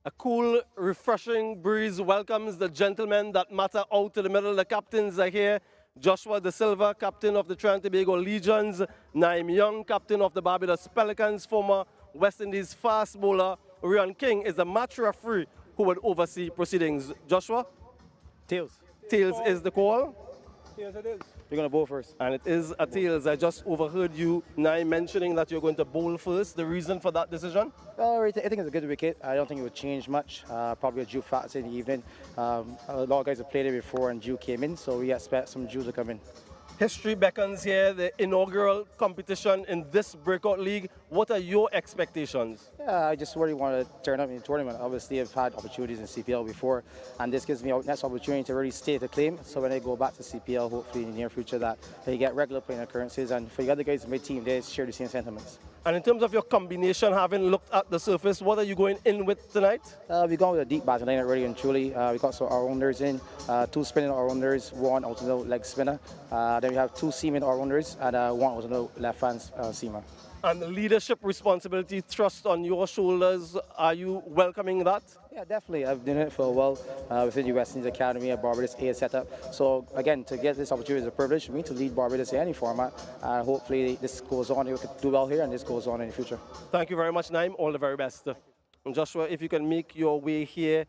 A cool, refreshing breeze welcomes the gentlemen that matter out to the middle. The captains are here. Joshua De Silva, captain of the Trinidad Tobago Legions. Naim Young, captain of the Barbados Pelicans. Former West Indies fast bowler Rian King is the match referee who would oversee proceedings. Joshua? Tails. Tails is the call. Tails it is. You're going to bowl first. And it is a tails. I just overheard you, Naim, mentioning that you're going to bowl first. The reason for that decision? Well, I think it's a good wicket. I don't think it would change much. Probably a dew factor in the evening. A lot of guys have played it before and dew came in, so we expect some dew to come in. History beckons here, the inaugural competition in this Breakout League. What are your expectations? Yeah, I just really want to turn up in the tournament. Obviously, I've had opportunities in CPL before, and this gives me a next opportunity to really stay the claim. So when I go back to CPL, hopefully in the near future, that they get regular playing occurrences. And for the other guys in my team, they share the same sentiments. And in terms of your combination, having looked at the surface, what are you going in with tonight? We've gone with a deep batting lineup, really and truly. We got some all-rounders in, two spinning all-rounders, one alternate leg spinner. Then we have two seaming all-rounders and one alternate left-hand seamer. And the leadership responsibility thrust on your shoulders, are you welcoming that? Yeah, definitely. I've done it for a while within the West Indies Academy at Barbados A setup. So again, to get this opportunity is a privilege for me to lead Barbados in any format. Hopefully this goes on, we could do well here and this goes on in the future. Thank you very much, Naim. All the very best. And Joshua, if you can make your way here,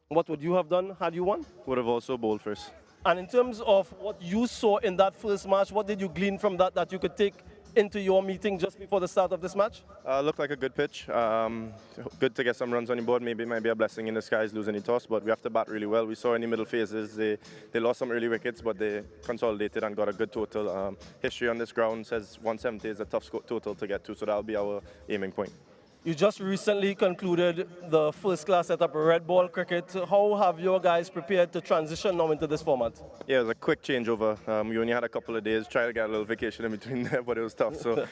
what would you have done had you won? Would have also bowled first. And in terms of what you saw in that first match, what did you glean from that that you could take into your meeting just before the start of this match? Looked like a good pitch. Good to get some runs on the board. Maybe it might be a blessing in disguise losing the toss, but we have to bat really well. We saw in the middle phases they lost some early wickets, but they consolidated and got a good total. History on this ground says 170 is a tough total to get to, so that'll be our aiming point. You just recently concluded the first-class setup red ball cricket. How have your guys prepared to transition now into this format? Yeah, it was a quick changeover. We only had a couple of days, tried to get a little vacation in between there, but it was tough. So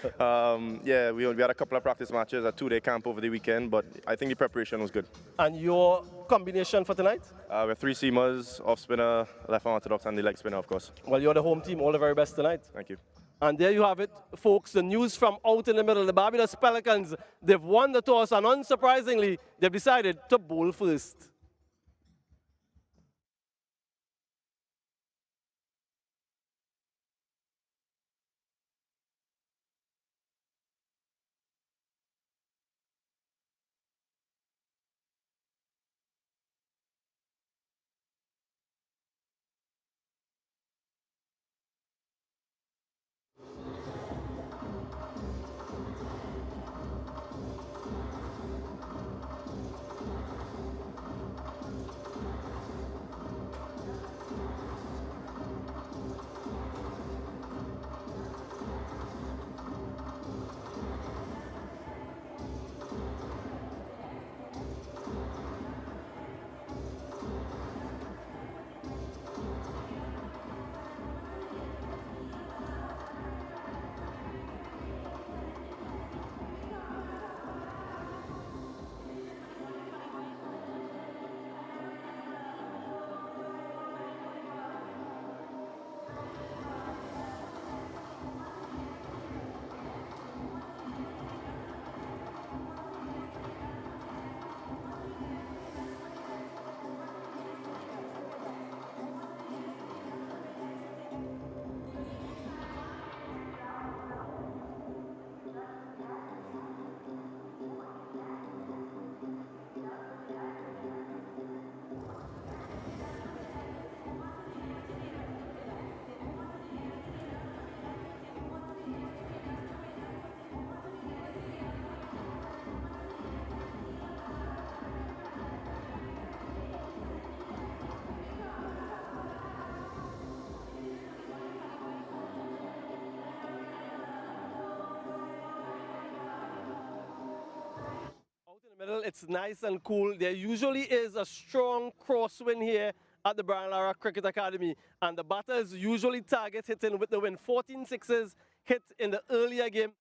yeah, we had a couple of practice matches, a 2-day camp over the weekend, but I think the preparation was good. And your combination for tonight? We have 3 seamers, off spinner, left arm orthodox, and the leg spinner, of course. Well, you're the home team. All the very best tonight. Thank you. And there you have it, folks, the news from out in the middle. The Barbados Pelicans, they've won the toss, and unsurprisingly, they've decided to bowl first. Middle, it's nice and cool. There usually is a strong crosswind here at the Brian Lara Cricket Academy, and the batters usually target hitting with the wind. 14 sixes hit in the earlier game.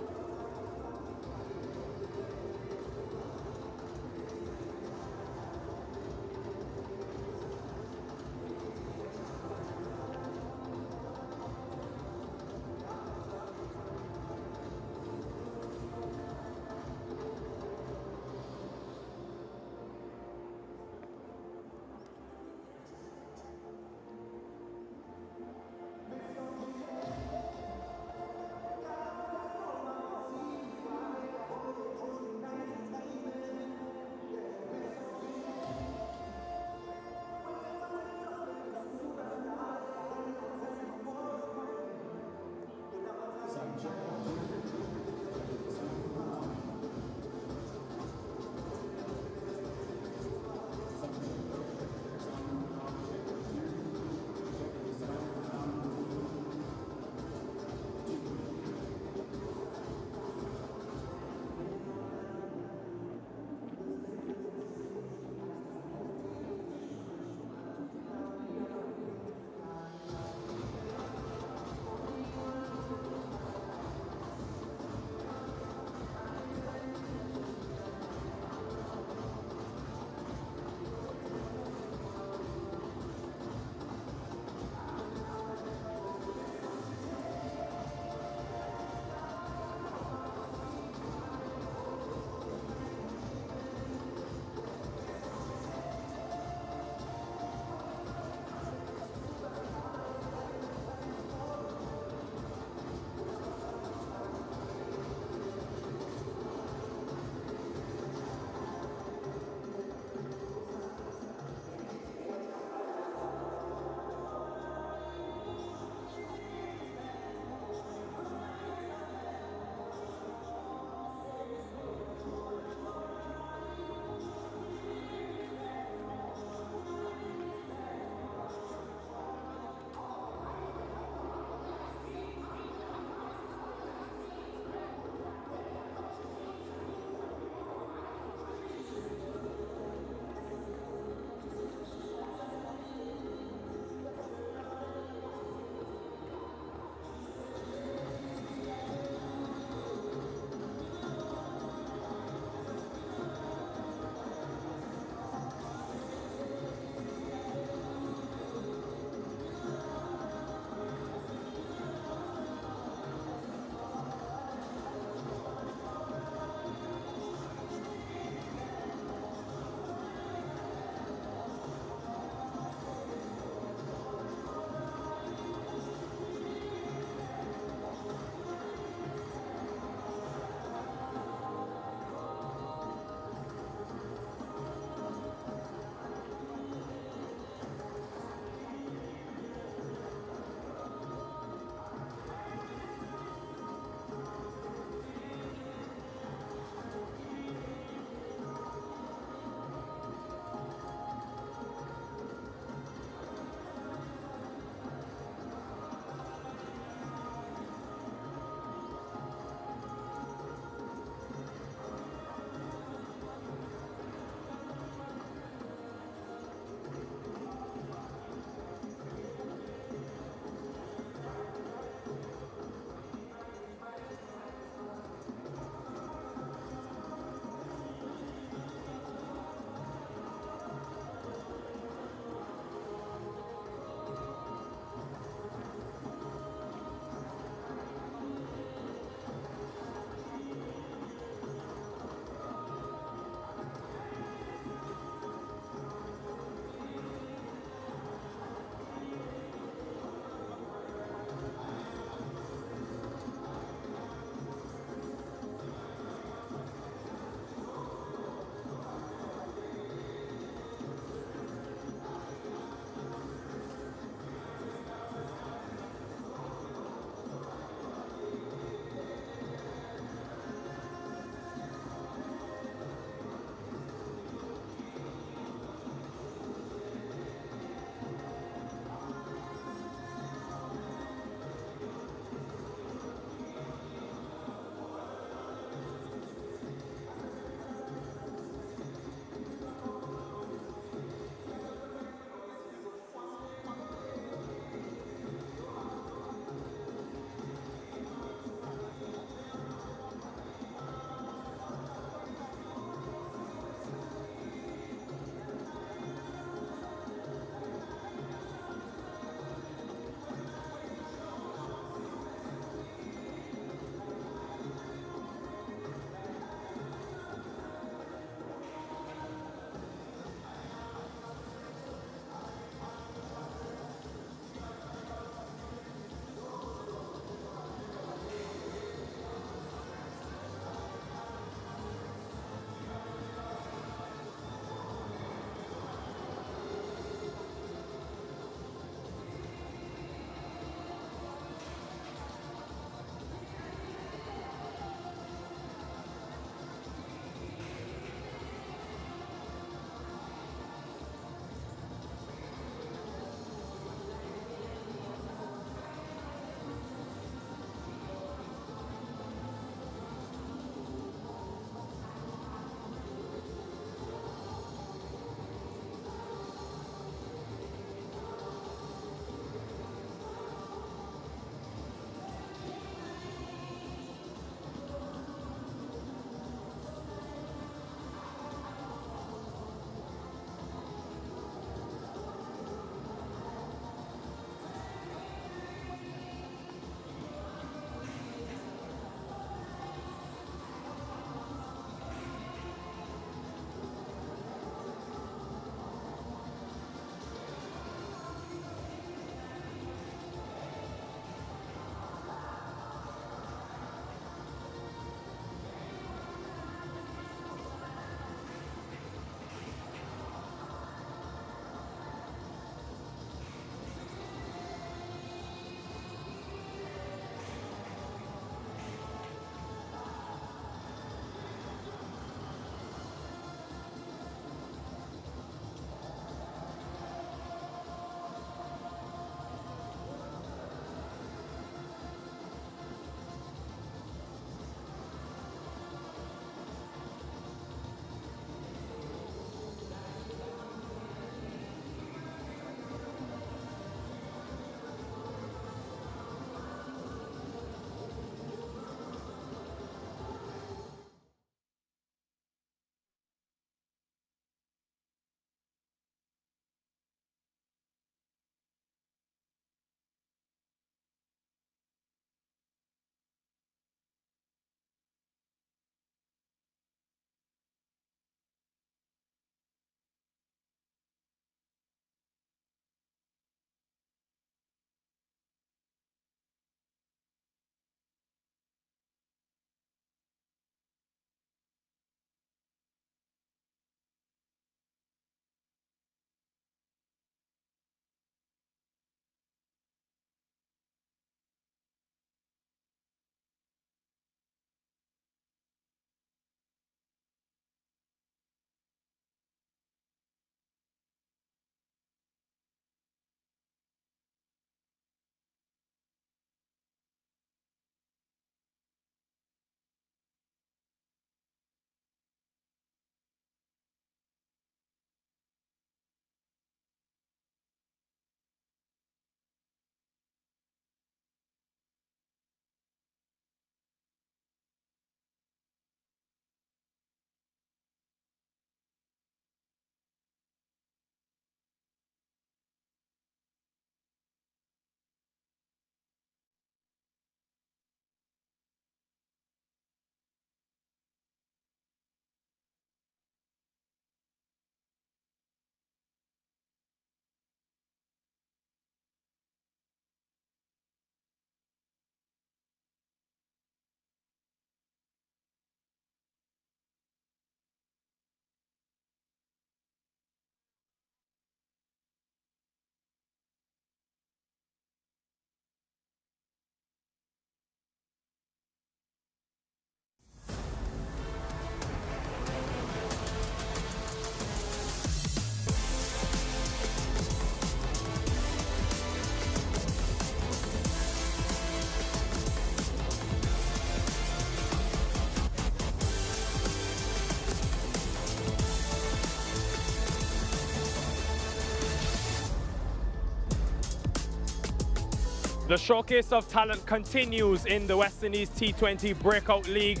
The showcase of talent continues in the West Indies T20 Breakout League.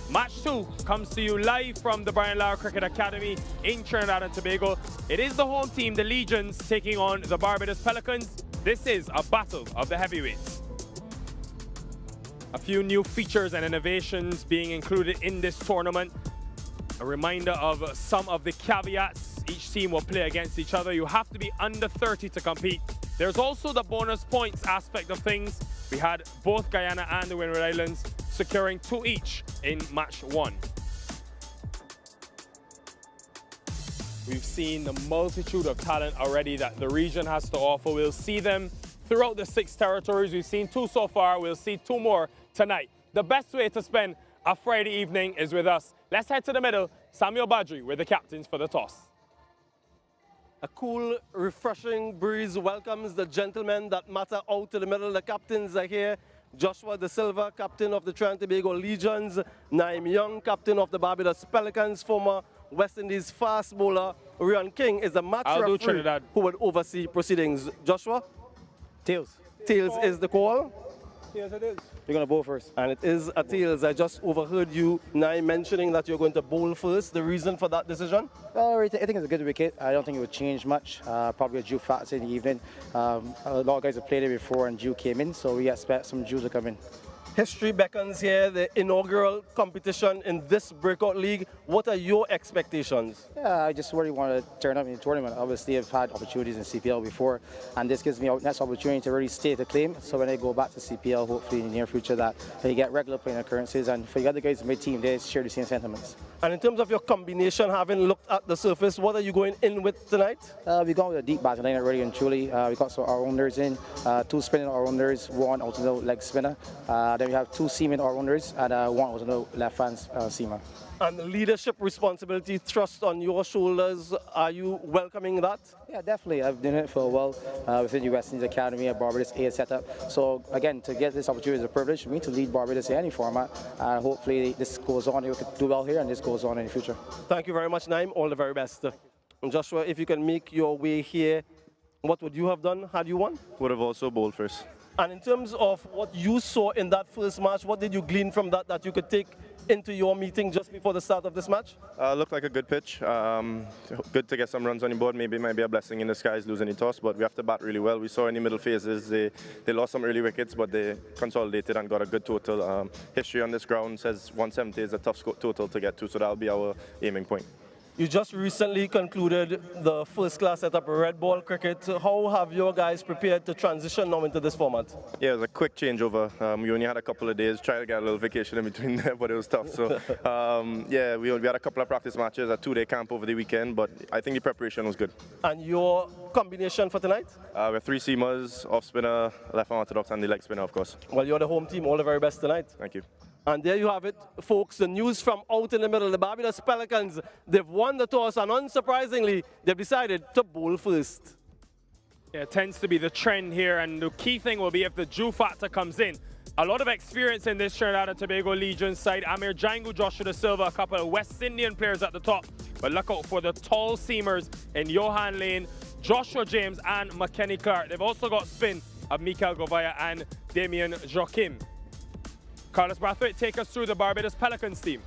Match 2 comes to you live from the Brian Lara Cricket Academy in Trinidad and Tobago. It is the home team, the Legions, taking on the Barbados Pelicans. This is a battle of the heavyweights. A few new features and innovations being included in this tournament. A reminder of some of the caveats. Each team will play against each other. You have to be under 30 to compete. There's also the bonus points aspect of things. We had both Guyana and the Windward Islands securing 2 each in match 1. We've seen the multitude of talent already that the region has to offer. We'll see them throughout the 6 territories. We've seen 2 so far. We'll see 2 more tonight. The best way to spend a Friday evening is with us. Let's head to the middle. Samuel Badri with the captains for the toss. A cool, refreshing breeze welcomes the gentlemen that matter out to the middle. The captains are here. Joshua De Silva, captain of the Trinidad Tobago Legions. Naim Young, captain of the Barbados Pelicans. Former West Indies fast bowler Rian King is the match referee who would oversee proceedings. Joshua? Tails. Tails is the call. Tails it is. You're going to bowl first. And it is a tails. I just overheard you, Naim, mentioning that you're going to bowl first. The reason for that decision? Well, I think it's a good wicket. I don't think it would change much. Probably a dew factor in the evening. A lot of guys have played it before and dew came in, so we expect some dew to come in. History beckons here, the inaugural competition in this Breakout League. What are your expectations? Yeah, I just really want to turn up in the tournament. Obviously, I've had opportunities in CPL before, and this gives me a next opportunity to really state a claim. So when I go back to CPL, hopefully in the near future, that they get regular playing occurrences, and for the other guys in my team, they share the same sentiments. And in terms of your combination, having looked at the surface, what are you going in with tonight? We've gone with a deep batting line already and truly. We got some all-rounders in, 2 spinning all-rounders, 1 alternate leg spinner. Then we have 2 seaming all-rounders and 1 alternate left-hand seamer. And leadership responsibility thrust on your shoulders, are you welcoming that? Yeah, definitely. I've done it for a while within the West Indies Academy at Barbados A setup. So again, to get this opportunity is a privilege for me to lead Barbados in any format. And hopefully this goes on, we can do well here and this goes on in the future. Thank you very much, Naim. All the very best. And Joshua, if you can make your way here, what would you have done had you won? Would have also bowled first. And in terms of what you saw in that first match, what did you glean from that that you could take into your meeting just before the start of this match? Looked like a good pitch. Good to get some runs on the board. Maybe it might be a blessing in disguise losing the toss, but we have to bat really well. We saw in the middle phases they lost some early wickets, but they consolidated and got a good total. History on this ground says 170 is a tough total to get to, so that'll be our aiming point. You just recently concluded the first-class setup red ball cricket. How have your guys prepared to transition now into this format? Yeah, it was a quick changeover. We only had a couple of days, tried to get a little vacation in between there, but it was tough. So yeah, we had a couple of practice matches, a 2-day camp over the weekend, but I think the preparation was good. And your combination for tonight? We have 3 seamers, off spinner, left arm orthodox, and the leg spinner, of course. Well, you're the home team. All the very best tonight. Thank you. And there you have it, folks, the news from out in the middle. The Barbados Pelicans, they've won the toss, and unsurprisingly, they've decided to bowl first. Yeah, it tends to be the trend here, and the key thing will be if the dew factor comes in. A lot of experience in this Trinidad and Tobago Legion side. Amir Jangu, Joshua De Silva, a couple of West Indian players at the top. But look out for the tall seamers in Johan Lane, Joshua James, and McKenny Clark. They've also got spin of Mikael Govaya and Damien Joachim. Carlos Brathwaite, take us through the Barbados Pelicans team.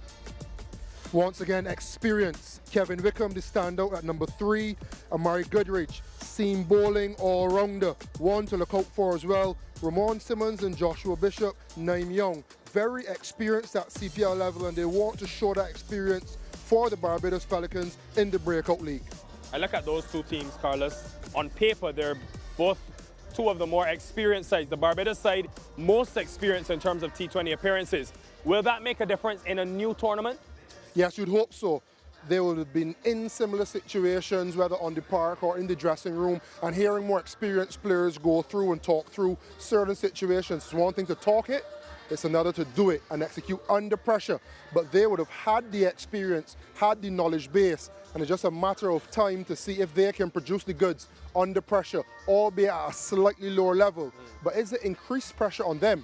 Once again, experience. Kevin Wickham, the standout at number 3. Amari Goodrich, seam bowling all-rounder. 1 to look out for as well. Ramon Simmons and Joshua Bishop, Naim Young. Very experienced at CPL level, and they want to show that experience for the Barbados Pelicans in the Breakout League. I look at those 2 teams, Carlos. On paper, they're both 2 of the more experienced sides. The Barbados side, most experienced in terms of T20 appearances. Will that make a difference in a new tournament? Yes, you'd hope so. They would have been in similar situations, whether on the park or in the dressing room, and hearing more experienced players go through and talk through certain situations. It's one thing to talk it, it's another to do it and execute under pressure. But they would have had the experience, had the knowledge base, and it's just a matter of time to see if they can produce the goods under pressure, albeit at a slightly lower level. But is it increased pressure on them?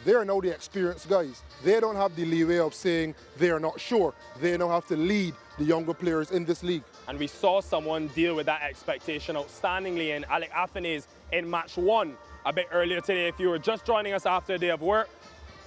They are now the experienced guys. They don't have the leeway of saying they are not sure. They now have to lead the younger players in this league. And we saw someone deal with that expectation outstandingly in Alec Athanase in match 1 a bit earlier today. If you were just joining us after a day of work,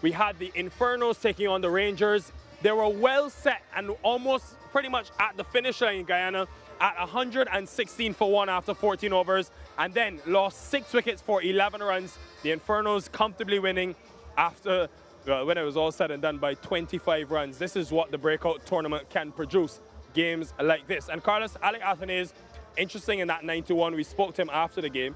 we had the Infernos taking on the Rangers. They were well set and almost pretty much at the finish line in Guyana at 116 for 1 after 14 overs, and then lost 6 wickets for 11 runs. The Infernos comfortably winning after, when it was all said and done, by 25 runs. This is what the Breakout tournament can produce, games like this. And Carlos, Alec Athanaze, interesting in that 9-1, we spoke to him after the game.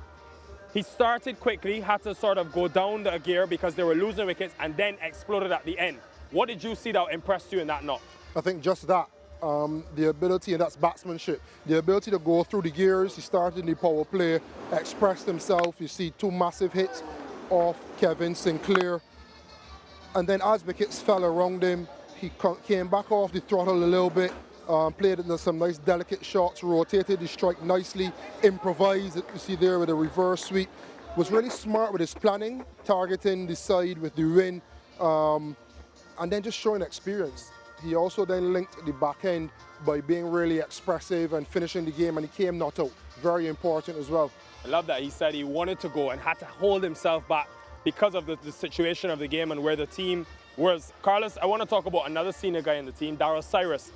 He started quickly, had to sort of go down the gear because they were losing wickets, and then exploded at the end. What did you see that impressed you in that knock? I think just that. The ability, and that's batsmanship, the ability to go through the gears. He started in the power play, expressed himself. You see 2 massive hits off Kevin Sinclair. And then as wickets fell around him, he came back off the throttle a little bit, played into some nice delicate shots, rotated the strike nicely, improvised, you see there with a reverse sweep. Was really smart with his planning, targeting the side with the wind, and then just showing experience. He also then linked the back end by being really expressive and finishing the game, and he came not out. Very important as well. I love that. He said he wanted to go and had to hold himself back because of the situation of the game and where the team was. Carlos, I want to talk about another senior guy in the team, Daryl Cyrus.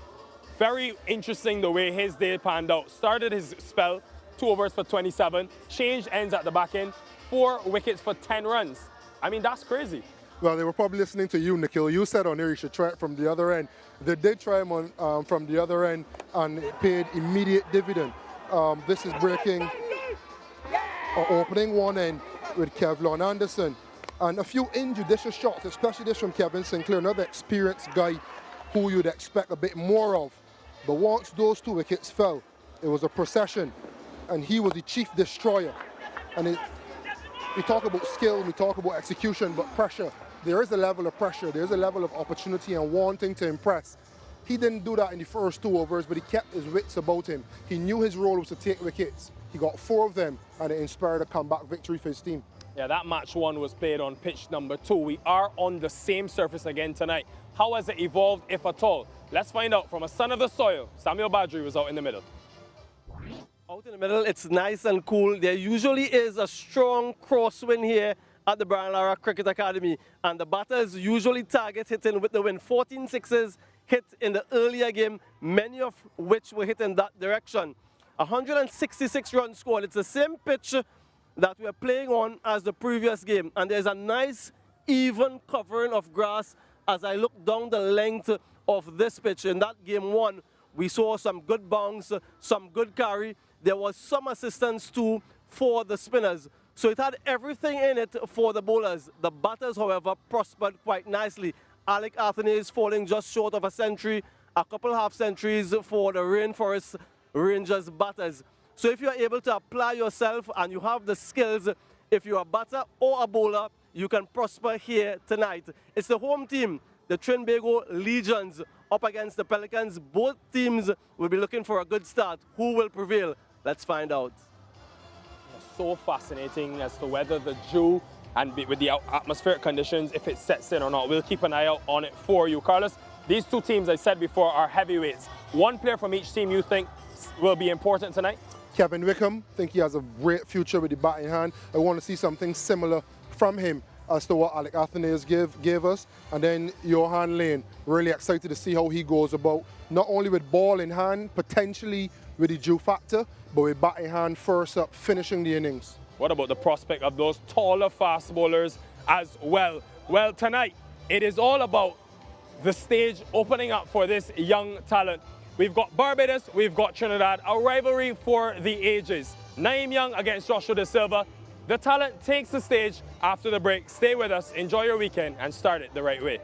Very interesting the way his day panned out. Started his spell, 2 overs for 27, changed ends at the back end, 4 wickets for 10 runs. I mean, that's crazy. Well, they were probably listening to you, Nikhil. You said on here you should try it from the other end. They did try him on, from the other end, and it paid immediate dividend. This is breaking or opening one end with Kevlon Anderson. And a few injudicious shots, especially this from Kevin Sinclair, another experienced guy who you'd expect a bit more of. But once those 2 wickets fell, it was a procession, and he was the chief destroyer. And we talk about skill, we talk about execution, but pressure. There is a level of pressure, there's a level of opportunity and wanting to impress. He didn't do that in the first 2 overs, but he kept his wits about him. He knew his role was to take wickets. He got 4 of them, and it inspired a comeback victory for his team. Yeah, that match 1 was played on pitch number 2. We are on the same surface again tonight. How has it evolved, if at all? Let's find out from a son of the soil. Samuel Badri was out in the middle. Out in the middle, it's nice and cool. There usually is a strong crosswind here at the Brian Lara Cricket Academy, and the batters usually target hitting with the wind. 14 sixes hit in the earlier game, many of which were hit in that direction. 166 runs scored. It's the same pitch that we are playing on as the previous game, and there's a nice even covering of grass as I look down the length of this pitch. In that game 1, we saw some good bounce, some good carry. There was some assistance too for the spinners. So it had everything in it for the bowlers. The batters, however, prospered quite nicely. Alec Athanaze falling just short of a century, a couple half centuries for the Rainforest Rangers batters. So if you're able to apply yourself and you have the skills, if you're a batter or a bowler, you can prosper here tonight. It's the home team, the Trinidad Tobago Legions, up against the Pelicans. Both teams will be looking for a good start. Who will prevail? Let's find out. So fascinating as to whether the dew and with the atmospheric conditions, if it sets in or not. We'll keep an eye out on it for you. Carlos, these 2 teams, I said before, are heavyweights. 1 player from each team you think will be important tonight? Kevin Wickham, I think he has a great future with the batting hand. I want to see something similar from him as to what Alec Athanaze gave us. And then Johan Lane, really excited to see how he goes about, not only with ball in hand, potentially with the dew factor, but with batting hand first up, finishing the innings. What about the prospect of those taller fast bowlers as well? Well, tonight, it is all about the stage opening up for this young talent. We've got Barbados, we've got Trinidad, a rivalry for the ages. Naeem Young against Joshua De Silva. The talent takes the stage after the break. Stay with us, enjoy your weekend, and start it the right way.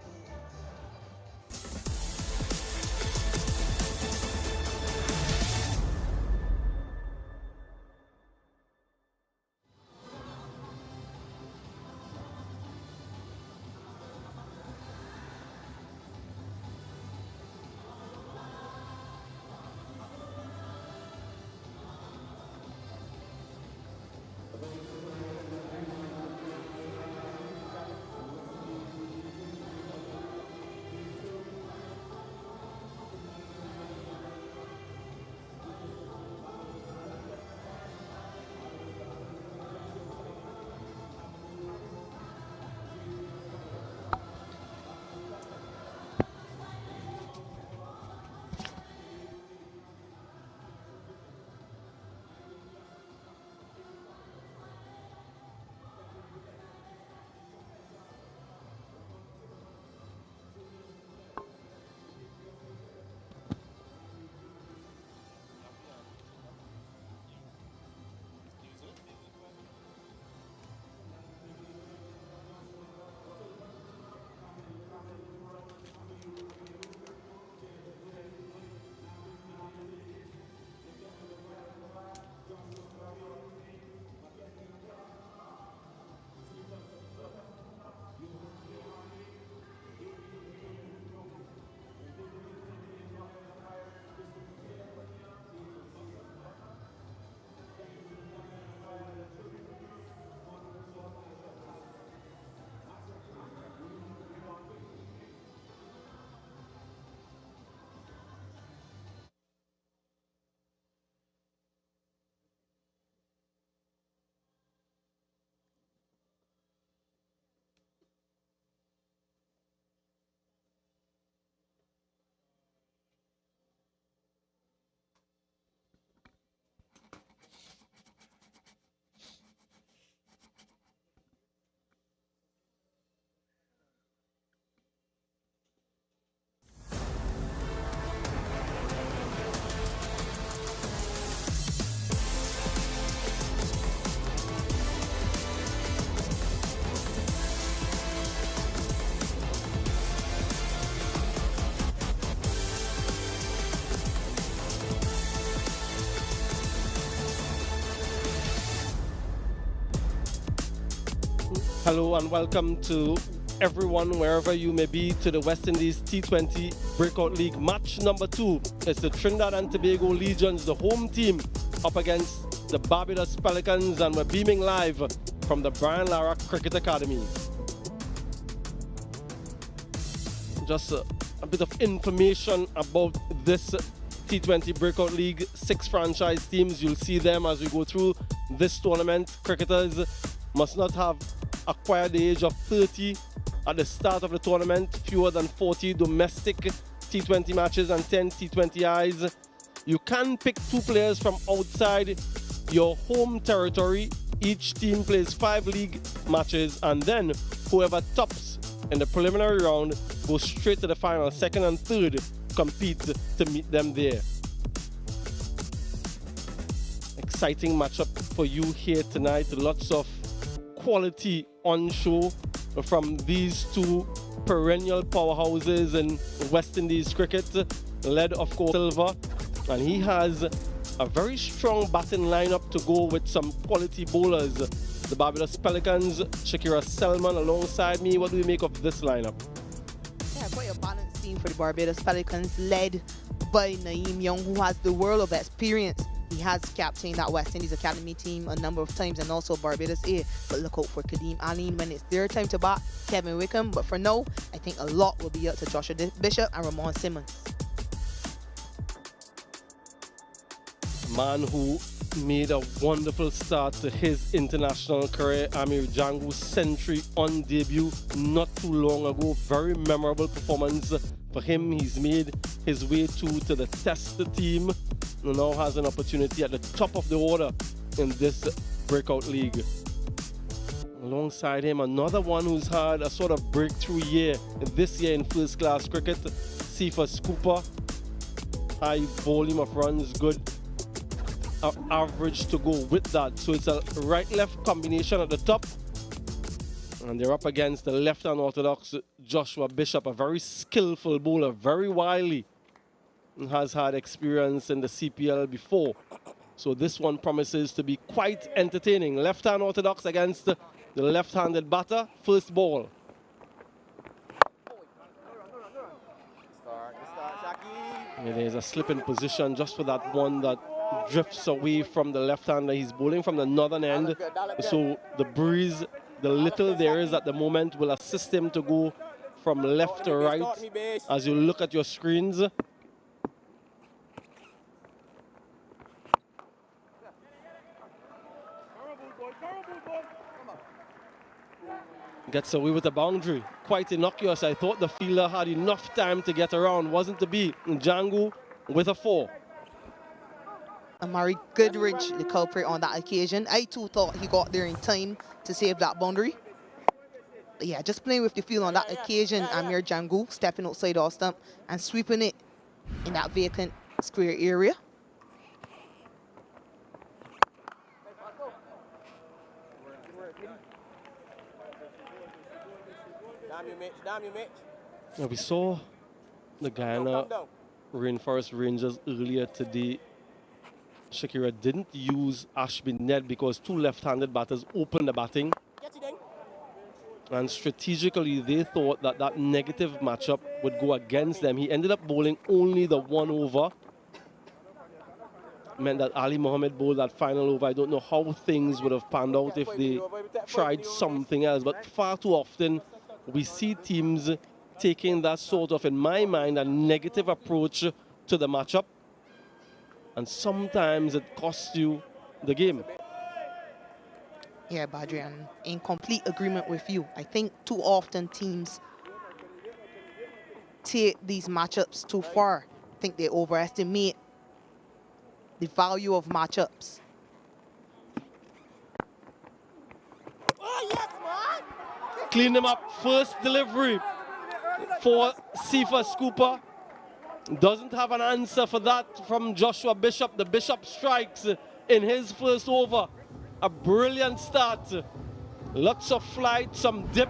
Hello and welcome to everyone, wherever you may be, to the West Indies T20 Breakout League match number 2. It's the Trinidad and Tobago Legions, the home team, up against the Barbados Pelicans, and we're beaming live from the Brian Lara Cricket Academy. Just a bit of information about this T20 Breakout League. 6 franchise teams. You'll see them as we go through this tournament. Cricketers must not have acquired the age of 30 at the start of the tournament, fewer than 40 domestic T20 matches and 10 T20Is. You can pick 2 players from outside your home territory. Each team plays 5 league matches, and then whoever tops in the preliminary round goes straight to the final. Second and third compete to meet them there. Exciting matchup for you here tonight. Lots of quality on show from these 2 perennial powerhouses in West Indies cricket, led of course Silva, and he has a very strong batting lineup to go with some quality bowlers. The Barbados Pelicans, Shakira Selman alongside me. What do we make of this lineup? Yeah, quite a balanced team for the Barbados Pelicans, led by Naeem Young, who has the world of experience. He has captained that West Indies Academy team a number of times, and also Barbados A. But look out for Kadeem Aline when it's their time to bat, Kevin Wickham. But for now, I think a lot will be up to Joshua Bishop and Ramon Simmons. A man who made a wonderful start to his international career, Amir Django's century on debut not too long ago. Very memorable performance for him. He's made his way to the test team and now has an opportunity at the top of the order in this breakout league. Alongside him, another one who's had a sort of breakthrough year this year in first class cricket, Cephas Cooper. High volume of runs, good average to go with that. So it's a right-left combination at the top. And they're up against the left-hand orthodox Joshua Bishop, a very skillful bowler, very wily, and has had experience in the CPL before. So this one promises to be quite entertaining. Left-hand orthodox against the left-handed batter. First ball. There's a slip in position just for that one that drifts away from the left-hander. He's bowling from the northern end. So the breeze, the little there is at the moment, will assist him to go from left to right as you look at your screens. Gets away with a boundary. Quite innocuous. I thought the fielder had enough time to get around. Wasn't to be. Django with a 4. Amari Goodridge, the culprit on that occasion. I too thought he got there in time to save that boundary. But yeah, just playing with the field on that occasion. Amir Django stepping outside off stump and sweeping it in that vacant square area. Now we saw the Guyana Rainforest Rangers earlier today. Shakira didn't use Ashby Ned because 2 left-handed batters opened the batting. And strategically, they thought that that negative matchup would go against them. He ended up bowling only the 1 over. Meant that Ali Mohammed bowled that final over. I don't know how things would have panned out if they tried something else. But far too often, we see teams taking that sort of, in my mind, a negative approach to the matchup. And sometimes it costs you the game. Yeah, Badri, I'm in complete agreement with you. I think too often teams take these matchups too far. I think they overestimate the value of matchups. Clean them up. First delivery for Cephas Cooper. Doesn't have an answer for that from Joshua Bishop. The Bishop strikes in his first over. A brilliant start. Lots of flight, some dip,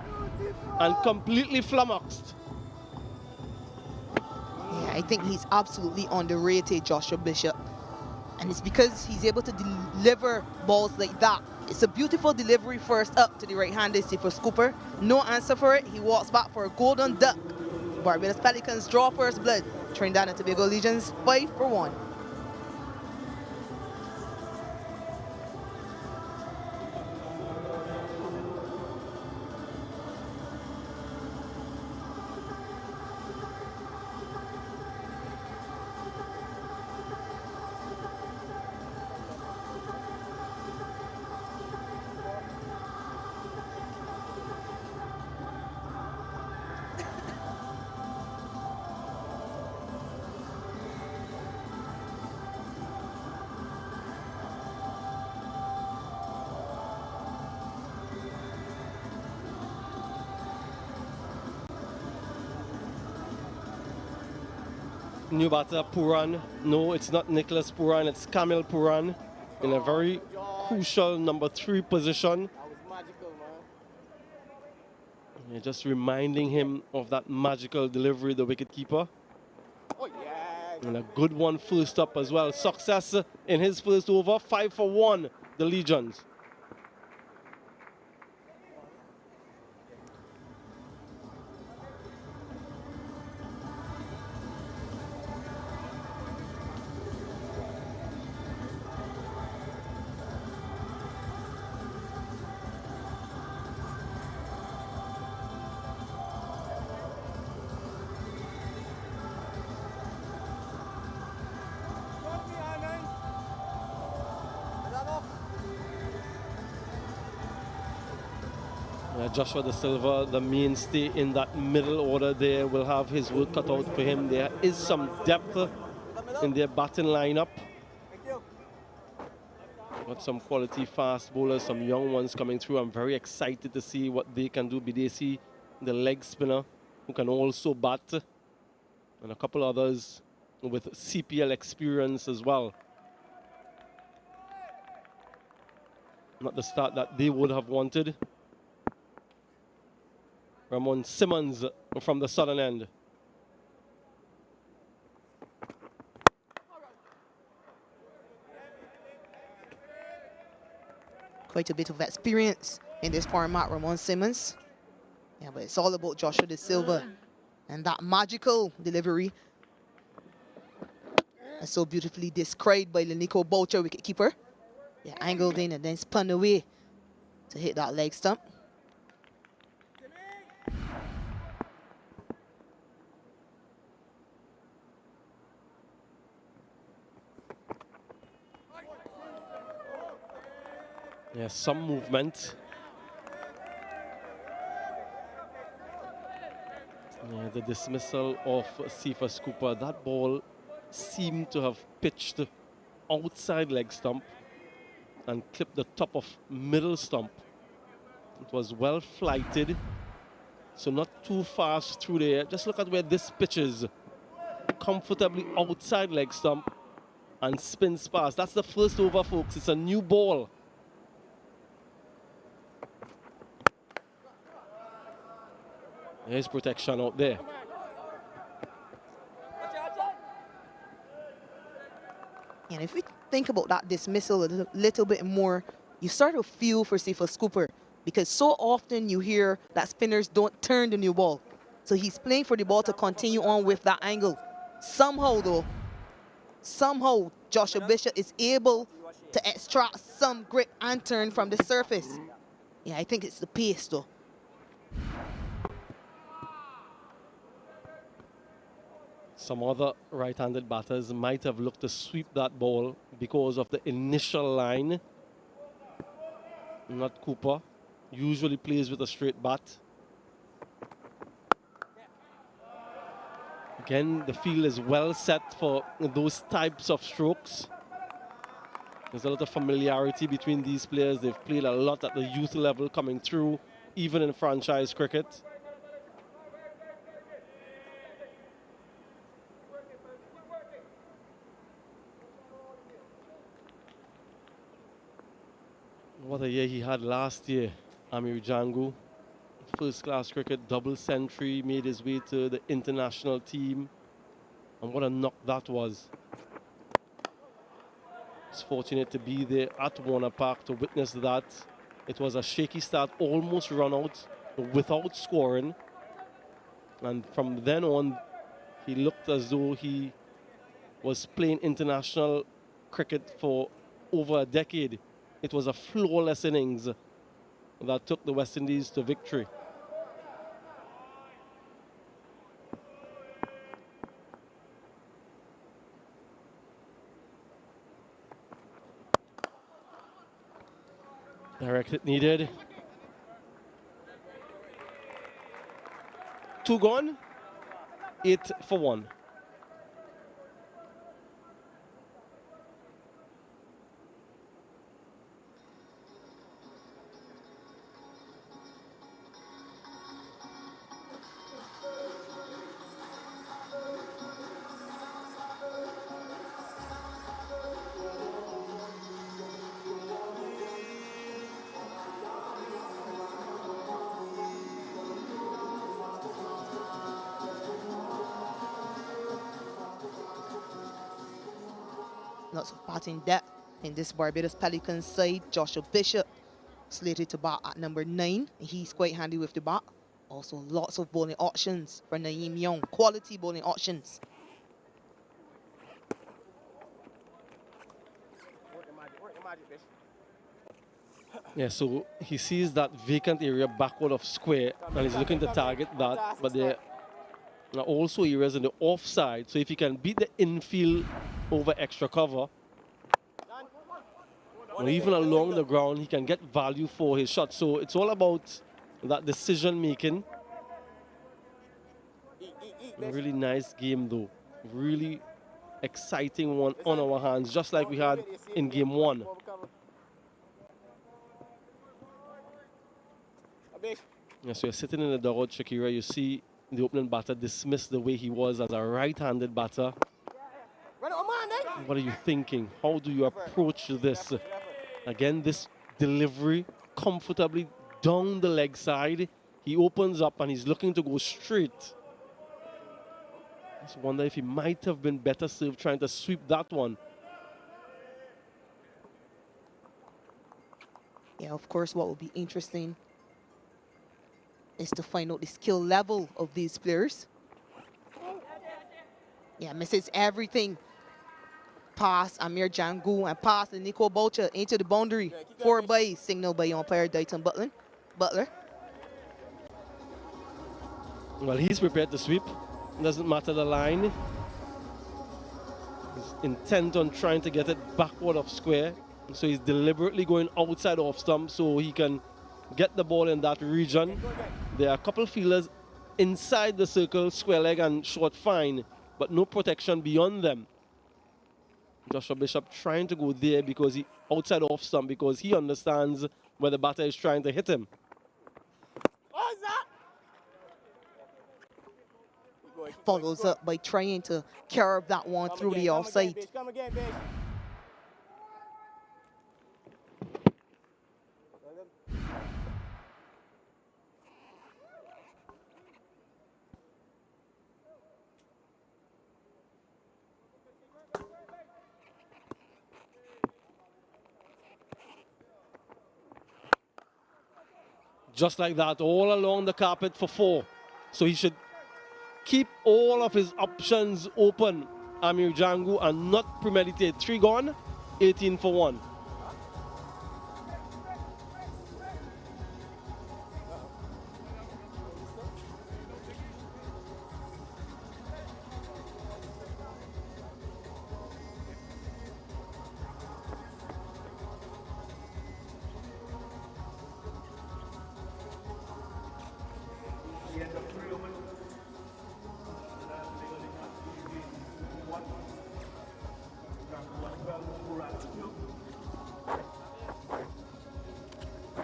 and completely flummoxed. Yeah, I think he's absolutely underrated, Joshua Bishop. And it's because he's able to deliver balls like that. It's a beautiful delivery first up to the right-handed Sifa Scooper. No answer for it. He walks back for a golden duck. Barbados Pelicans draw first blood. Trinidad and Tobago Legions 5-1. New batter, Puran. No, it's not Nicholas Puran, it's Kamil Puran in a very crucial number 3 position. That was magical, man. You're just reminding him of that magical delivery, the wicketkeeper. Oh, yeah. And a good one first up as well. Success in his first over, 5-1, the Legions. Joshua De Silva, the mainstay in that middle order there, will have his work cut out for him. There is some depth in their batting lineup. Got some quality fast bowlers, some young ones coming through. I'm very excited to see what they can do. Bidesi, the leg spinner, who can also bat, and a couple others with CPL experience as well. Not the start that they would have wanted. Ramon Simmons from the southern end. Quite a bit of experience in this format, Ramon Simmons. Yeah, but it's all about Joshua De Silva and that magical delivery. That's so beautifully described by Lenico Boucher, wicketkeeper. Yeah, angled in and then spun away to hit that leg stump. Yeah, some movement. Yeah, the dismissal of Sifa Scooper. That ball seemed to have pitched outside leg stump and clipped the top of middle stump. It was well flighted, so not too fast through there. Just look at where this pitches. Comfortably outside leg stump and spins past. That's the first over, folks. It's a new ball. There's protection out there. And if we think about that dismissal a little bit more, you start to feel for Sifa Scooper, because so often you hear that spinners don't turn the new ball. So he's playing for the ball to continue on with that angle. Somehow, though, Joshua Bishop is able to extract some grip and turn from the surface. Yeah, I think it's the pace, though. Some other right-handed batters might have looked to sweep that ball because of the initial line. Not Cooper. Usually plays with a straight bat. Again, the field is well set for those types of strokes. There's a lot of familiarity between these players. They've played a lot at the youth level coming through, even in franchise cricket. What a year he had last year, Amir Jangu. First-class cricket, double century, made his way to the international team. And what a knock that was. was fortunate to be there at Warner Park to witness that. It was a shaky start, almost run out without scoring. And from then on, he looked as though he was playing international cricket for over a decade. It was a flawless innings that took the West Indies to victory. Direct hit needed. 2 gone, 8 for 1. Lots of batting depth in this Barbados Pelicans side. Joshua Bishop slated to bat at number 9. He's quite handy with the bat. Also lots of bowling options for Naeem Young. Quality bowling options. Yeah, so he sees that vacant area backward of square and he's looking to target that, but there are also areas in the offside. So if he can beat the infield over extra cover, or even along the ground, he can get value for his shot. So it's all about that decision making. A really nice game though. Really exciting one on our hands, just like we had in game 1. Yeah, so you're sitting in the dugout, Shakira. You see the opening batter dismiss the way he was as a right-handed batter. What are you thinking? How do you approach this? Again, this delivery comfortably down the leg side. He opens up and he's looking to go straight. I just wonder if he might have been better served trying to sweep that one. Yeah, of course, what will be interesting is to find out the skill level of these players. Yeah, misses everything. Pass Amir Jangu and pass the Nico Boucher into the boundary. 4 by signal by umpire Dayton Butler. Well, he's prepared to sweep. Doesn't matter the line. He's intent on trying to get it backward of square. So he's deliberately going outside off stump so he can get the ball in that region. There are a couple fielders inside the circle, square leg and short fine, but no protection beyond them. Joshua Bishop trying to go there because he outside off stump because he understands where the batter is trying to hit him. What is that? Follows up by trying to curve that one through the offside. Come again, bitch. Just like that, all along the carpet for 4. So he should keep all of his options open, Amir Jangu, and not premeditate. 3 gone, 18 for 1.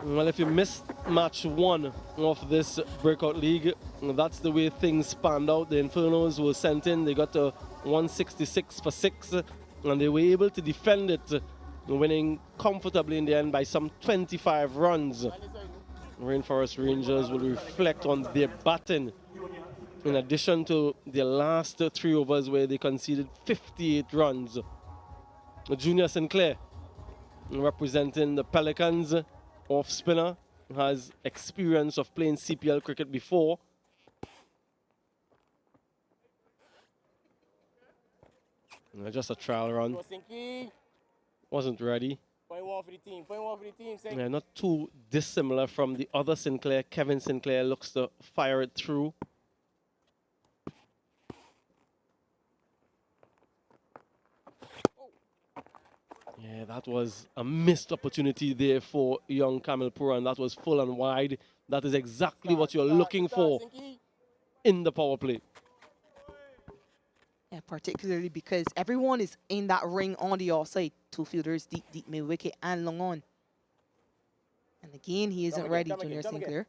Well, if you missed match 1 of this Breakout League, that's the way things panned out. The Infernos were sent in. They got to 166 for 6, and they were able to defend it, winning comfortably in the end by some 25 runs. Rainforest Rangers will reflect on their batting, in addition to their last 3 overs where they conceded 58 runs. Junior Sinclair, representing the Pelicans, off spinner, has experience of playing CPL cricket before. Just a trial run. Wasn't ready. Point one for the team. Point one for the team. Yeah, not too dissimilar from the other Sinclair. Kevin Sinclair looks to fire it through. Yeah, that was a missed opportunity there for young Kamil Pura, and that was full and wide. That is exactly what you're looking for in the power play. Yeah, particularly because everyone is in that ring on the offside. Two fielders deep, deep mid wicket and long on. And again, he isn't ready, Junior Sinclair.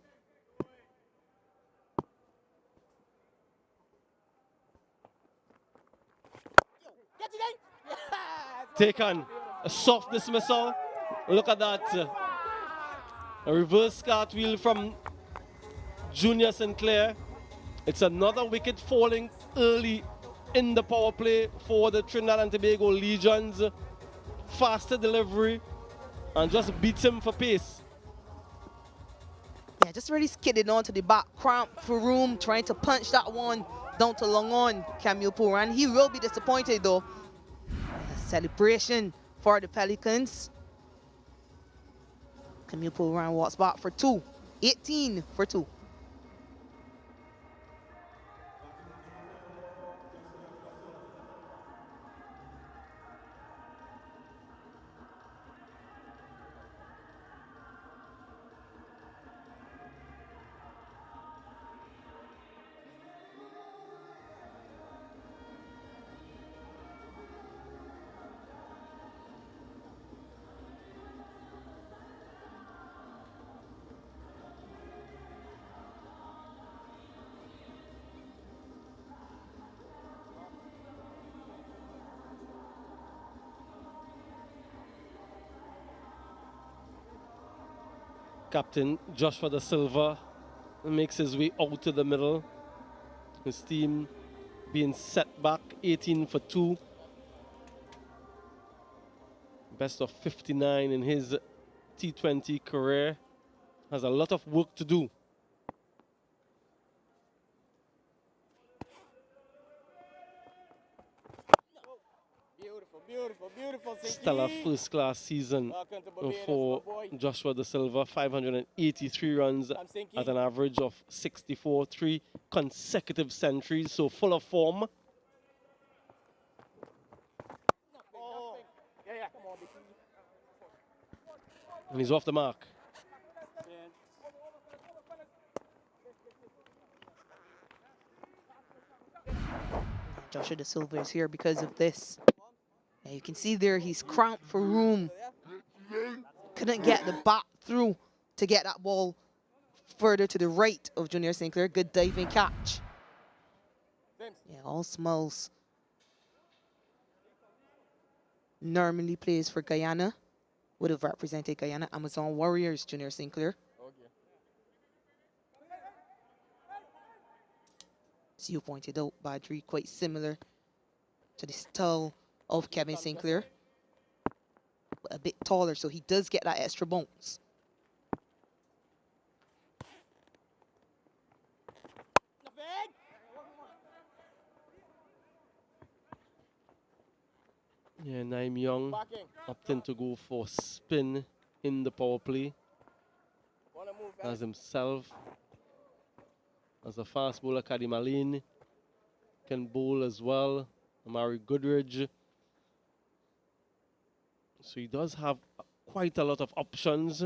Taken a soft dismissal. Look at that. A reverse cartwheel from Junior Sinclair. It's another wicket falling early in the power play for the Trinidad and Tobago Legions. Faster delivery and just beats him for pace. Yeah, just really skidded onto the back, cramp for room, trying to punch that one down to long on Kamil Pura. And he will be disappointed though. A celebration for the Pelicans. Kamil Pura walks back for 2. 18 for 2. Captain Joshua Da Silva makes his way out to the middle. His team being set back 18 for 2. Best of 59 in his T20 career. Has a lot of work to do. Beautiful. Stellar first-class season for Joshua Da Silva. 583 runs at an average of 64. 3 consecutive centuries, so full of form. And he's off the mark. Joshua Da Silva is here because of this. And you can see there he's cramped for room. Couldn't get the bat through to get that ball further to the right of Junior Sinclair. Good diving catch. Yeah, all smiles. Normally plays for Guyana. Would have represented Guyana. Amazon Warriors, Junior Sinclair. As you pointed out, Badri, quite similar to the style of Kevin Sinclair. But a bit taller, so he does get that extra bounce. Yeah, Naim Young opting to go for spin in the power play. As himself, as a fast bowler, Kadim Aline can bowl as well. Amari Goodridge. So he does have quite a lot of options.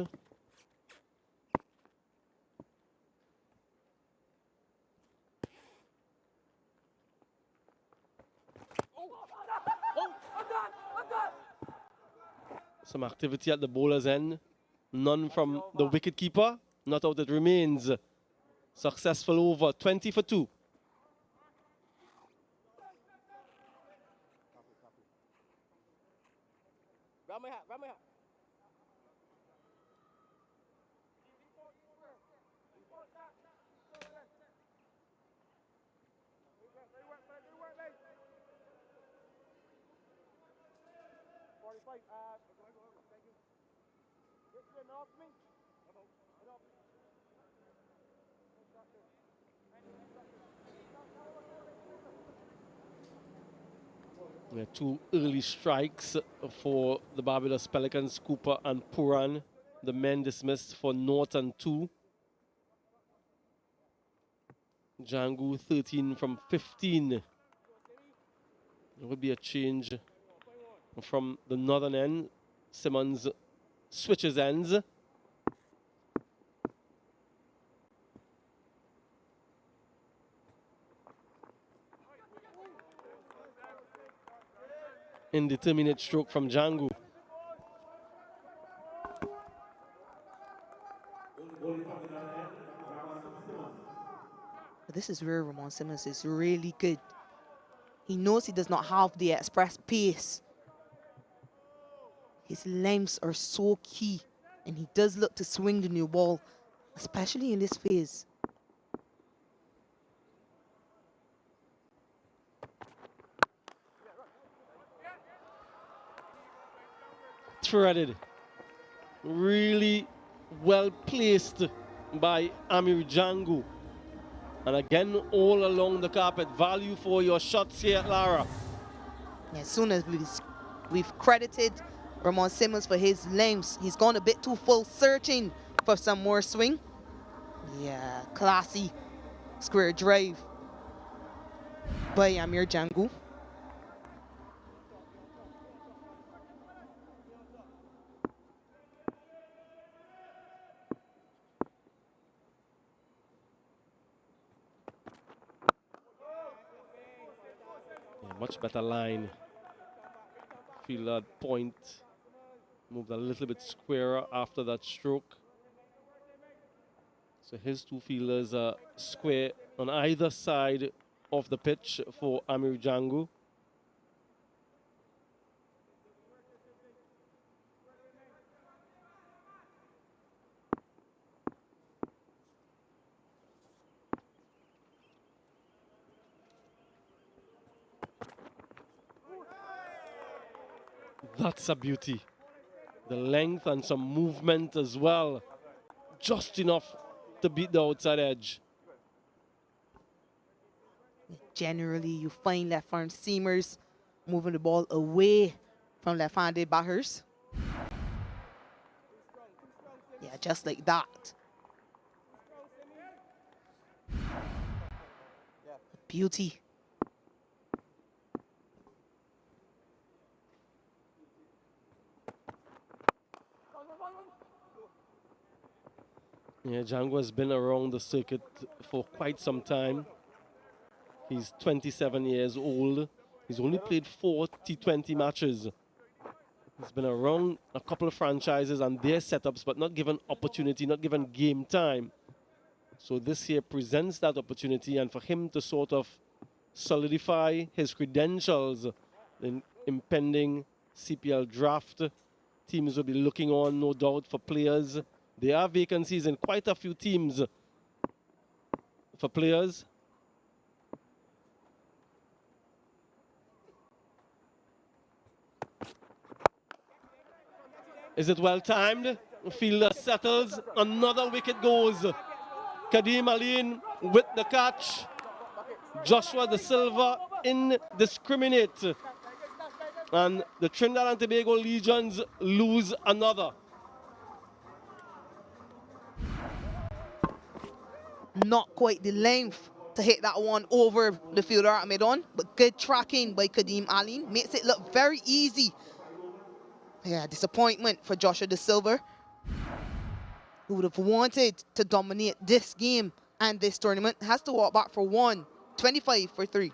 Some activity at the bowler's end. None from the wicketkeeper. Not out it remains. Successful over, 20 for 2. Two early strikes for the Barbados Pelicans, Cooper and Puran. The men dismissed for 0-2. Django 13 from 15. There will be a change from the northern end. Simmons switches ends. Indeterminate stroke from Django. This is where Ramon Simmons is really good. He knows he does not have the express pace. His lengths are so key, and he does look to swing the new ball, especially in this phase. Threaded. Really well placed by Amir Django. And again, all along the carpet. Value for your shots here, Lara. As soon as we've credited Ramon Simmons for his lengths, he's gone a bit too full, searching for some more swing. Yeah, classy square drive by Amir Django. Much better line. Feel that point moved a little bit squarer after that stroke. So his two fielders are square on either side of the pitch for Amir Django. That's a beauty. The length and some movement as well. Just enough to beat the outside edge. Generally, you find left-arm seamers moving the ball away from left-handed batters. Yeah, just like that. Beauty. Yeah, Django has been around the circuit for quite some time. He's 27 years old. He's only played 4 T20 matches. He's been around a couple of franchises and their setups, but not given opportunity, not given game time. So this here presents that opportunity, and for him to sort of solidify his credentials in impending CPL draft, teams will be looking on, no doubt, for players. There are vacancies in quite a few teams for players. Is it well timed? Fielder settles. Another wicket goes. Kadeem Aline with the catch. Joshua De Silva indiscriminate. And the Trinidad and Tobago Legions lose another. Not quite the length to hit that one over the fielder at mid-on, but good tracking by Kadeem Aline. Makes it look very easy. Yeah, disappointment for Joshua De Silva, who would have wanted to dominate this game and this tournament. Has to walk back for one. 25 for 3.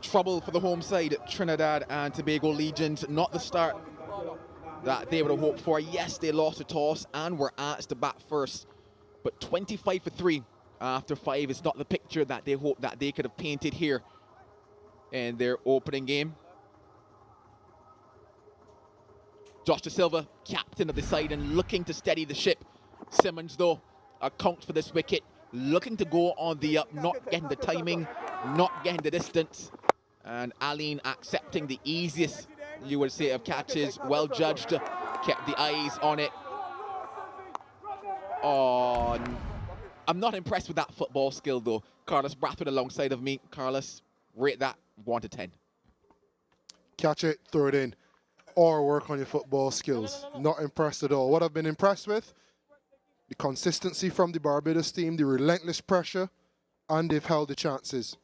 trouble for the home side, Trinidad and Tobago Legions. Not the start that they would have hoped for. Yes, they lost a toss and were asked to bat first, but 25 for 3 after 5 is not the picture that they hoped that they could have painted here in their opening game. Josh Da Silva, captain of the side and looking to steady the ship. Simmons, though, accounts for this wicket, looking to go on the up, not getting the timing, not getting the distance. And Aline accepting the easiest, you would say, of catches. Well judged, kept the eyes on it. Oh, I'm not impressed with that football skill, though. Carlos Brathwaite alongside of me. Carlos, rate that 1 to 10. Catch it, throw it in, or work on your football skills. Not impressed at all. What I've been impressed with, the consistency from the Barbados team, the relentless pressure, and they've held the chances.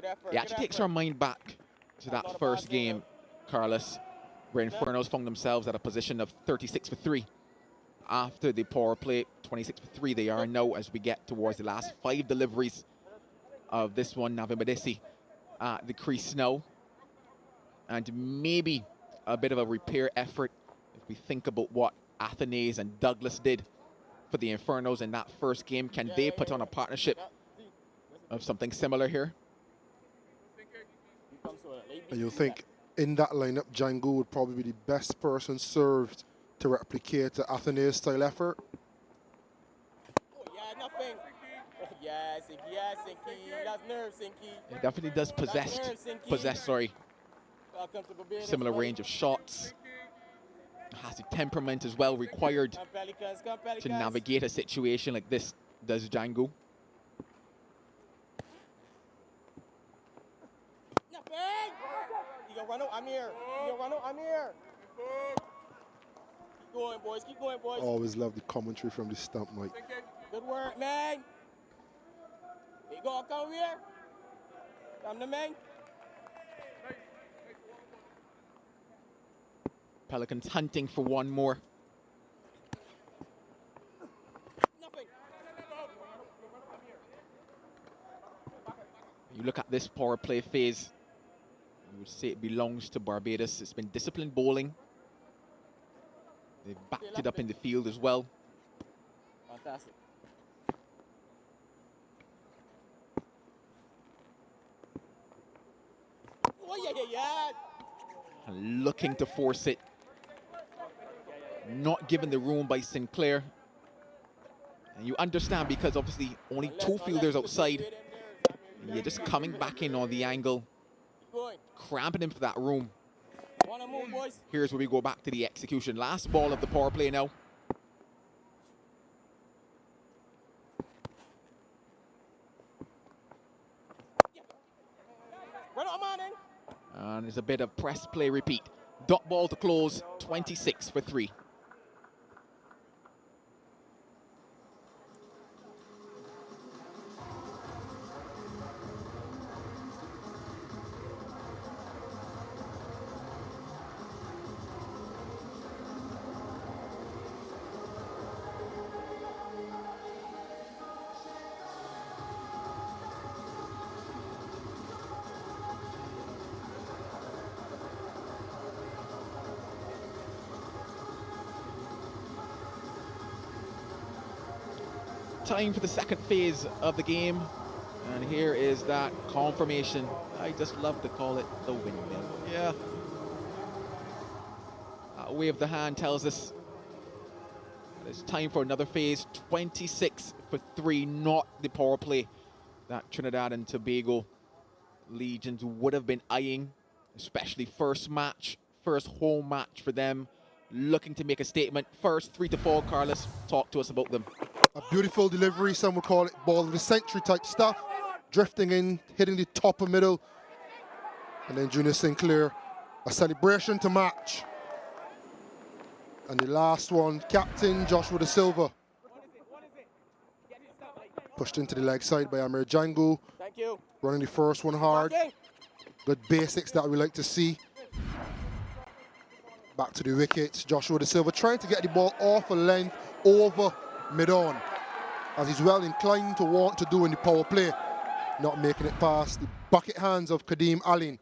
It actually takes our mind back to that first game, Carlos, where Infernos found themselves at a position of 36 for 3. After the power play, 26 for 3 they are now as we get towards the last 5 deliveries of this one. Navimadesi at the crease now. And maybe a bit of a repair effort if we think about what Athenaeus and Douglas did for the Infernos in that first game. Can they put on a partnership of something similar here? And you'll think in that lineup, Django would probably be the best person served to replicate the Athenaeus style effort. He definitely does possess similar range of shots. Has the temperament as well required to navigate a situation like this, does Django. Keep going, boys. Always love the commentary from the stump, Mike. Good work, man. You go, come here. Come to man. Pelicans hunting for one more. You look at this power play phase, you would say it belongs to Barbados. It's been disciplined bowling. They've backed it up in the field as well. Fantastic. Oh, yeah. And looking to force it. Not given the room by Sinclair. And you understand because obviously only 2 fielders outside. You're just coming back in on the angle. Cramping him for that room. Here's where we go back to the execution. Last ball of the power play now. And there's a bit of press play repeat. Dot ball to close, 26 for 3. Time for the second phase of the game, and here is that confirmation. I just love to call it the windmill. Yeah. That wave of the hand tells us that it's time for another phase. 26 for 3, not the power play that Trinidad and Tobago Legions would have been eyeing, especially first home match for them, looking to make a statement. First 3 to 4, Carlos, talk to us about them. A beautiful delivery, some would call it ball of the century type stuff. Drifting in, hitting the top of middle. And then Junior Sinclair, a celebration to match. And the last one, captain Joshua Da Silva. Pushed into the leg side by Amir Django. Thank you. Running the first one hard. Good basics that we like to see. Back to the wickets. Joshua Da Silva trying to get the ball off a length over mid-on, as he's well inclined to want to do in the power play, not making it past the bucket hands of Kadeem Allen.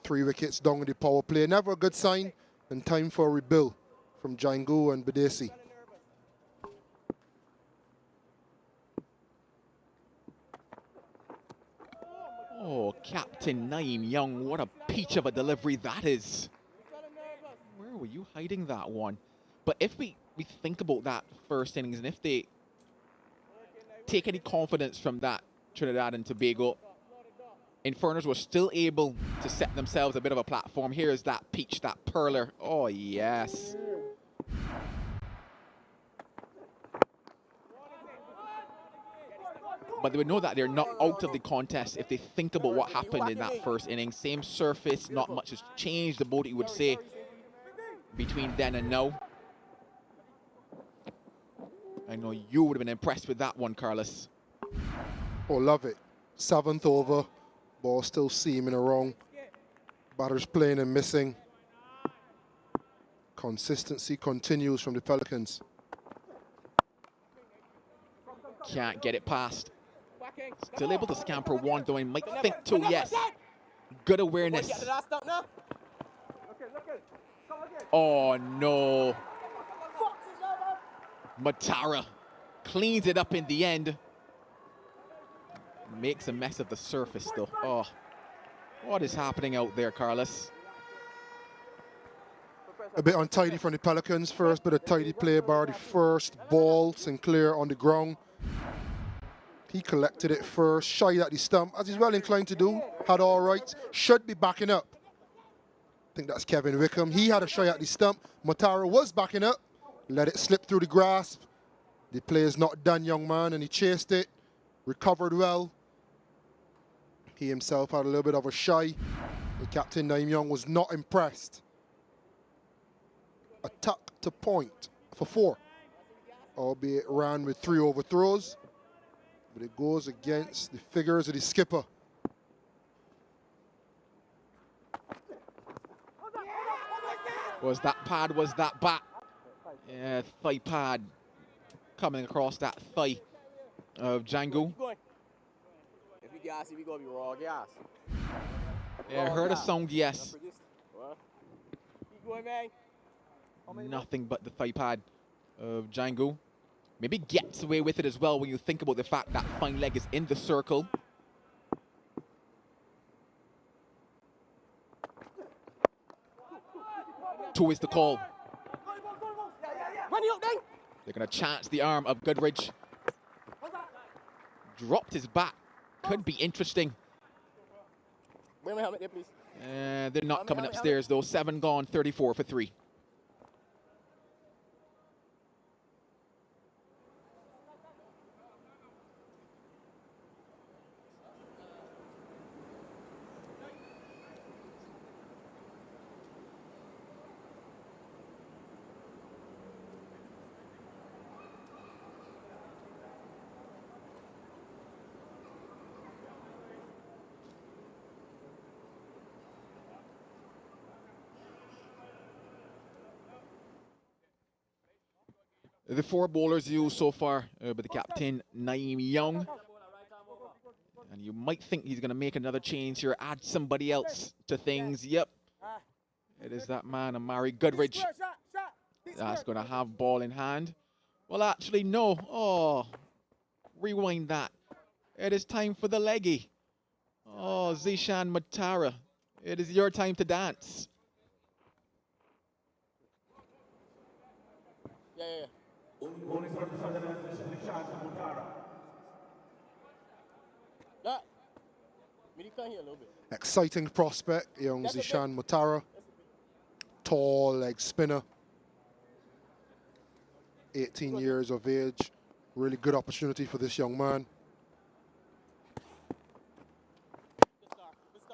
3 wickets down in the power play. Never a good sign, and time for a rebuild from Django and Badesi. Oh, Captain Naeem Young, what a peach of a delivery that is. Where were you hiding that one? But if we think about that first innings, and if they take any confidence from that, Trinidad and Tobago, Infernos were still able to set themselves a bit of a platform. Here's that peach, that perler. Oh, yes. But they would know that they're not out of the contest if they think about what happened in that first inning. Same surface, not much has changed, about you would say, between then and now. I know you would have been impressed with that one, Carlos. Oh, love it. 7th over, ball still seaming wrong. Batters playing and missing. Consistency continues from the Pelicans. Can't get it past. Still able to scamper one, though, and might think two, yes. Good awareness. Oh, no. Matara cleans it up in the end. Makes a mess of the surface, though. Oh, what is happening out there, Carlos? A bit untidy from the Pelicans. First bit of tidy play bar the first ball. Sinclair on the ground. He collected it first, shy at the stump, as he's well inclined to do. Had all right, should be backing up. I think that's Kevin Wickham. He had a shy at the stump. Matara was backing up, let it slip through the grasp. The play is not done, young man, and he chased it, recovered well. He himself had a little bit of a shy. The captain, Naeem Young, was not impressed. A tuck to point for 4, albeit ran with 3 overthrows. But it goes against the figures of the skipper. Was that pad, was that bat? Yeah, thigh pad coming across that thigh of Django. If you gas, we gonna be raw gas. Yeah, heard a sound, yes. Keep going, man. Nothing but the thigh pad of Django. Maybe gets away with it as well when you think about the fact that fine leg is in the circle. Two is the call. They're going to chance the arm of Goodridge. Dropped his bat. Could be interesting. Bring my helmet there, please. They're not coming upstairs, though. 7 gone, 34 for 3. The 4 bowlers used so far by the captain, Naeem Young. And you might think he's going to make another change here, add somebody else to things. Yep. It is that man, Amari Goodridge. That's going to have ball in hand. Well, actually, no. Oh, rewind that. It is time for the leggy. Oh, Zishan Matara. It is your time to dance. Yeah. Exciting prospect, young Zishan Matara. Tall leg spinner. 18 years of age. Really good opportunity for this young man.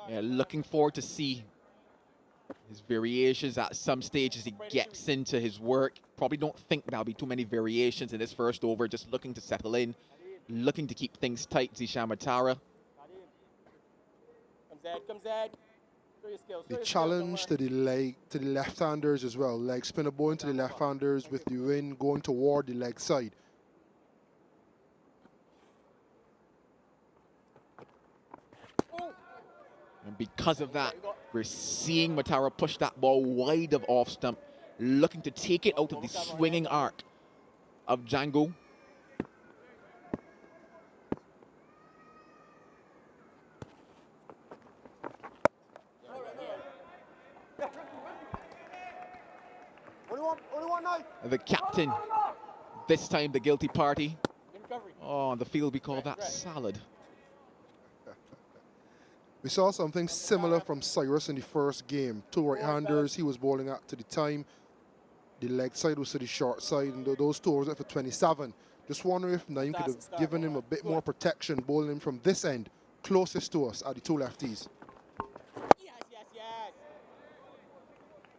Yeah, looking forward to see his variations at some stage as he gets into his work. Probably don't think there'll be too many variations in this first over. Just looking to settle in, looking to keep things tight, Zishan Matara. Come Zed. The challenge to the left-handers as well. Leg spinner ball into the left-handers with the wind going toward the leg side. And because of that, we're seeing Matara push that ball wide of off stump, looking to take it out of the swinging arc of Django. The captain, this time the guilty party. Oh, on the field we call that salad. We saw something similar from Cyrus in the first game. Two right-handers he was bowling at to the time. The leg side was to the short side, and those two was at for 27. Just wondering if Naeem could have given him a bit more protection, bowling him from this end, closest to us, at the two lefties. Yes.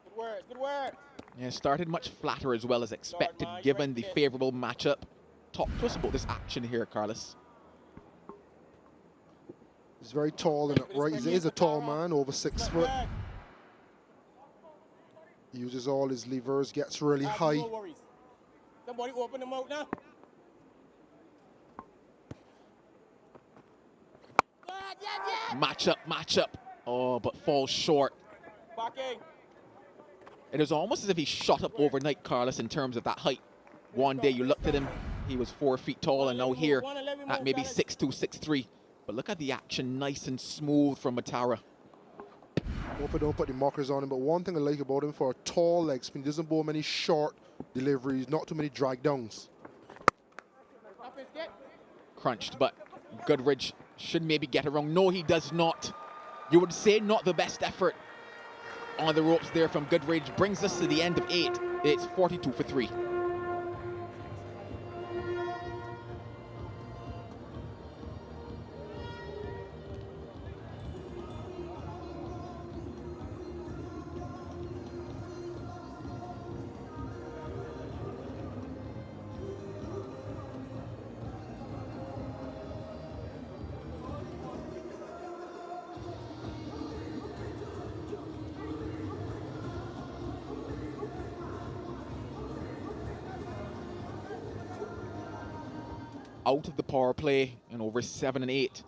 Good work, good work. Yeah, started much flatter as well as expected, given the favourable matchup. Talk to us about this action here, Carlos. He's very tall and upright. He is a tall man, over 6 foot. He uses all his levers, gets really high. Somebody open them out now. Matchup. Oh, but falls short. It was almost as if he shot up overnight, Carlos, in terms of that height. One day you looked at him, he was 4 feet tall, and now here at maybe 6'2", 6'3". But look at the action, nice and smooth from Matara. Hope I don't put the markers on him, but one thing I like about him, for a tall leg spin, he doesn't bowl many short deliveries, not too many drag downs. Crunched, but Goodridge should maybe get it wrong. No, he does not. You would say not the best effort on the ropes there from Goodridge. Brings us to the end of 8. It's 42 for 3. Out of the power play in over 7 and 8.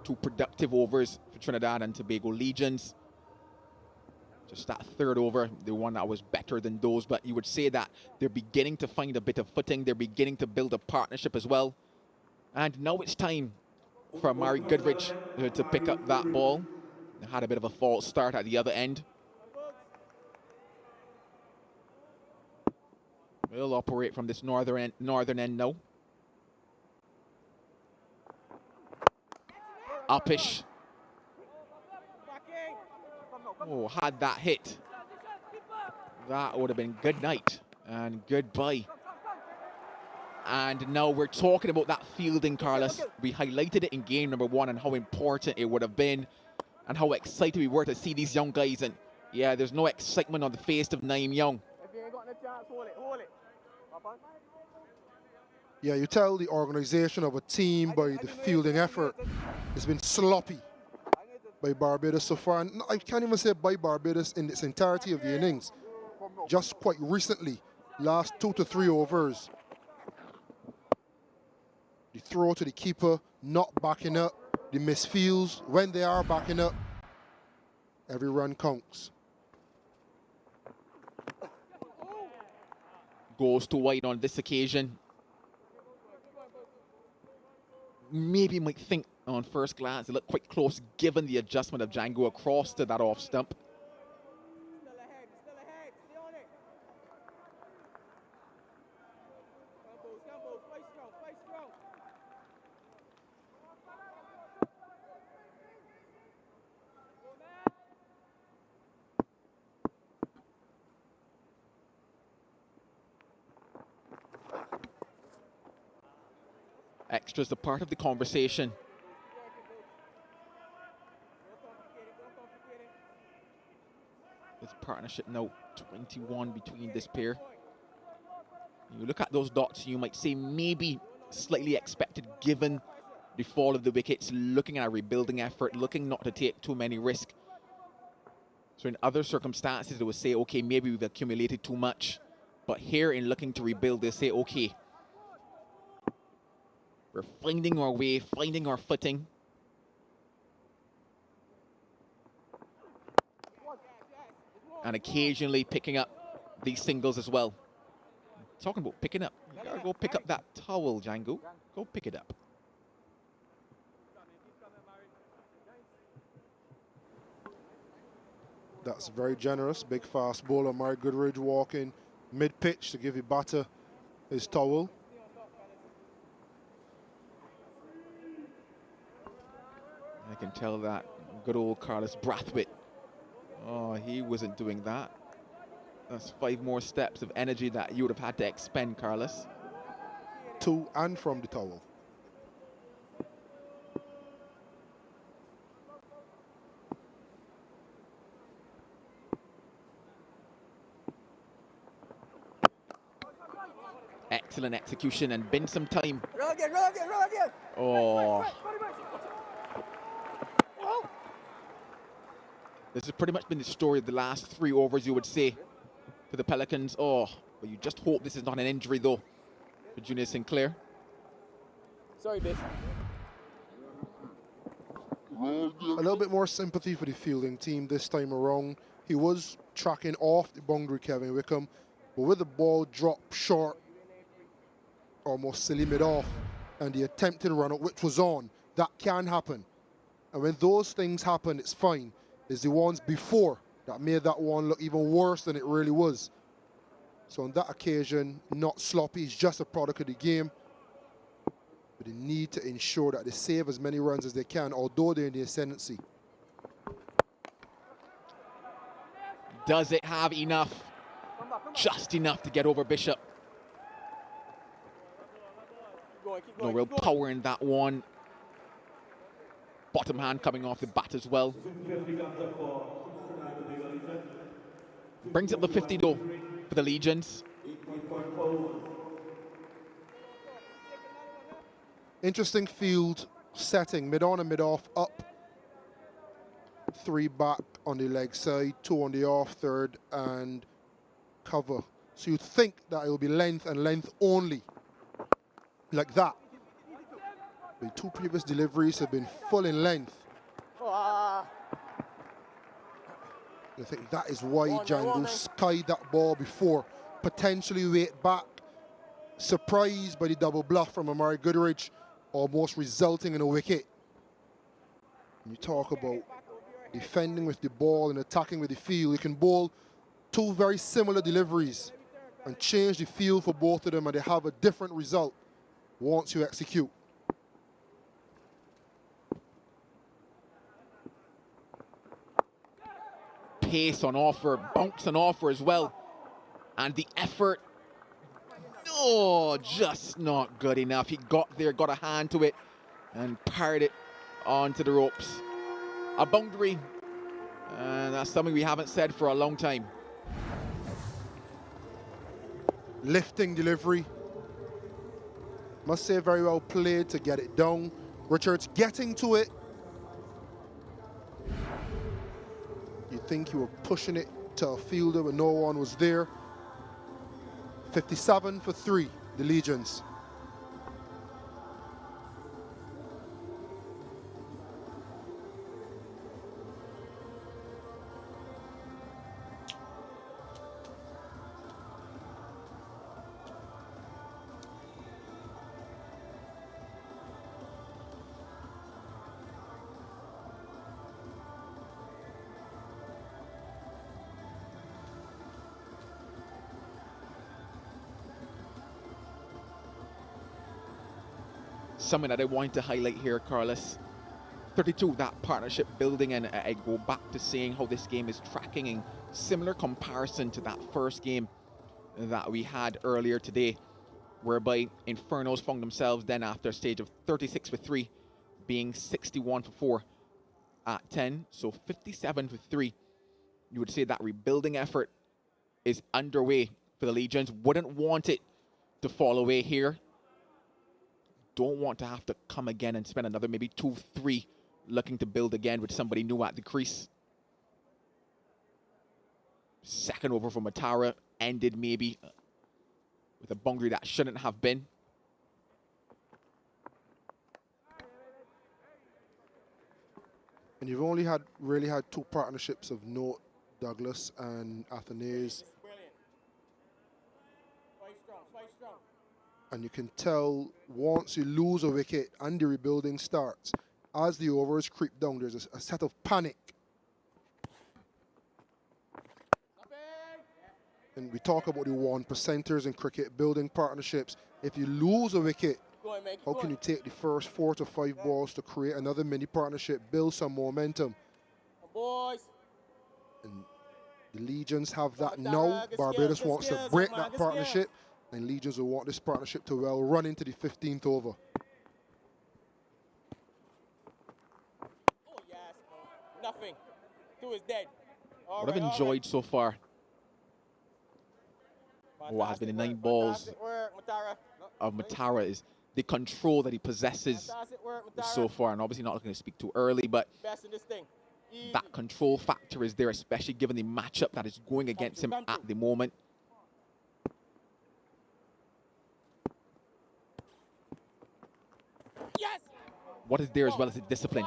2 productive overs for Trinidad and Tobago Legions. Just that third over, the one that was better than those, but you would say that they're beginning to find a bit of footing. They're beginning to build a partnership as well. And now it's time for Mari Goodridge to pick up that ball. They had a bit of a false start at the other end. We'll operate from this northern end now. Uppish. Oh, had that hit, that would have been good night and goodbye. And now we're talking about that fielding, Carlos. We highlighted it in game number 1 and how important it would have been and how excited we were to see these young guys. And yeah, there's no excitement on the face of Naeem Young. Yeah, you tell the organization of a team by the fielding effort. It's been sloppy by Barbados so far. And I can't even say by Barbados in its entirety of the innings. Just quite recently, last 2 to 3 overs. The throw to the keeper, not backing up. The misfields, when they are backing up, every run counts. Goes to wide on this occasion. Maybe you might think on first glance it looked quite close given the adjustment of Django across to that off stump. Extras are part of the conversation. This partnership now 21 between this pair. You look at those dots, you might say maybe slightly expected given the fall of the wickets, looking at a rebuilding effort, looking not to take too many risks. So in other circumstances, they would say, okay, maybe we've accumulated too much. But here, in looking to rebuild, they say, okay, we're finding our way, finding our footing. And occasionally picking up these singles as well. Talking about picking up. You gotta go pick up that towel, Django. Go pick it up. That's very generous. Big fast bowler, Murray Goodridge walking mid-pitch to give the batter his towel. I can tell that good old Carlos Brathwaite. Oh, he wasn't doing that. That's 5 more steps of energy that you would have had to expend, Carlos. To and from the towel. Excellent execution and been some time. Roll again, roll again, roll again. Oh. This has pretty much been the story of the last 3 overs, you would say, for the Pelicans. Oh, but you just hope this is not an injury, though, for Junior Sinclair. Sorry, bitch. A little bit more sympathy for the fielding team this time around. He was tracking off the boundary, Kevin Wickham, but with the ball dropped short, almost silly mid-off, and the attempted run-up, which was on, that can happen. And when those things happen, it's fine. It's the ones before that made that one look even worse than it really was. So on that occasion, not sloppy, it's just a product of the game. But they need to ensure that they save as many runs as they can, although they're in the ascendancy. Does it have enough? Just enough to get over Bishop. No real power in that one. Bottom hand coming off the bat as well. Brings up the 50 though for the Legions. Interesting field setting, mid-on and mid-off, up. 3 back on the leg side, 2 on the off, third, and cover. So you'd think that it will be length and length only, like that. The 2 previous deliveries have been full in length. I think that is why Django skied that ball before. Potentially wait back. Surprised by the double bluff from Amari Goodridge, almost resulting in a wicket. When you talk about defending with the ball and attacking with the field, you can bowl 2 very similar deliveries and change the field for both of them, and they have a different result once you execute. Pace on offer, bounce on offer as well. And the effort, oh, just not good enough. He got there, got a hand to it, and parried it onto the ropes. A boundary, and that's something we haven't said for a long time. Lifting delivery. Must say very well played to get it down. Richards getting to it. You think you were pushing it to a fielder when no one was there. 57 for 3, the Legions. Something that I want to highlight here, Carlos. 32, that partnership building, and I go back to saying how this game is tracking in similar comparison to that first game that we had earlier today, whereby Infernos found themselves then after a stage of 36 for 3, being 61 for 4 at 10, so 57 for 3. You would say that rebuilding effort is underway for the Legions. Wouldn't want it to fall away here. Don't want to have to come again and spend another maybe 2-3 looking to build again with somebody new at the crease. Second over for Matara ended maybe with a boundary that shouldn't have been. And you've only really had two partnerships of note, Douglas and Athanase. And you can tell once you lose a wicket and the rebuilding starts, as the overs creep down, there's a set of panic. And we talk about the 1%ers in cricket, building partnerships. If you lose a wicket, how can you take the first 4 to 5 balls to create another mini partnership, build some momentum? And the Legions have that now. Barbados wants to break that partnership, and Legions will want this partnership to well run into the 15th over. Oh, yes. Nothing. Two is dead. What I've enjoyed so far, what has been the 9 balls of Matara, is the control that he possesses so far. And obviously not looking to speak too early, but that control factor is there, especially given the matchup that is going against him at the moment. Yes. What is there as well as the discipline,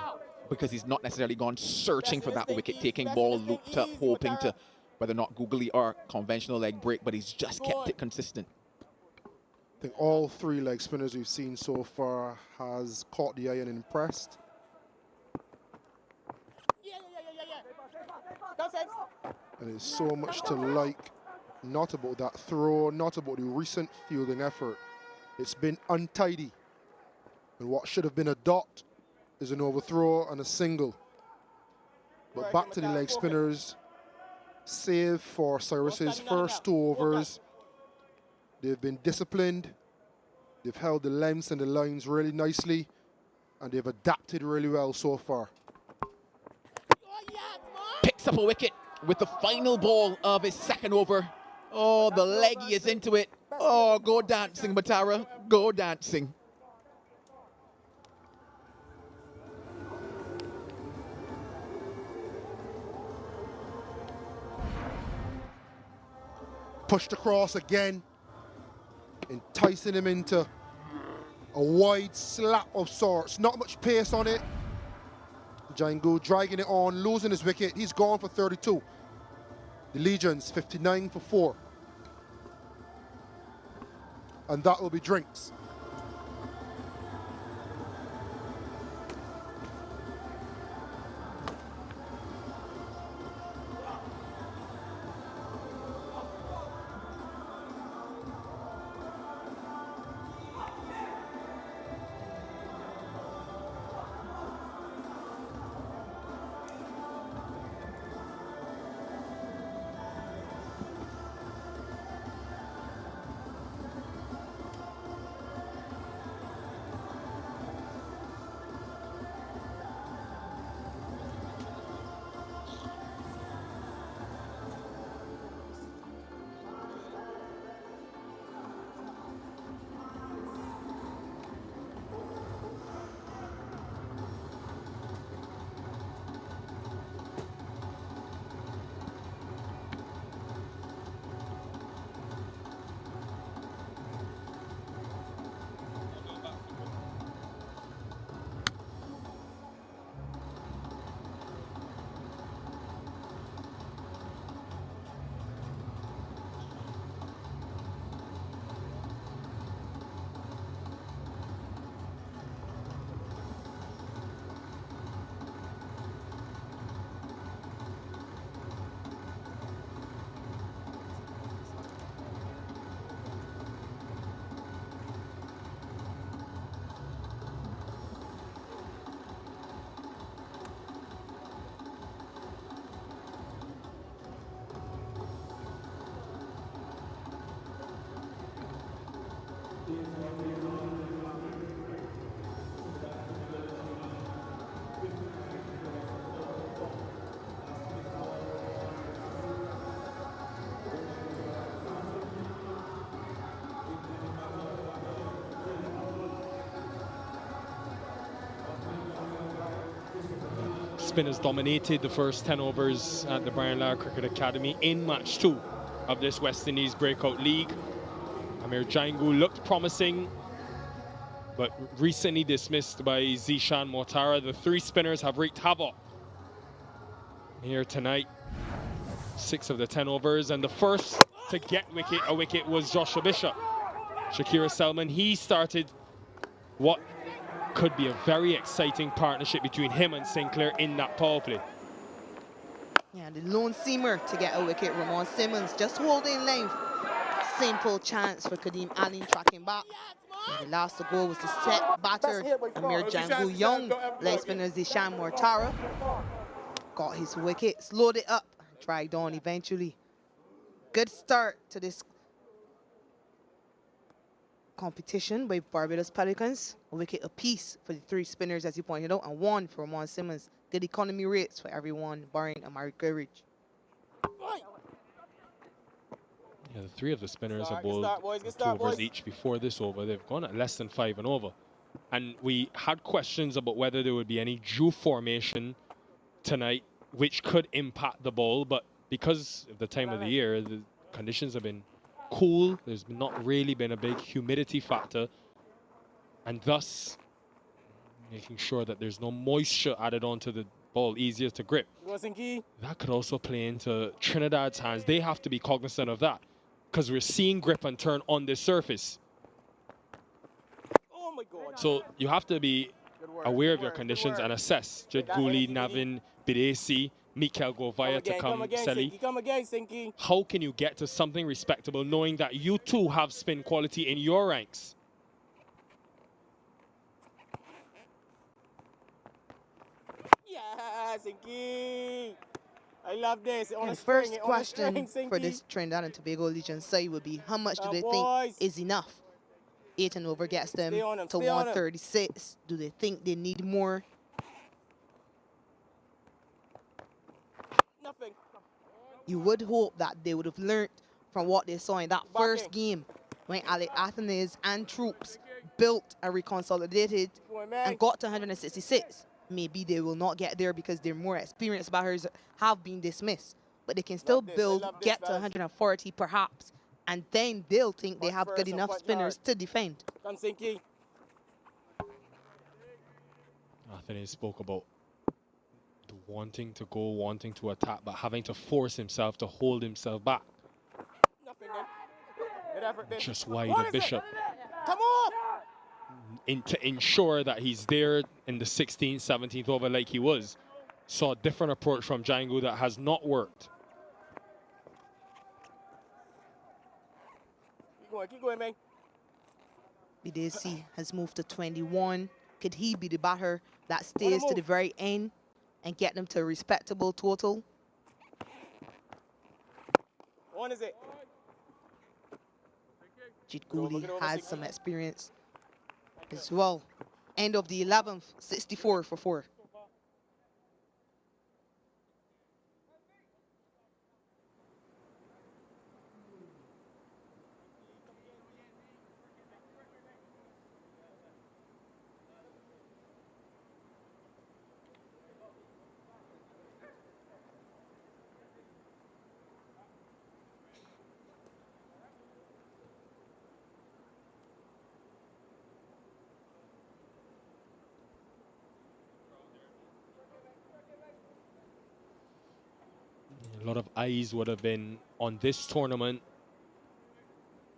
because he's not necessarily gone searching for that wicket-taking ball, looped up, hoping to whether or not googly or conventional leg break, but he's just kept it consistent. I think all 3 leg spinners we've seen so far has caught the eye and impressed. And it's so much to like, not about that throw, not about the recent fielding effort. It's been untidy. And what should have been a dot is an overthrow and a single. But back to the leg spinners. Save for Cyrus's first 2 overs. They've been disciplined. They've held the lengths and the lines really nicely. And they've adapted really well so far. Picks up a wicket with the final ball of his second over. Oh, the leggy is into it. Oh, go dancing, Matara. Go dancing. Pushed across again, enticing him into a wide slap of sorts. Not much pace on it. Django dragging it on, losing his wicket. He's gone for 32. The Legions 59 for 4. And that will be drinks. spinners dominated the first 10 overs at the Brian Lara Cricket Academy in match 2 of this West Indies Breakout League. Amir Jangu looked promising, but recently dismissed by Zishan Mortara. The 3 spinners have wreaked havoc here tonight. 6 of the 10 overs, and the first to get a wicket was Joshua Bishop. Shakira Selman, he started what could be a very exciting partnership between him and Sinclair in that power play. Yeah, the lone seamer to get a wicket, Ramon Simmons, just holding length. Simple chance for Kadeem Allen tracking back. And the last to go was the set batter, Amir Jangu Young. Leg spinner Zishan Mortara got his wicket, slowed it up, dragged on eventually. Good start to this competition by Barbados Pelicans. A wicket apiece for the 3 spinners, as you pointed out, and 1 for Ramon Simmons. Good economy rates for everyone, barring Amari Courage. Yeah, the 3 of the spinners have bowled 2 overs each before this over. They've gone at less than 5 and over. And we had questions about whether there would be any due formation tonight, which could impact the ball. But because of the time of the year, the conditions have been cool. There's not really been a big humidity factor. And thus, making sure that there's no moisture added onto the ball, easier to grip. That could also play into Trinidad's hands. They have to be cognizant of that, because we're seeing grip and turn on this surface. Oh my God. So you have to be aware of your conditions and assess. Jed Gooley, Navin, Bidesi, Mikael Govaya to come Selly. Come again, Sinky. How can you get to something respectable knowing that you too have spin quality in your ranks? Yeah, Sinky. I love this. And first question for this Trinidad and Tobago Legion side would be, how much do they think is enough? 8 and over gets them to 136. Do they think they need more? Nothing. You would hope that they would have learned from what they saw in that first game when Alec Athens and troops built and reconsolidated and got to 166. Maybe they will not get there because their more experienced batters have been dismissed. But they can still build, get to 140 perhaps, and then they'll think they have good enough spinners to defend. Come, Sinky. Athens spoke about the wanting to go, wanting to attack, but having to force himself to hold himself back. Nothing then. Good effort then. Just wide of Bishop. Come on! To ensure that he's there in the 16th, 17th over like he was. Saw a different approach from Jangu that has not worked. Keep going, man. Bidesi has moved to 21. Could he be the batter that stays to the very end and get them to a respectable total? One is it? Jit Gooley has some experience as well. End of the 11th, 64 for 4. A lot of eyes would have been on this tournament.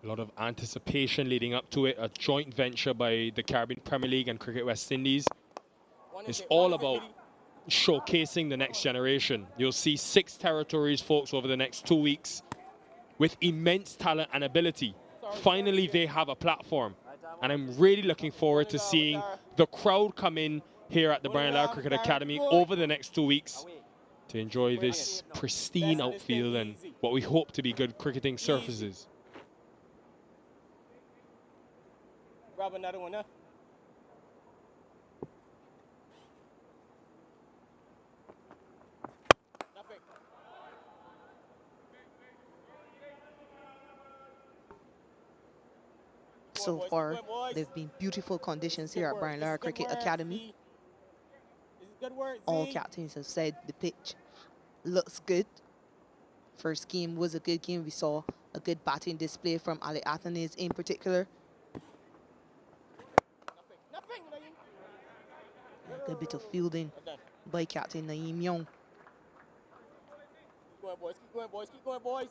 A lot of anticipation leading up to it. A joint venture by the Caribbean Premier League and Cricket West Indies. It's all about showcasing the next generation. You'll see 6 territories, folks, over the next 2 weeks with immense talent and ability. Finally, they have a platform. And I'm really looking forward to seeing the crowd come in here at the Brian Lara Cricket Academy over the next 2 weeks to enjoy this pristine outfield and what we hope to be good cricketing surfaces. Grab another one, huh? Nothing. So far, there have been beautiful conditions here at Brian Lara Cricket Academy. Good work, All Z. captains have said the pitch looks good. First game was a good game. We saw a good batting display from Ali Athenes in particular. Nothing. A good bit of fielding by Captain Naeem Young. Keep going, boys. Keep going, boys. Keep going, boys.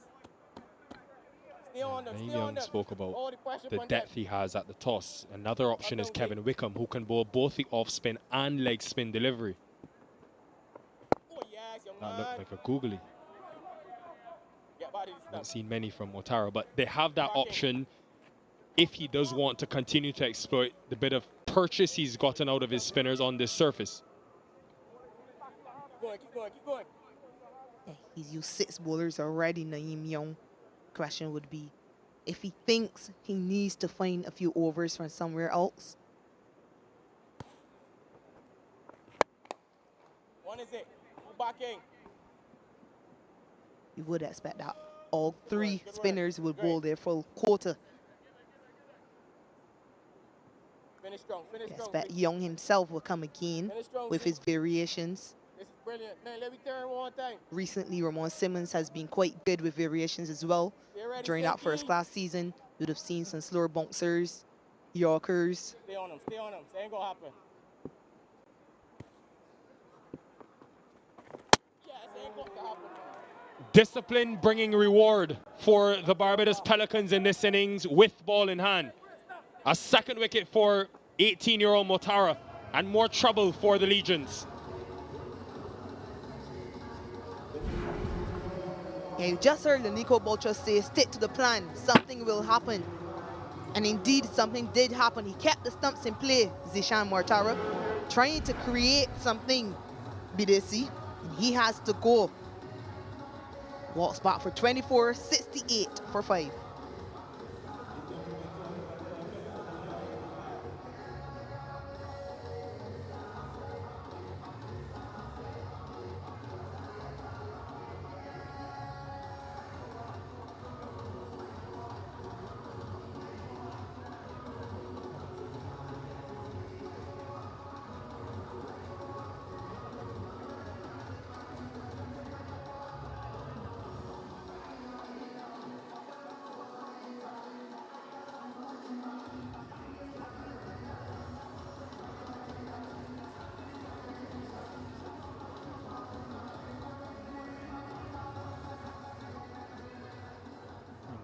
Stay on them. Naeem Stay on Young them. spoke about All the pressure the on depth them. he has at the toss. Another option is Kevin Wickham, who can bowl both the off-spin and leg spin delivery. Oh, yes, young That man. looked like a googly. Get body this Haven't stuff. seen many from Otara, but they have that option if he does want to continue to exploit the bit of purchase he's gotten out of his spinners on this surface. Keep going, keep going, keep going. Yeah, he's used 6 bowlers already, Naeem Young. Question would be, if he thinks he needs to find a few overs from somewhere else, One is it. Go back in. you would expect that all 3 Good work. spinners would Great. bowl their full quota. Finish strong, finish You strong. expect Z. Young himself will come again Finish strong, with Z. his variations. This is brilliant. Man, let me turn one time. Recently, Ramon Simmons has been quite good with variations as well. Get ready, During that Seki. first class season, you would have seen some slower bouncers, Yorkers. Stay on them, stay on them. It ain't gonna happen. Yes, it ain't gonna happen. Discipline bringing reward for the Barbados Pelicans in this innings with ball in hand. A second wicket for 18-year-old Motara and more trouble for the Legions. Yeah, you just heard Nico Bolcher say, stick to the plan, something will happen. And indeed, something did happen. He kept the stumps in play, Zishan Mortara, trying to create something, Bidesi, and he has to go. Walks back for 24, 68 for 5.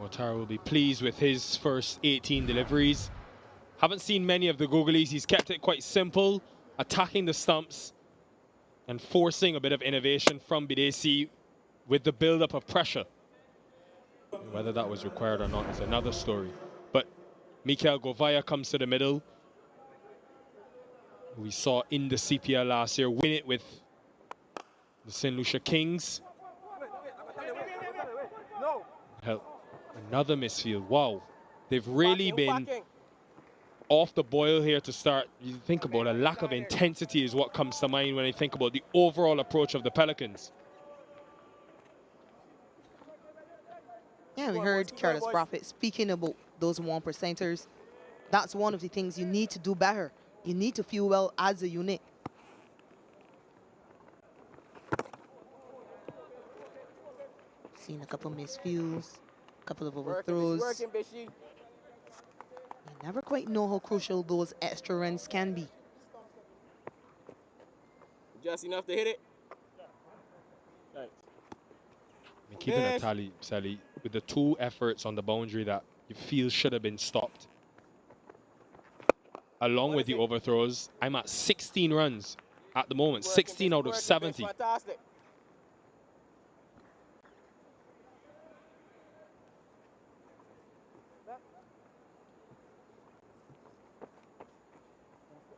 Motara will be pleased with his first 18 deliveries. Haven't seen many of the googlies. He's kept it quite simple, attacking the stumps and forcing a bit of innovation from Bidesi with the build-up of pressure. Whether that was required or not is another story. But Mikael Govaya comes to the middle. We saw in the CPL last year win it with the St. Lucia Kings. Hell, another misfield. Wow. They've really been off the boil here to start. You think about a lack of intensity is what comes to mind when I think about the overall approach of the Pelicans. Yeah, we heard Curtis Prophet speaking about those 1%ers. That's one of the things you need to do better. You need to feel well as a unit. Seen a couple misfields, a couple of overthrows. Working, Bishy. You never quite know how crucial those extra runs can be. Just enough to hit it. Thanks. I mean, keeping a tally, Sally, with the 2 efforts on the boundary that you feel should have been stopped, along with the overthrows, I'm at 16 runs at the moment, 16 out of 70. Fantastic.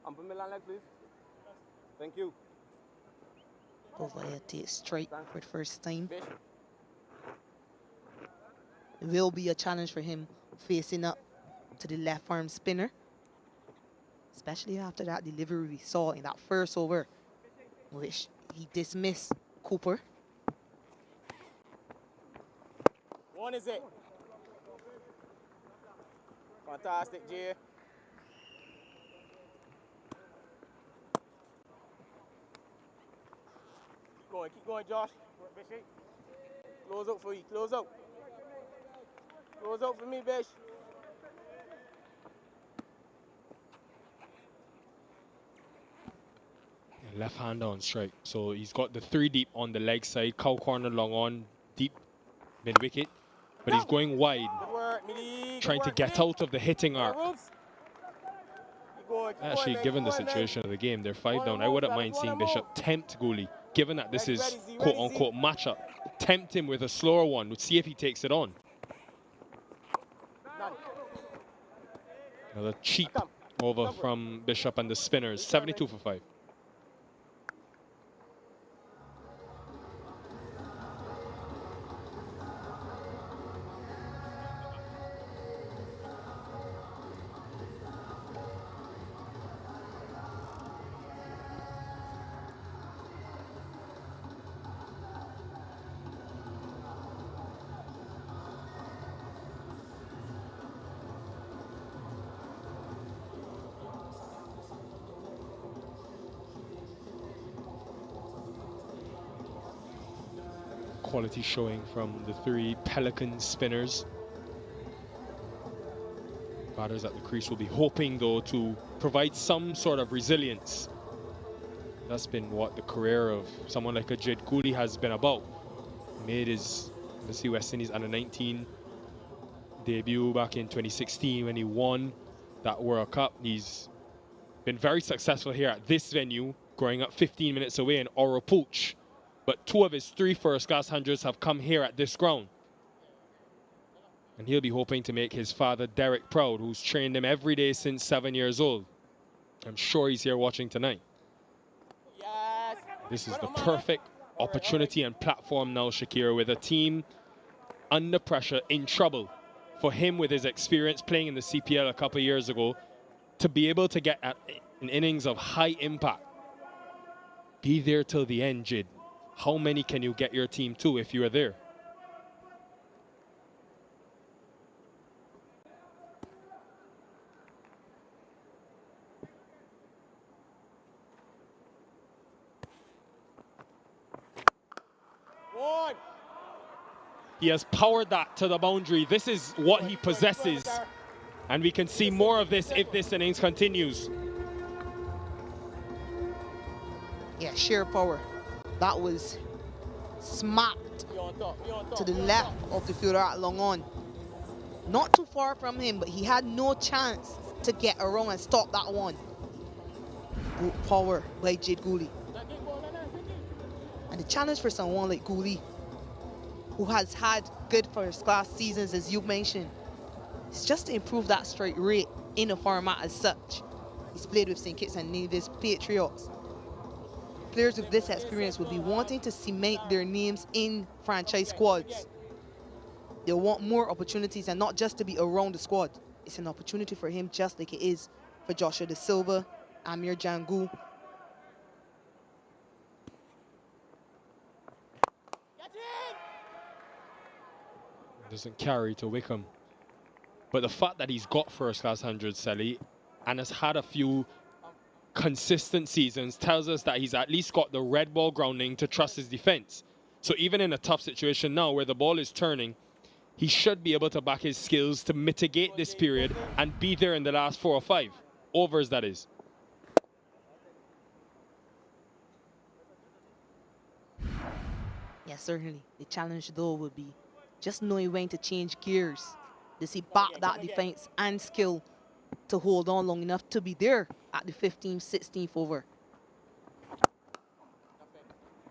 I'm from Milan, please. Thank you. Govaya takes strike for the first time. It will be a challenge for him facing up to the left arm spinner, especially after that delivery we saw in that first over, which he dismissed Cooper. One is it. Fantastic, Jay. keep going, Josh. Close out for you, close out. Close out for me, Bish. Left hand on strike. So he's got the 3 deep on the leg side, cow corner long on, deep mid wicket. But he's going wide, Good work, Millie. trying to get out of the hitting arc. Actually, given the situation of the game, they're 5 down. I wouldn't mind seeing Bishop tempt Gooley, given that this is quote-unquote matchup. Tempt him with a slower one. We'll see if he takes it on. Another cheap over from Bishop and the spinners. 72 for 5. Quality showing from the 3 Pelican spinners. Batters at the crease will be hoping, though, to provide some sort of resilience. That's been what the career of someone like a Jed Gooley has been about. Made his West Indies under-19 debut back in 2016 when he won that World Cup. He's been very successful here at this venue, growing up 15 minutes away in Orapooch. But 2 of his 3 first-class hundreds have come here at this ground. And he'll be hoping to make his father, Derek, proud, who's trained him every day since 7 years old. I'm sure he's here watching tonight. This is the perfect opportunity and platform now, Shakira, with a team under pressure, in trouble. For him, with his experience playing in the CPL a couple of years ago, to be able to get an innings of high impact. Be there till the end, Jid. How many can you get your team to if you are there? He has powered that to the boundary. This is what he possesses. And we can see more of this if this innings continues. Yeah, sheer power. That was smacked to the left of the fielder at long on. Not too far from him, but he had no chance to get around and stop that one. Good power by Jade Gooley. And the challenge for someone like Gooley, who has had good first-class seasons, as you mentioned, is just to improve that strike rate in a format as such. He's played with St. Kitts and Nevis Patriots. Players with this experience will be wanting to cement their names in franchise squads. They want more opportunities, and not just to be around the squad. It's an opportunity for him, just like it is for Joshua De Silva, Amir Jangu. Doesn't carry to Wickham. But the fact that he's got first-class 100, Sally, and has had a few consistent seasons tells us that he's at least got the red ball grounding to trust his defense. So even in a tough situation now where the ball is turning, he should be able to back his skills to mitigate this period and be there in the last 4 or 5 overs, that is. Yes, certainly. The challenge, though, would be just knowing when to change gears. Does he back that defense and skill to hold on long enough to be there at the 15th, 16th over?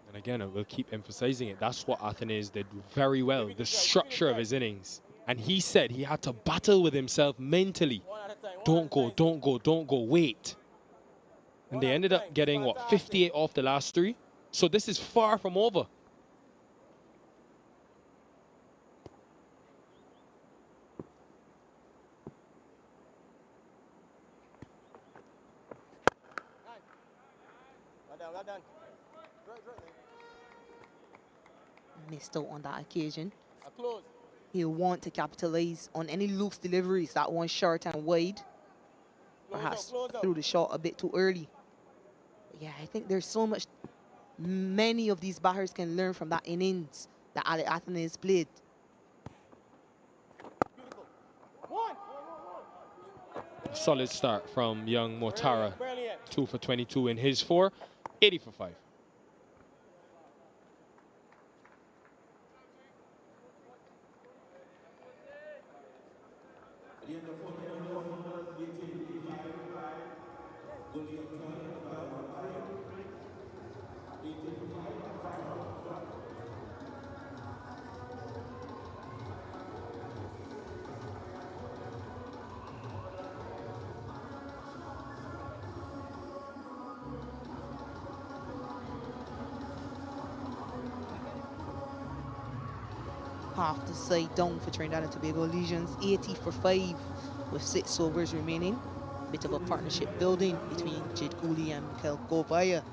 And again, I will keep emphasizing it. That's what Athenaeus did very well, the structure of his innings. And he said he had to battle with himself mentally. Don't go, don't go, don't go, wait. And they ended up getting, what, 58 off the last 3? So this is far from over. Missed out on that occasion. He'll want to capitalize on any loose deliveries that one short and wide. Perhaps threw the shot a bit too early. But yeah, I think there's so much many of these batters can learn from that innings that Ali Athens played. Solid start from young Motara. 2 for 22 in his 4, 80 for 5. Half the side down for Trinidad and Tobago Legions, 80 for 5 with 6 overs remaining. Bit of a partnership building between Jid Cooley and Mikel Govaya.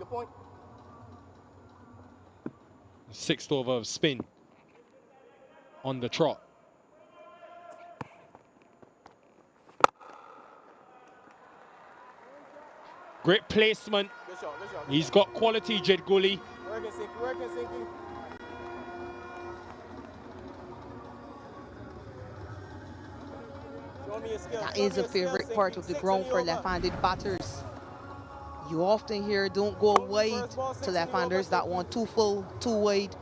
Point. 6th over of spin on the trot. Great placement. Good shot. He's got quality, Jid Cooley. Working, Sinky. Show me your skill. That is a favorite part of the ground for left-handed batters. You often hear don't go wide to left-handers that want too full, too wide,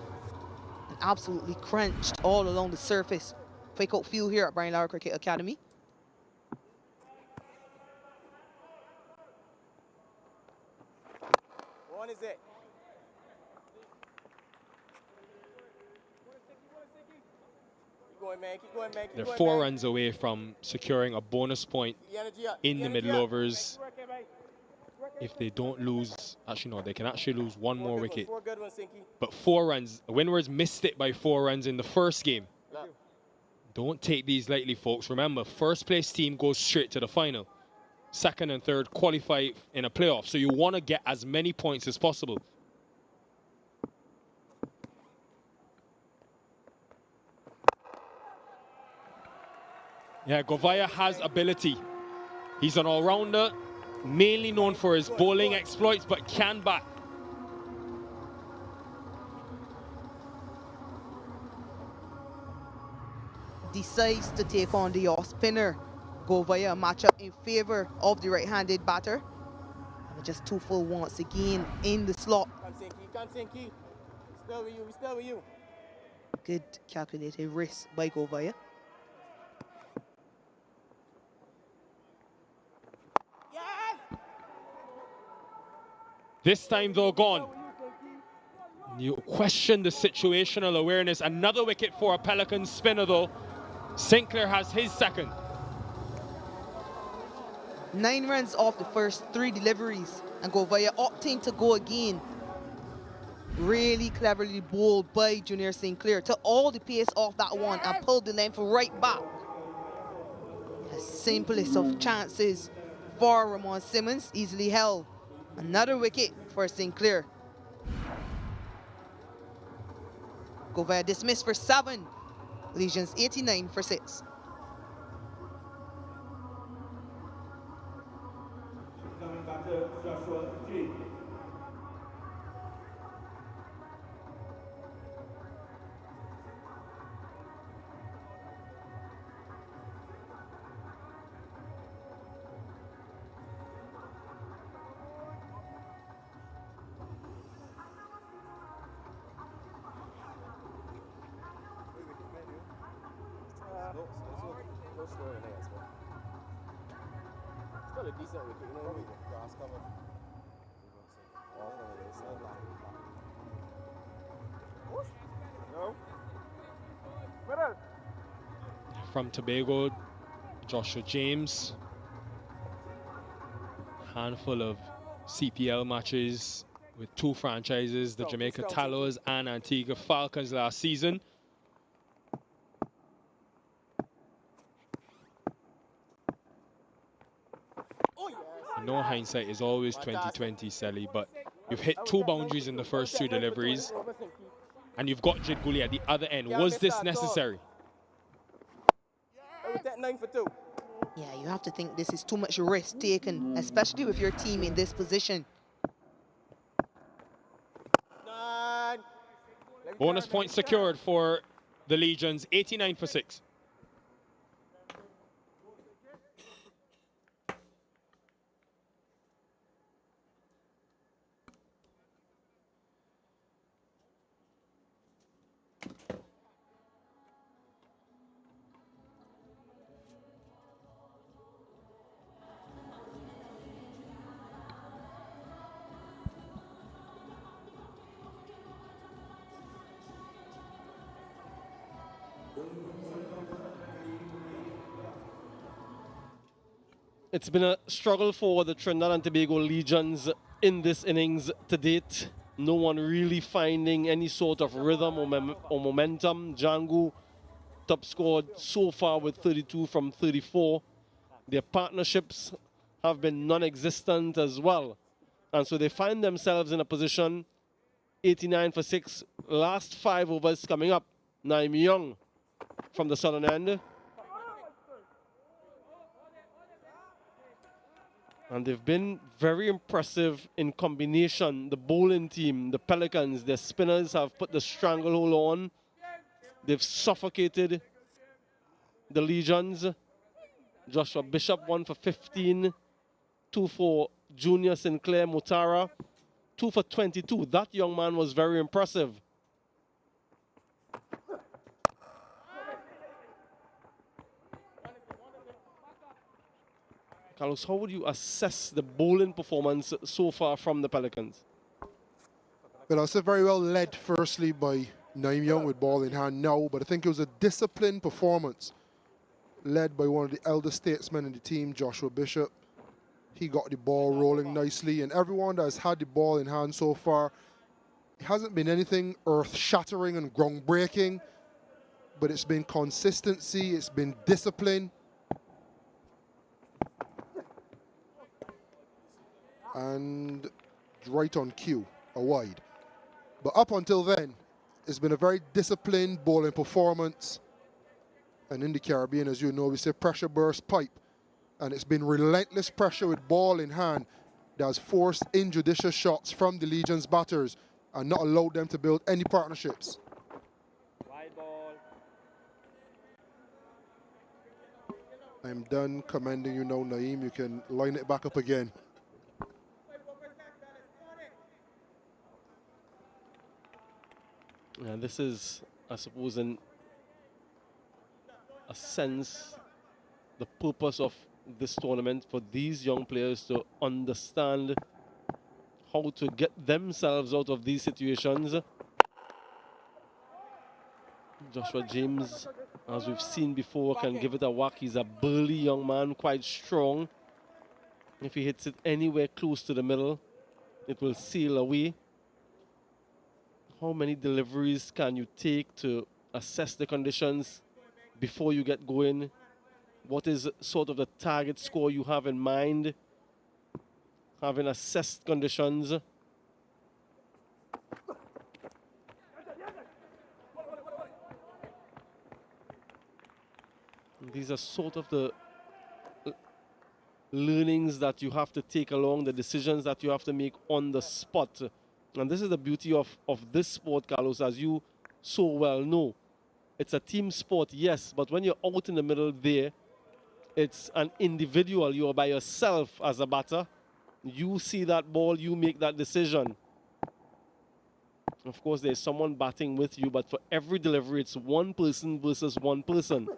and absolutely crunched all along the surface. Fake out field here at Brian Lara Cricket Academy. One is it. Keep going, man. They're 4 runs away from securing a bonus point in the middle overs. If they don't lose, actually no, they can actually lose one more wicket. But 4 runs, Windwards missed it by 4 runs in the first game. Don't take these lightly, folks. Remember, first place team goes straight to the final. Second and third qualify in a playoff. So you want to get as many points as possible. Yeah, Govaya has ability. He's an all-rounder, mainly known for his bowling exploits, but can bat. Decides to take on the off-spinner. Govaya match up in favor of the right-handed batter. And just 2 full once again in the slot. Come, Sinky. Still with you. Good calculated risk by Govaya. This time, though, gone. You question the situational awareness. Another wicket for a Pelicans spinner, though. Sinclair has his second. 9 runs off the first 3 deliveries, and Govaya opting to go again. Really cleverly bowled by Junior Sinclair. Took all the pace off that one and pulled the length right back. The simplest of chances for Ramon Simmons, easily held. Another wicket for Sinclair. Govaya dismissed for 7. Legions 89 for 6. Still a decent wicket, you know what I mean? Grass cover. No. From Tobago, Joshua James. Handful of CPL matches with 2 franchises, the Jamaica Tallows and Antigua Falcons last season. No hindsight is always 20/20, Selly, but you've hit 2 boundaries in the first 2 deliveries, and you've got Jid Cooley at the other end. Was this necessary? With that 9 for 2. Yeah, you have to think this is too much risk taken, especially with your team in this position. Bonus point secured for the Legions, 89 for 6. It's been a struggle for the Trinidad and Tobago Legions in this innings to date. No one really finding any sort of rhythm or momentum. Django top scored so far with 32 from 34. Their partnerships have been non-existent as well. And so they find themselves in a position 89 for 6. Last 5 overs coming up. Naim Young from the southern end. And they've been very impressive in combination. The bowling team, the Pelicans, their spinners have put the stranglehold on. They've suffocated the Legions. Joshua Bishop 1 for 15. 2 for Junior Sinclair Mutara. 2 for 22. That young man was very impressive. Carlos, how would you assess the bowling performance so far from the Pelicans? Well, I said very well led firstly by Naim Young with ball in hand now, but I think it was a disciplined performance led by one of the elder statesmen in the team, Joshua Bishop. He got the ball rolling nicely, and everyone that has had the ball in hand so far, it hasn't been anything earth-shattering and groundbreaking, but it's been consistency, it's been discipline, and right on cue, a wide. But up until then, it's been a very disciplined bowling performance. And in the Caribbean, as you know, we say pressure burst pipe. And it's been relentless pressure with ball in hand that has forced injudicious shots from the Legion's batters and not allowed them to build any partnerships. Wide ball. I'm done commending you now, Naim. You can line it back up again. And this is, I suppose, in a sense, the purpose of this tournament, for these young players to understand how to get themselves out of these situations. Joshua James, as we've seen before, can give it a whack. He's a burly young man, quite strong. If he hits it anywhere close to the middle, it will sail away. How many deliveries can you take to assess the conditions before you get going? What is sort of the target score you have in mind, having assessed conditions? These are sort of the learnings that you have to take along, the decisions that you have to make on the spot. And this is the beauty of this sport, Carlos, as you so well know. It's a team sport, yes, but when you're out in the middle there, it's an individual. You're by yourself as a batter. You see that ball, you make that decision. Of course, there's someone batting with you, but for every delivery, it's one person versus one person.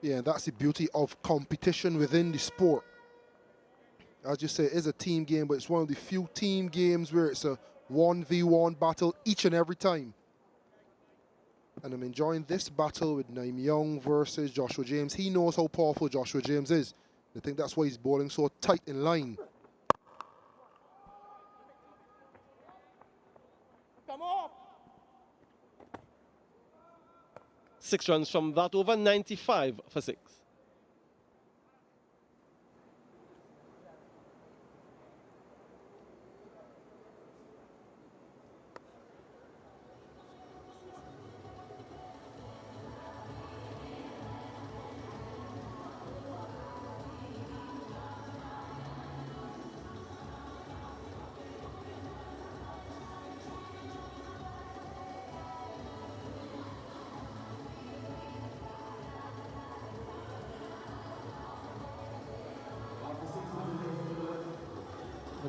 Yeah, that's the beauty of competition within the sport. As you say, it is a team game, but it's one of the few team games where it's a 1v1 battle each and every time. And I'm enjoying this battle with Naim Young versus Joshua James. He knows how powerful Joshua James is. I think that's why he's bowling so tight in line. Come off. 6 runs from that over, 95 for 6.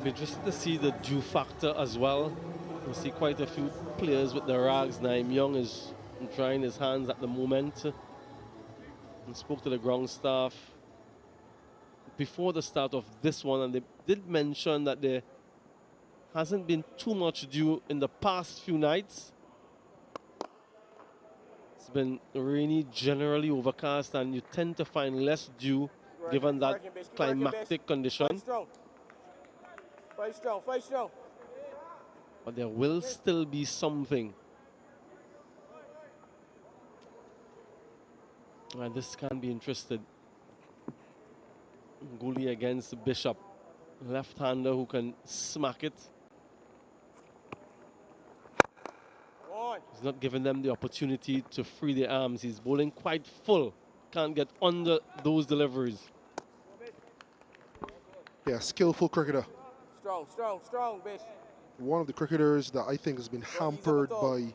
be interested to see the due factor as well. You see quite a few players with the rags. Naim Young is trying his hands at the moment. And spoke to the ground staff before the start of this one, and they did mention that there hasn't been too much dew in the past few nights. It's been rainy, generally overcast, and you tend to find less dew given that climatic condition. Fight strong, fight strong. But there will still be something. And this can be interesting. Goalie against Bishop. Left-hander who can smack it. He's not giving them the opportunity to free their arms. He's bowling quite full. Can't get under those deliveries. Yeah, skillful cricketer. Strong, strong, strong, bitch. One of the cricketers that I think has been hampered by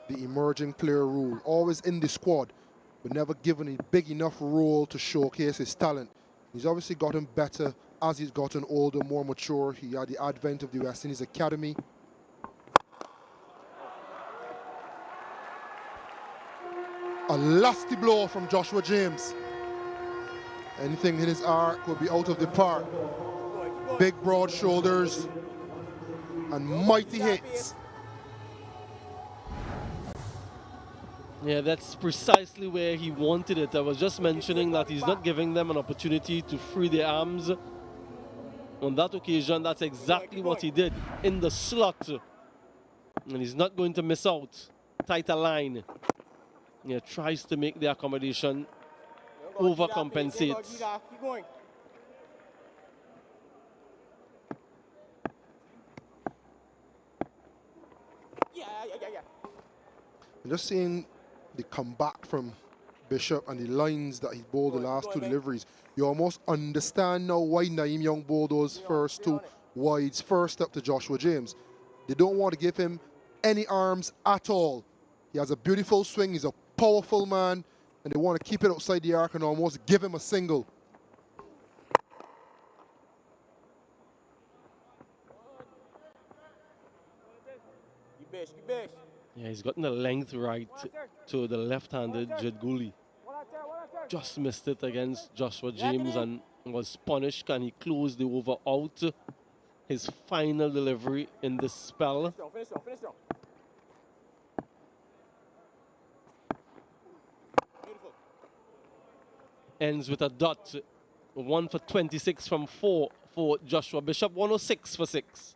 the emerging player rule. Always in the squad, but never given a big enough role to showcase his talent. He's obviously gotten better as he's gotten older, more mature. He had the advent of the West Indies Academy. A lusty blow from Joshua James. Anything in his arc will be out of the park. Big, broad shoulders and mighty hits. Yeah, that's precisely where he wanted it. I was just mentioning that he's not giving them an opportunity to free their arms. On that occasion, that's exactly what he did in the slot. And he's not going to miss out. Tighter line. Yeah, tries to make the accommodation, overcompensates. Keep going. Yeah. I'm just seeing the comeback from Bishop and the lines that he bowled the last two deliveries. You almost understand now why Naim Young bowled those first two wides first up to Joshua James. They don't want to give him any arms at all. He has a beautiful swing, he's a powerful man, and they want to keep it outside the arc and almost give him a single. Yeah, he's gotten the length right to the left-handed Jed Gooley. Just missed it against Joshua James and was punished. Can he close the over out? His final delivery in this spell. Ends with a dot. 1 for 26 from 4 for Joshua Bishop. 106 for 6.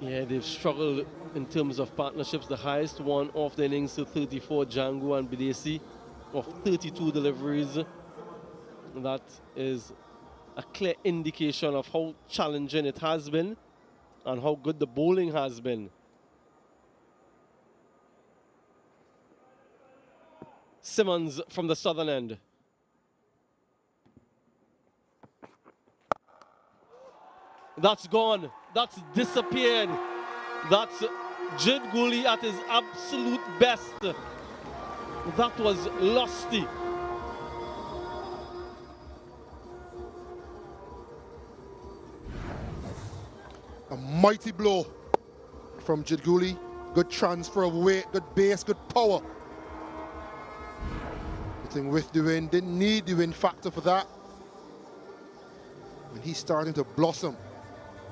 Yeah, they've struggled in terms of partnerships. The highest one off the innings to 34, Django and Bidesi, of 32 deliveries. That is a clear indication of how challenging it has been and how good the bowling has been. Simmons from the southern end. That's gone. That's disappeared. That's Jed Gooley at his absolute best. That was lusty. A mighty blow from Jed Gooley. Good transfer of weight, good base, good power. Hitting with the wind, didn't need the wind factor for that. And he's starting to blossom.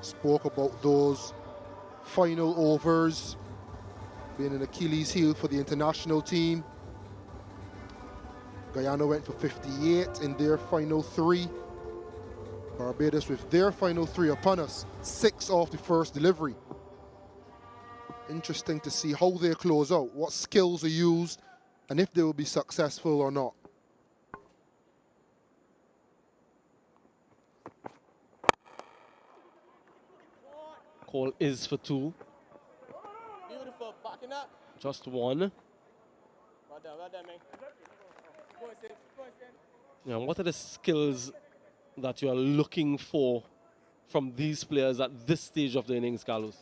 Spoke about those final overs being an Achilles heel for the international team. Guyana went for 58 in their final 3. Barbados with their final 3 upon us, 6 off the first delivery. Interesting to see how they close out, what skills are used, and if they will be successful or not. call is for 2. Beautiful, backing up. Just 1. Well done, man. Go on, Sid. Now, what are the skills that you are looking for from these players at this stage of the innings, Carlos?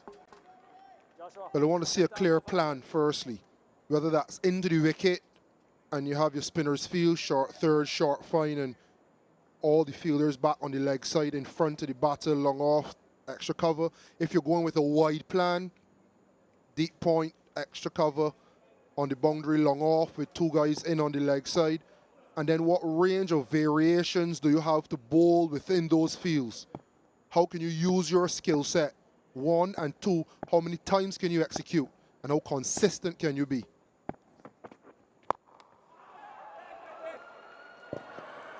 Well, I want to see a clear plan, firstly. Whether that's into the wicket and you have your spinners field, short third, short fine, and all the fielders back on the leg side in front of the batter, long off, extra cover. If you're going with a wide plan, deep point, extra cover on the boundary, long off with 2 guys in on the leg side. And then what range of variations do you have to bowl within those fields? How can you use your skill set? 1 and 2, how many times can you execute? And how consistent can you be?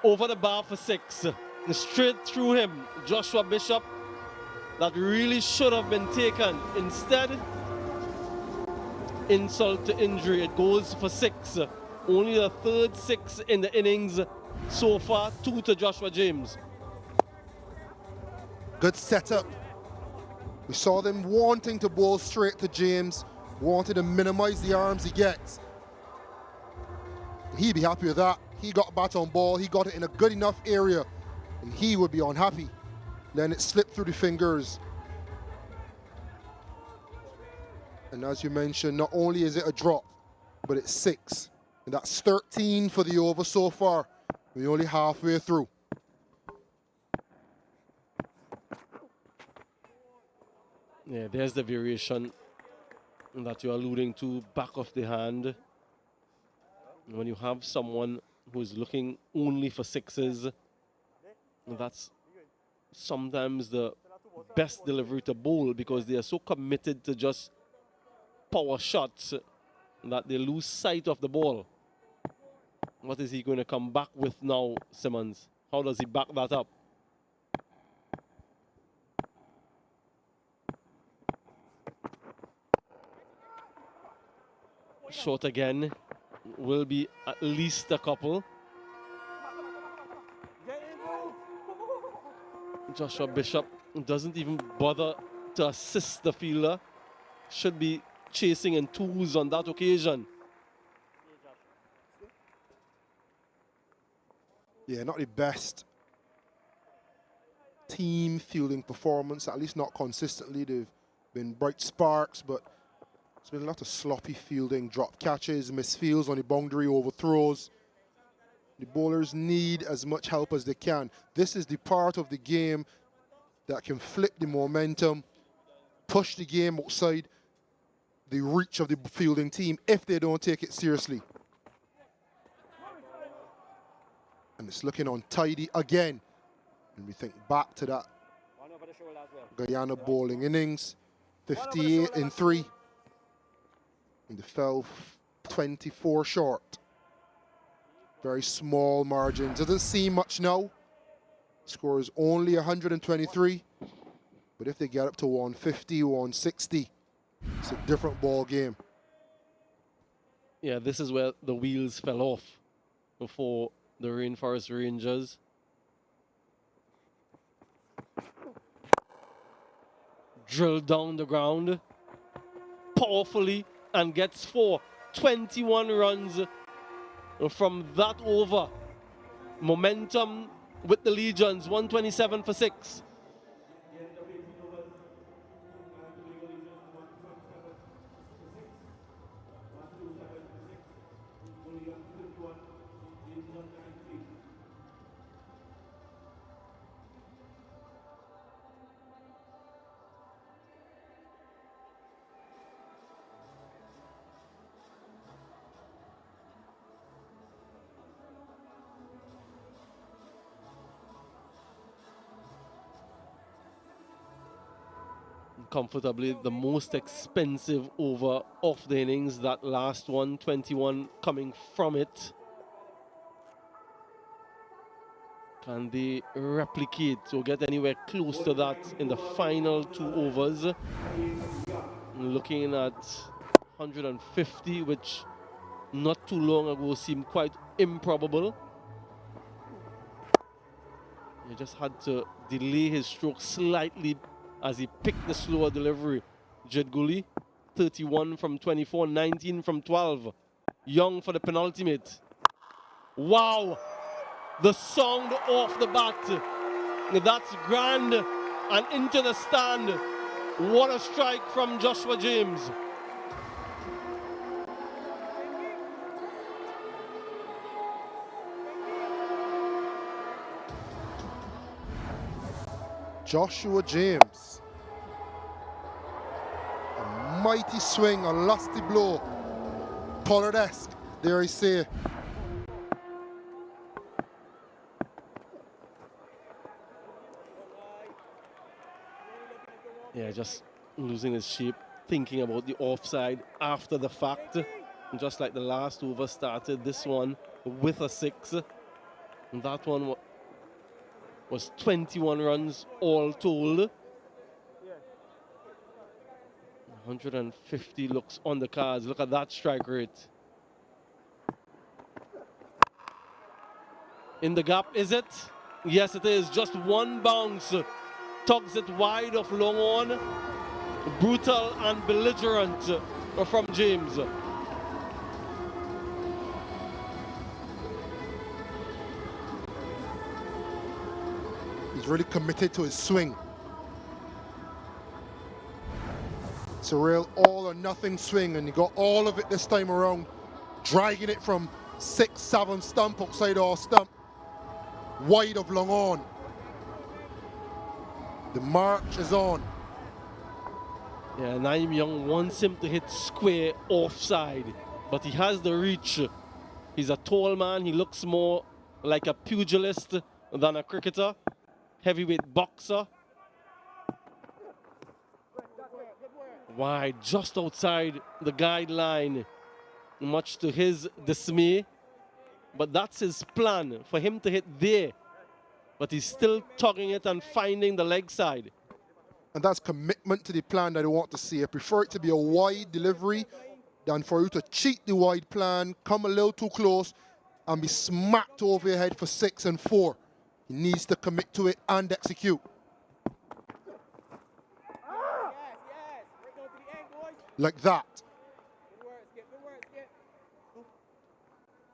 Over the bar for 6. Straight through him, Joshua Bishop. That really should have been taken. Instead, insult to injury. It goes for 6. Only the 3rd 6 in the innings so far. 2 to Joshua James. Good setup. We saw them wanting to bowl straight to James, wanted to minimize the arms he gets. He'd be happy with that. He got bat on ball, he got it in a good enough area, and he would be unhappy. Then it slipped through the fingers. And as you mentioned, not only is it a drop, but it's 6. And that's 13 for the over so far. We're only halfway through. Yeah, there's the variation that you're alluding to, back of the hand. When you have someone who's looking only for 6s, that's sometimes the best delivery to bowl, because they are so committed to just power shots that they lose sight of the ball. What is he going to come back with now, Simmons? How does he back that up? Short again. Will be at least a couple. Joshua Bishop doesn't even bother to assist the fielder. Should be chasing in 2s on that occasion. Yeah, not the best team fielding performance, at least not consistently. They've been bright sparks, but there's been a lot of sloppy fielding, drop catches, misfields on the boundary, overthrows. The bowlers need as much help as they can. This is the part of the game that can flip the momentum, push the game outside the reach of the fielding team if they don't take it seriously. And it's looking untidy again. And we think back to that Guyana bowling innings, 58 in 3. And they fell 24 short. Very small margins. Doesn't seem much now. Score is only 123. But if they get up to 150, 160, it's a different ball game. Yeah, this is where the wheels fell off for the Rainforest Rangers. Drilled down the ground powerfully and gets 4. 21 runs from that over. Momentum with the Legions, 127 for 6. Comfortably the most expensive over of the innings, that last one, 21 coming from it. Can they replicate or get anywhere close to that in the final 2 overs? Looking at 150, which not too long ago seemed quite improbable. He just had to delay his stroke slightly as he picked the slower delivery. Jedguli, 31 from 24, 19 from 12. Young for the penultimate. Wow! The sound off the bat. That's grand and into the stand. What a strike from Joshua James. Joshua James. A mighty swing, a lusty blow. Pollard-esque, dare I say. Yeah, just losing his shape, thinking about the offside after the fact. And just like the last over started, this one with a 6. And that one was 21 runs all told. 150 looks on the cards. Look at that strike rate. In the gap, is it? Yes, it is. Just one bounce. Tugs it wide of long on. Brutal and belligerent from James. He's really committed to his swing. It's a real all or nothing swing, and he got all of it this time around, dragging it from 6-7 stump outside our stump, wide of long on. The march is on. Yeah, Naeem Young wants him to hit square offside, but he has the reach. He's a tall man. He looks more like a pugilist than a cricketer. Heavyweight boxer. Wide, just outside the guideline, much to his dismay. But that's his plan, for him to hit there. But he's still tugging it and finding the leg side. And that's commitment to the plan that I want to see. I prefer it to be a wide delivery than for you to cheat the wide plan, come a little too close, and be smacked over your head for 6 and 4. He needs to commit to it and execute. Like that.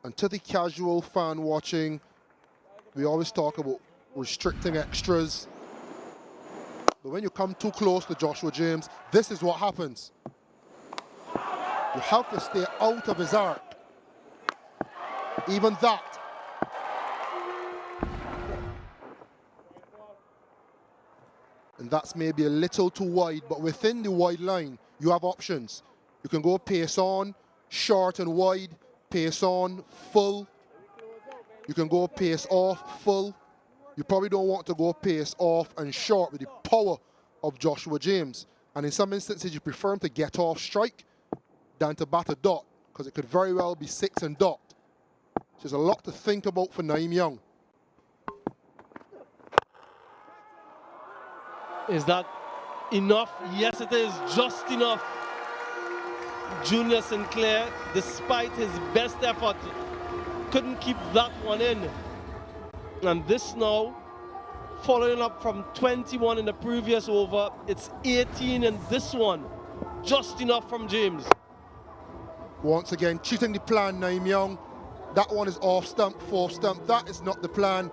And to the casual fan watching, we always talk about restricting extras. But when you come too close to Joshua James, this is what happens. You have to stay out of his arc. Even that. And that's maybe a little too wide, but within the wide line, you have options. You can go pace on, short and wide, pace on, full. You can go pace off, full. You probably don't want to go pace off and short with the power of Joshua James. And in some instances, you prefer him to get off strike than to bat a dot, because it could very well be 6 and dot. So there's a lot to think about for Naeem Young. Is that enough? Yes, it is just enough. Junior Sinclair, despite his best effort, couldn't keep that one in. And this now, following up from 21 in the previous over, it's 18 in this one. Just enough from James. Once again, cheating the plan, Naeem Young. That one is off stump, 4 stump. That is not the plan.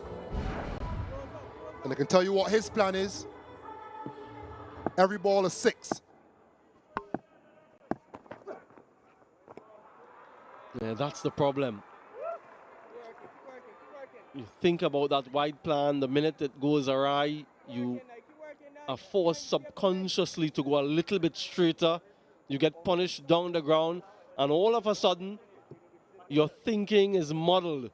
And I can tell you what his plan is. Every ball is 6. Yeah, that's the problem. You think about that wide plan, the minute it goes awry, you are forced subconsciously to go a little bit straighter. You get punished down the ground, and all of a sudden, your thinking is muddled.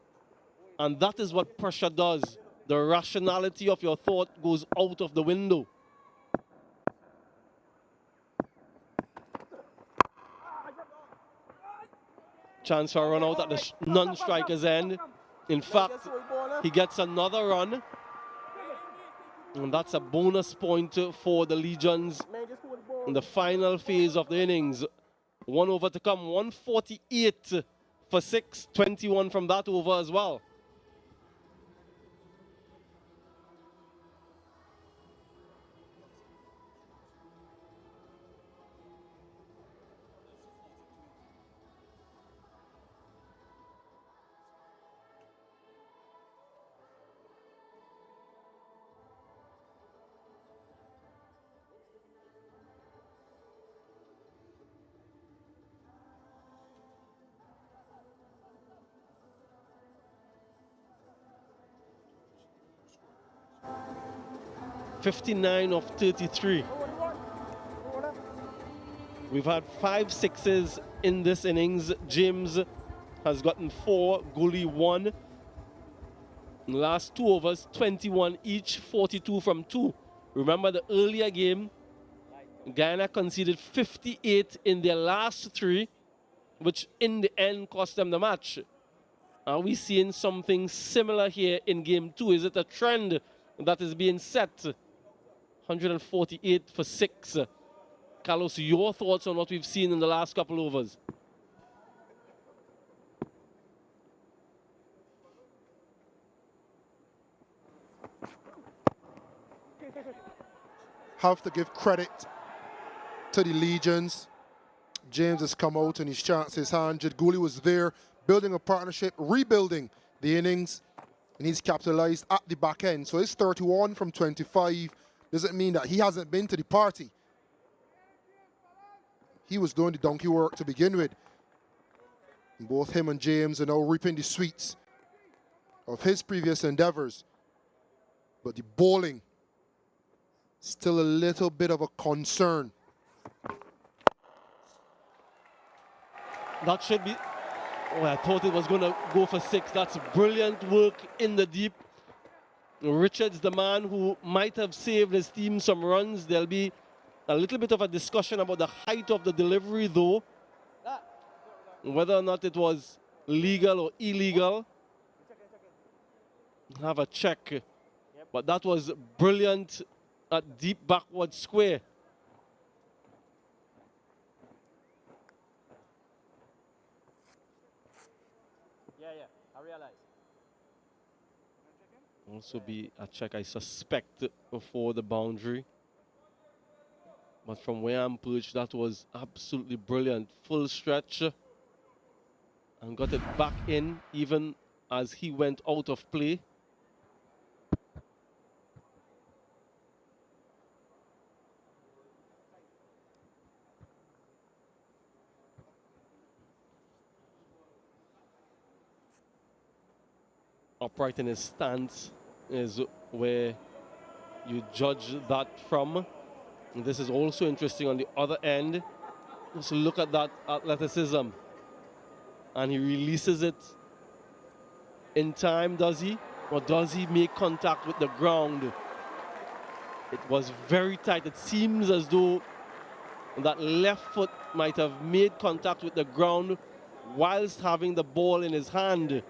And that is what pressure does. The rationality of your thought goes out of the window. Chance for a run out at the non-striker's end. In fact, he gets another run. And that's a bonus point for the Legions in the final phase of the innings. 1 over to come, 148 for 6, 21 from that over as well. 59 of 33. We've had 5 sixes in this innings. James has gotten 4, Gooley 1. In the last 2 overs, 21 each, 42 from 2. Remember the earlier game, Guyana conceded 58 in their last 3, which in the end cost them the match. Are we seeing something similar here in game 2? Is it a trend that is being set? 148 for 6. Carlos, your thoughts on what we've seen in the last couple overs? Have to give credit to the Legions. James has come out and he's chanced his hand. Jed Gooley was there, building a partnership, rebuilding the innings, and he's capitalized at the back end. So it's 31 from 25. Doesn't mean that he hasn't been to the party. He was doing the donkey work to begin with. And both him and James are now reaping the sweets of his previous endeavors. But the bowling, still a little bit of a concern. That should be... Oh, I thought it was going to go for 6. That's brilliant work in the deep. Richards, the man who might have saved his team some runs. There'll be a little bit of a discussion about the height of the delivery, though. Whether or not it was legal or illegal. Have a check. But that was brilliant at deep backward square. I realize. Also be a check, I suspect, before the boundary. But from where I'm perched, that was absolutely brilliant. Full stretch. And got it back in even as he went out of play. Upright in his stance is where you judge that from. And this is also interesting on the other end. Just look at that athleticism. And he releases it in time, does he? Or does he make contact with the ground? It was very tight. It seems as though that left foot might have made contact with the ground whilst having the ball in his hand.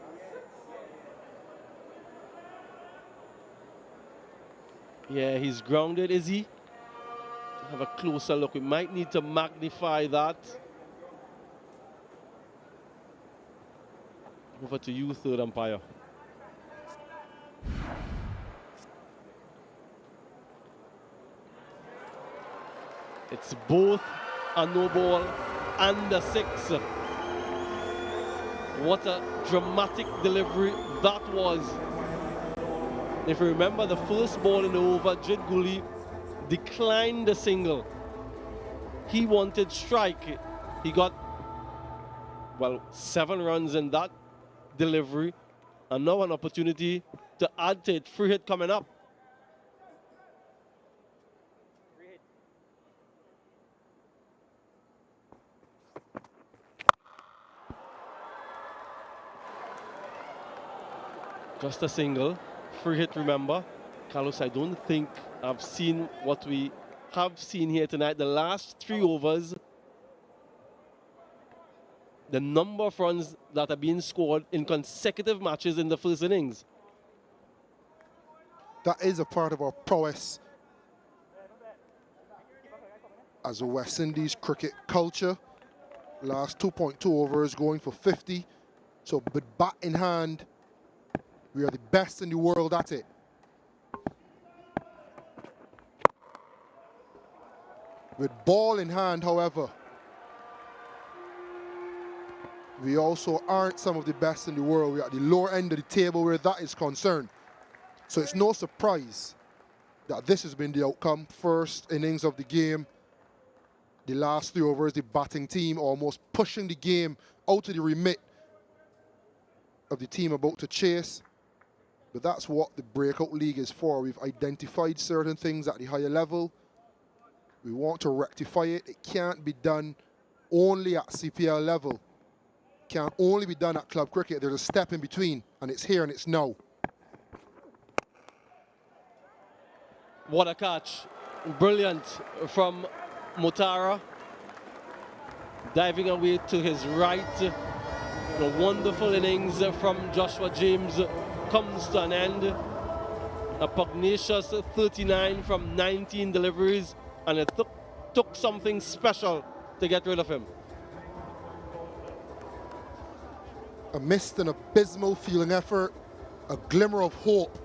Yeah, he's grounded, is he? Have a closer look. We might need to magnify that. Over to you, third umpire. It's both a no ball and a 6. What a dramatic delivery that was. If you remember the first ball in the over, Jed Gooley declined the single. He wanted strike. He got, well, 7 runs in that delivery. And now an opportunity to add to it. Free hit coming up. Just a single. Free hit, remember. Carlos, I don't think I've seen what we have seen here tonight. The last 3 overs, the number of runs that are being scored in consecutive matches in the first innings. That is a part of our prowess as a West Indies cricket culture. Last 2.2 overs going for 50. So with bat in hand, we are the best in the world at it. With ball in hand, however, we also aren't some of the best in the world. We're at the lower end of the table where that is concerned. So it's no surprise that this has been the outcome. First innings of the game, the last 3 overs, the batting team almost pushing the game out of the remit of the team about to chase. But that's what the Breakout League is for. We've identified certain things at the higher level. We want to rectify it. It can't be done only at CPL level. It can't only be done at club cricket. There's a step in between, and it's here and it's now. What a catch. Brilliant from Mutara. Diving away to his right. A wonderful innings from Joshua James comes to an end. A pugnacious 39 from 19 deliveries, and it took something special to get rid of him. Amidst an abysmal fielding effort, a glimmer of hope.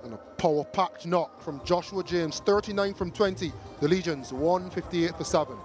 And a power-packed knock from Joshua James, 39 from 20. The Legions, 158 for 7.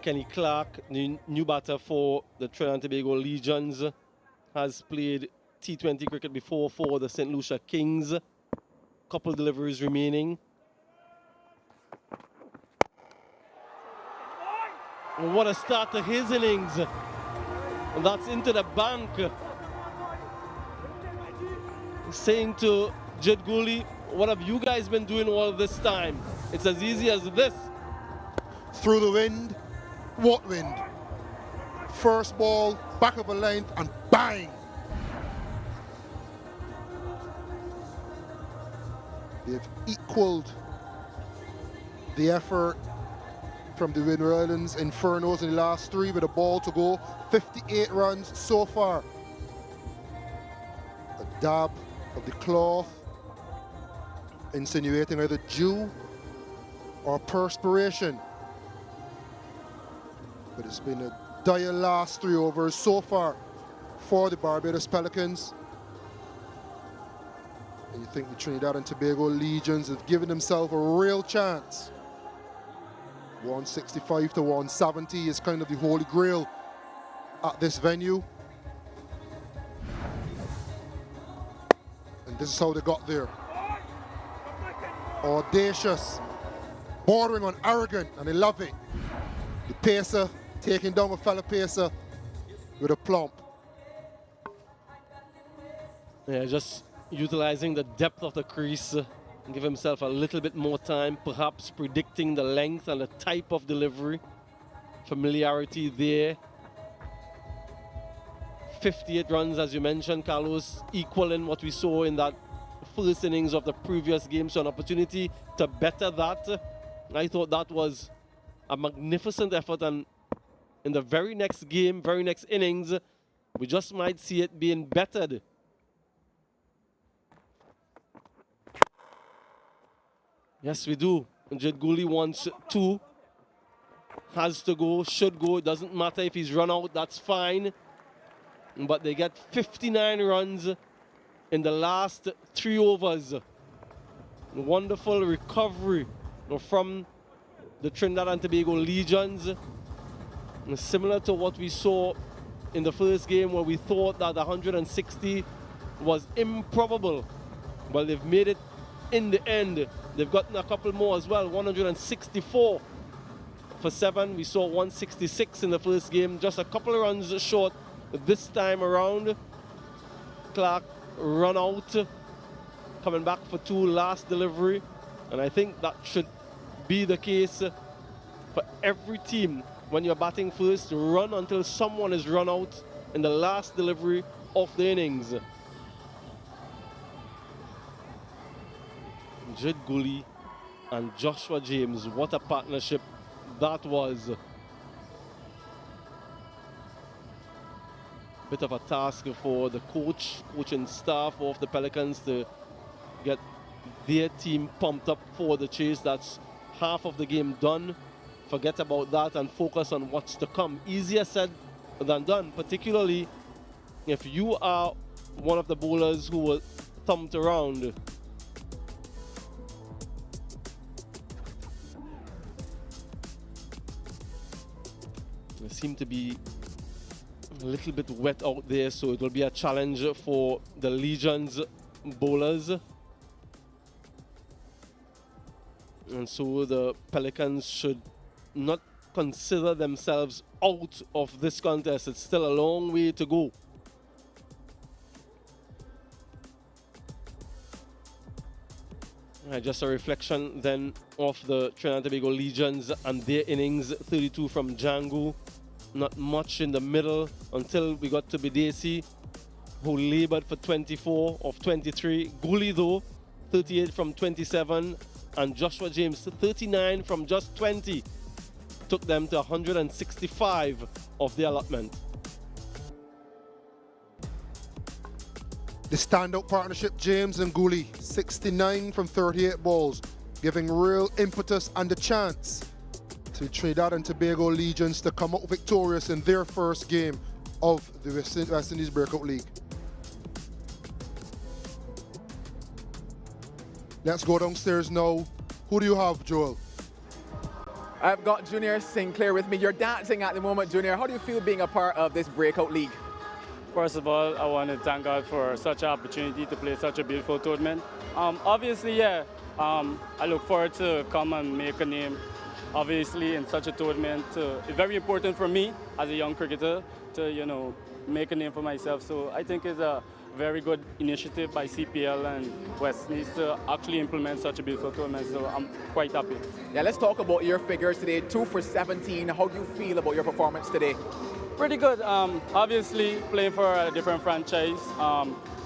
Kenny Clark, the new batter for the Trinidad and Tobago Legions, has played T20 cricket before for the St. Lucia Kings. Couple deliveries remaining. And what a start to his innings. And that's into the bank. Saying to Jed Gooley, what have you guys been doing all this time? It's as easy as this. Through the wind. What wind? First ball, back of a length, and bang! They've equaled the effort from the Windward Islands Infernos in the last 3 with a ball to go. 58 runs so far. A dab of the cloth, insinuating either dew or perspiration. But it's been a dire last 3 overs so far for the Barbados Pelicans. And you think the Trinidad and Tobago Legions have given themselves a real chance. 165 to 170 is kind of the holy grail at this venue. And this is how they got there. Audacious, bordering on arrogant, and they love it. The pacer taking down a fellow pacer with a plump. Yeah, just utilizing the depth of the crease, give himself a little bit more time, perhaps predicting the length and the type of delivery. Familiarity there. 58 runs, as you mentioned, Carlos, equaling what we saw in that first innings of the previous game, so an opportunity to better that. I thought that was a magnificent effort, and in the very next game, very next innings, we just might see it being bettered. Yes, we do. Jed Gooley wants 2. Has to go, should go. It doesn't matter if he's run out, that's fine. But they get 59 runs in the last 3 overs. Wonderful recovery from the Trinidad and Tobago Legions. Similar to what we saw in the first game, where we thought that 160 was improbable. Well, they've made it in the end. They've gotten a couple more as well. 164 for 7. We saw 166 in the first game. Just a couple of runs short this time around. Clark run out, coming back for 2 last delivery. And I think that should be the case for every team. When you're batting first, run until someone is run out in the last delivery of the innings. Jed Gooley and Joshua James, what a partnership that was. bit of a task for the coaching staff of the Pelicans to get their team pumped up for the chase. That's half of the game done. Forget about that and focus on what's to come. Easier said than done, particularly if you are one of the bowlers who were thumped around. They seem to be a little bit wet out there, so it will be a challenge for the Legions bowlers. And so the Pelicans should not consider themselves out of this contest. It's still a long way to go. Just a reflection then of the Trinidad Tobago Legions and their innings. 32 from Django. Not much in the middle until we got to Bidesi, who labored for 24 of 23. Guli though, 38 from 27. And Joshua James, 39 from just 20. Took them to 165 of the allotment. The standout partnership, James and Guli, 69 from 38 balls, giving real impetus and a chance to Trinidad and Tobago Legions to come out victorious in their first game of the West Indies Breakout League. Let's go downstairs now. Who do you have, Joel? I've got Junior Sinclair with me. You're dancing at the moment, Junior. How do you feel being a part of this Breakout League? First of all, I want to thank God for such an opportunity to play such a beautiful tournament. Obviously, yeah, I look forward to come and make a name, obviously, in such a tournament. It's very important for me as a young cricketer to, you know, make a name for myself. So I think it's a very good initiative by CPL and West Indies to actually implement such a beautiful tournament. So I'm quite happy. Yeah, let's talk about your figures today. 2 for 17. How do you feel about your performance today? Pretty good. Obviously, playing for a different franchise.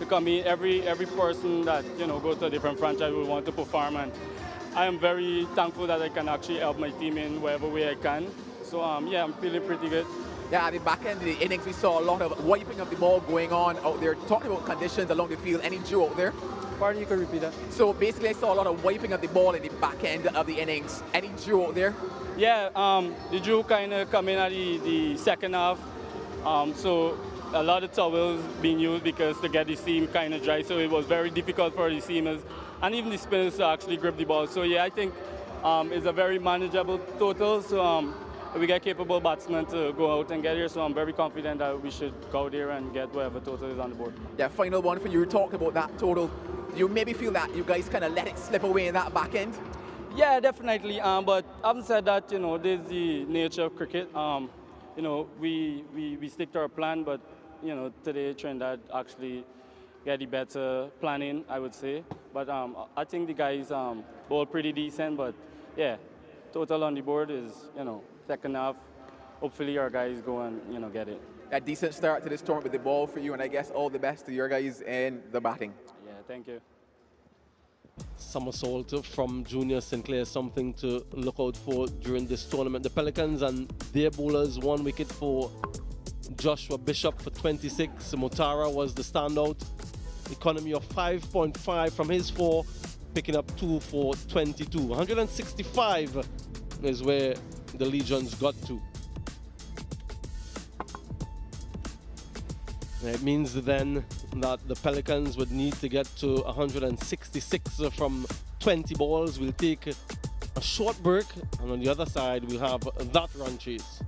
Because every person that go to a different franchise will want to perform, and I am very thankful that I can actually help my team in whatever way I can. So yeah, I'm feeling pretty good. Yeah, at the back end of the innings, we saw a lot of wiping of the ball going on out there. Talking about conditions along the field, any Drew out there? Pardon, you can repeat that? So basically, I saw a lot of wiping of the ball in the back end of the innings. Any Drew out there? Yeah, the Drew kind of come in at the second half. So a lot of towels being used because to get the seam kind of dry. So it was very difficult for the seamers and even the spinners to actually grip the ball. So yeah, I think it's a very manageable total. So we get capable batsmen to go out and get here. So I'm very confident that we should go there and get whatever total is on the board. Yeah, final one for you. You talked about that total. Do you maybe feel that you guys kind of let it slip away in that back end? Yeah, definitely. But having said that, this is the nature of cricket. We stick to our plan, but today Trinidad actually get the better planning, I would say. But I think the guys bowled pretty decent. But yeah, total on the board is second half. Hopefully our guys go and get it. A decent start to this tournament with the ball for you, and I guess all the best to your guys in the batting. Yeah, thank you. Somersault from Junior Sinclair, something to look out for during this tournament. The Pelicans and their bowlers, 1 wicket for Joshua Bishop for 26. Motara was the standout. Economy of 5.5 from his 4, picking up 2 for 22. 165 is where the Legions got to. It means then that the Pelicans would need to get to 166 from 20 balls. We'll take a short break, and on the other side, we'll have that run chase.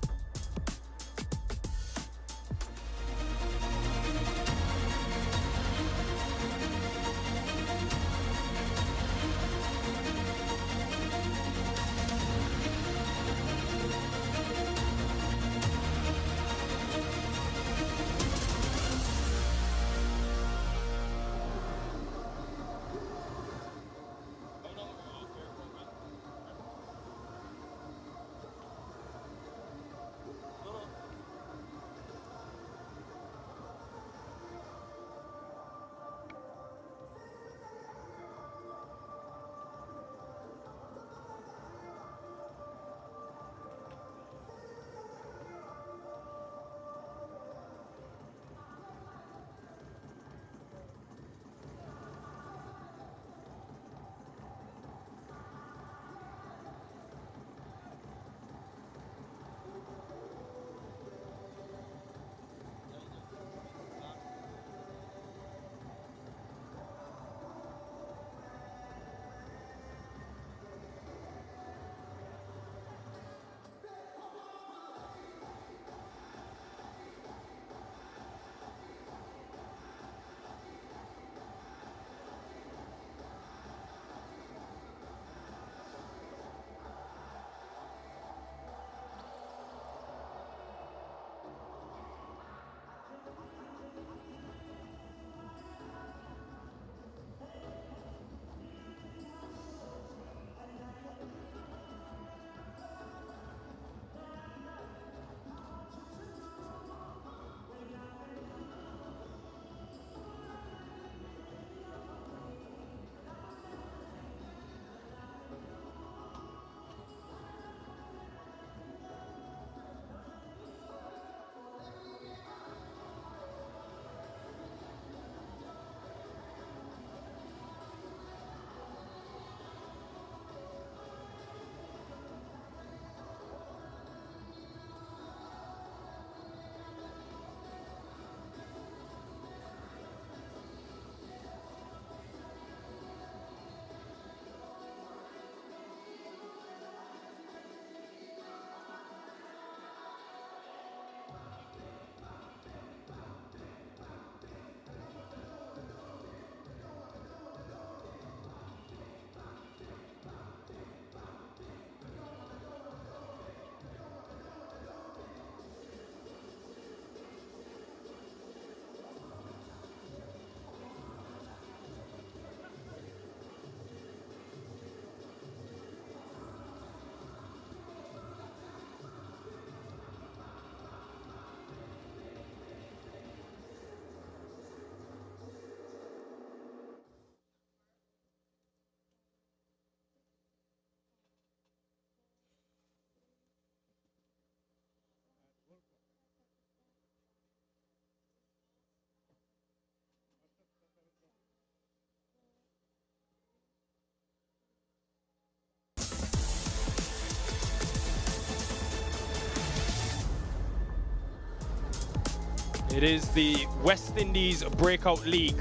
It is the West Indies Breakout League.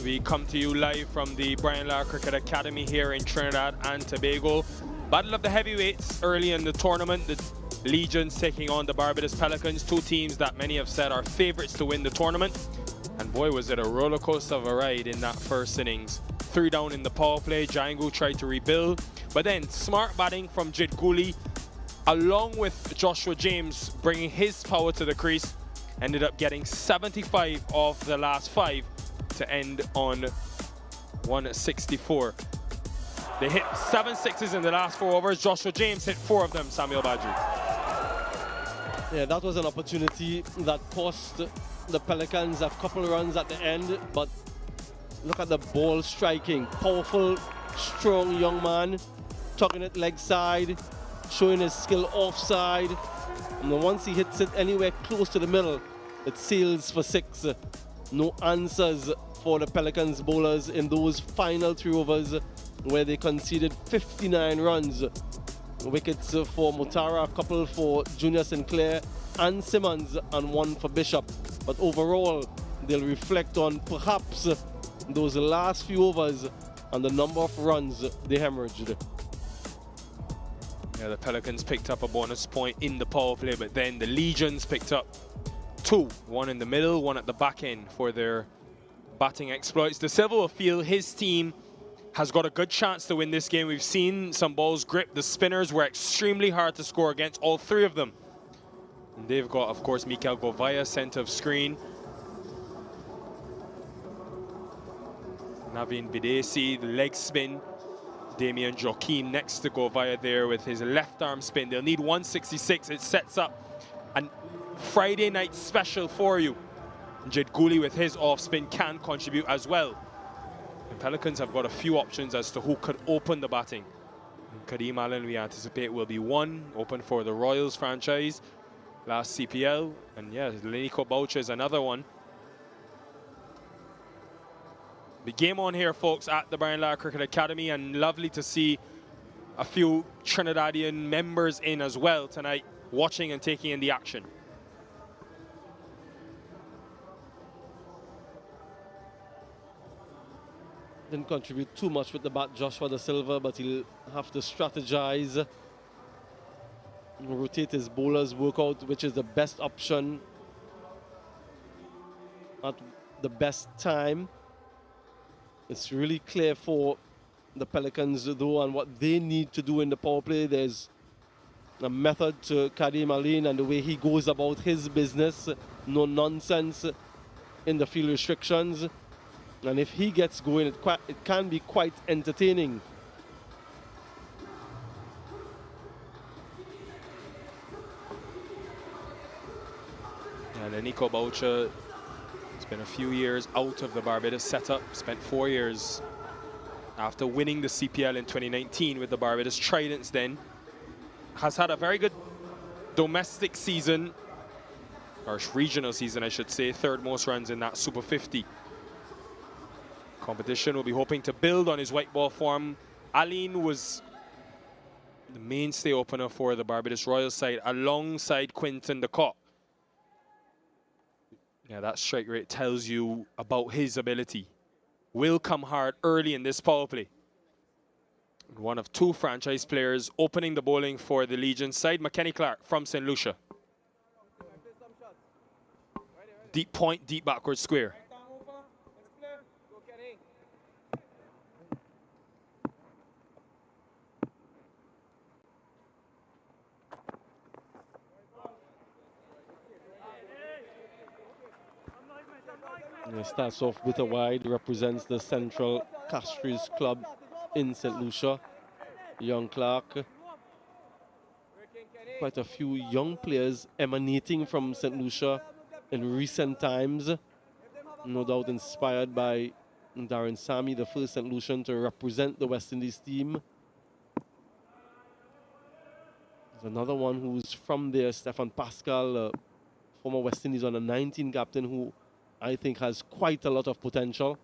We come to you live from the Brian Lara Cricket Academy here in Trinidad and Tobago. Battle of the heavyweights early in the tournament. The Legions taking on the Barbados Pelicans, two teams that many have said are favourites to win the tournament. And boy, was it a roller coaster of a ride in that first innings. 3 down in the power play. Django tried to rebuild, but then smart batting from Jid Cooley, along with Joshua James bringing his power to the crease, ended up getting 75 off the last 5 to end on 164. They hit 7 sixes in the last 4 overs. Joshua James hit 4 of them, Samuel Badru. Yeah, that was an opportunity that cost the Pelicans a couple runs at the end, but look at the ball striking. Powerful, strong young man, tugging it leg side, showing his skill offside. And then once he hits it anywhere close to the middle, it sails for 6. No answers for the Pelicans bowlers in those final 3 overs where they conceded 59 runs. Wickets for Mutara, a couple for Junior Sinclair and Simmons, and 1 for Bishop. But overall, they'll reflect on perhaps those last few overs and the number of runs they hemorrhaged. Yeah, the Pelicans picked up a bonus point in the power play, but then the Legions picked up 2. 1 in the middle, 1 at the back end for their batting exploits. De Silva will feel his team has got a good chance to win this game. We've seen some balls grip. The spinners were extremely hard to score against, all 3 of them. And they've got, of course, Mikael Govaya centre of screen. Naveen Bidesi, the leg spin. Damian Joaquim next to Govaya there with his left arm spin. They'll need 166. It sets up a Friday night special for you. Jid Cooley with his off spin can contribute as well. The Pelicans have got a few options as to who could open the batting. Kadeem Allen, we anticipate, will be 1, open for the Royals franchise last CPL. And yeah, Leniko Boucher is another one. The game on here, folks, at the Brian Lara Cricket Academy, and lovely to see a few Trinidadian members in as well tonight, watching and taking in the action. Didn't contribute too much with the bat, Joshua De Silva, but he'll have to strategize, rotate his bowlers, work out which is the best option at the best time. It's really clear for the Pelicans, though, and what they need to do in the power play. There's a method to Kadeem Allen and the way he goes about his business. No nonsense in the field restrictions. And if he gets going, it can be quite entertaining. And Leniko Boucher, it's been a few years out of the Barbados setup, spent 4 years after winning the CPL in 2019 with the Barbados Tridents then. Has had a very good domestic season, or regional season I should say, 3rd most runs in that Super 50 competition. Will be hoping to build on his white ball form. Aline was the mainstay opener for the Barbados Royal side alongside Quinton de Kock. Yeah, that strike rate tells you about his ability. Will come hard early in this power play. One of 2 franchise players opening the bowling for the Legion side, McKenny Clark from St. Lucia. Deep point, deep backward square. He starts off with a wide, represents the Central Castries Club in St. Lucia. Young Clark. Quite a few young players emanating from St. Lucia in recent times. No doubt inspired by Darren Sammy, the first St. Lucian to represent the West Indies team. There's another one who's from there, Stefan Pascal, former West Indies under 19 captain, who I think has quite a lot of potential.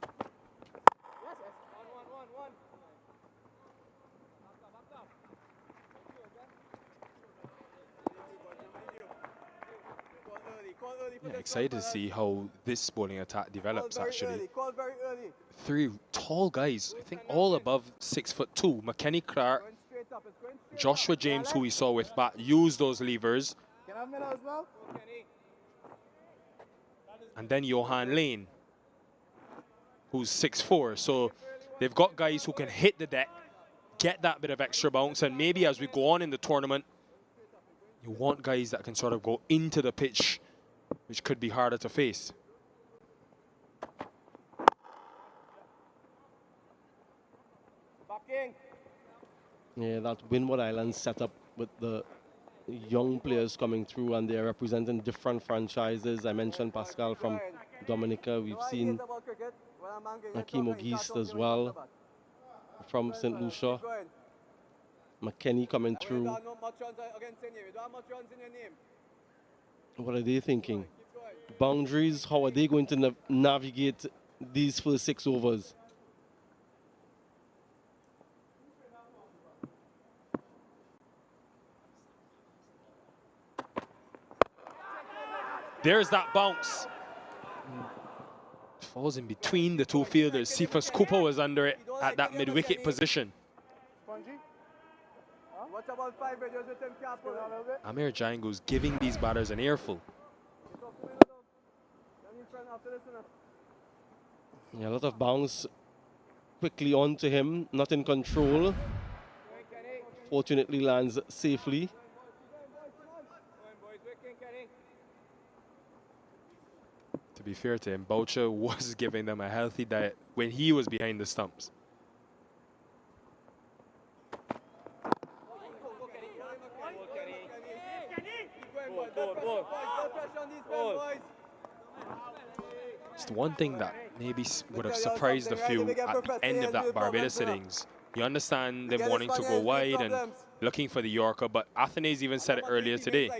Yeah, excited to see how this bowling attack develops, actually. Call very early. Three tall guys, I think all above 6'2". McKenny Clark, Going straight up. It's going straight Joshua up. James, who we saw with bat, use those levers. Can I have middle as well? And then Johan Lane, who's 6'4". So they've got guys who can hit the deck, get that bit of extra bounce, and maybe as we go on in the tournament, you want guys that can sort of go into the pitch, which could be harder to face. Backing. Yeah, that Windward Island setup with the young players coming through, and they're representing different franchises. I mentioned Pascal from Dominica. We've seen Hakeem Ogist as well from St. Lucia. McKenny coming through. What are they thinking? Boundaries, how are they going to navigate these first 6 overs? There's that bounce. Falls in between the two fielders. Cephas Cooper was under it at that mid-wicket position. Watch about 5 videos with him, careful. Amir Django's giving these batters an earful. Yeah, a lot of bounce quickly onto him, not in control. Fortunately lands safely. To be fair to him, Boucher was giving them a healthy diet when he was behind the stumps. It's the one thing that maybe would have surprised a few at the end of that Barbados innings. You understand them wanting to go wide and looking for the Yorker, but Athena's even said it earlier today.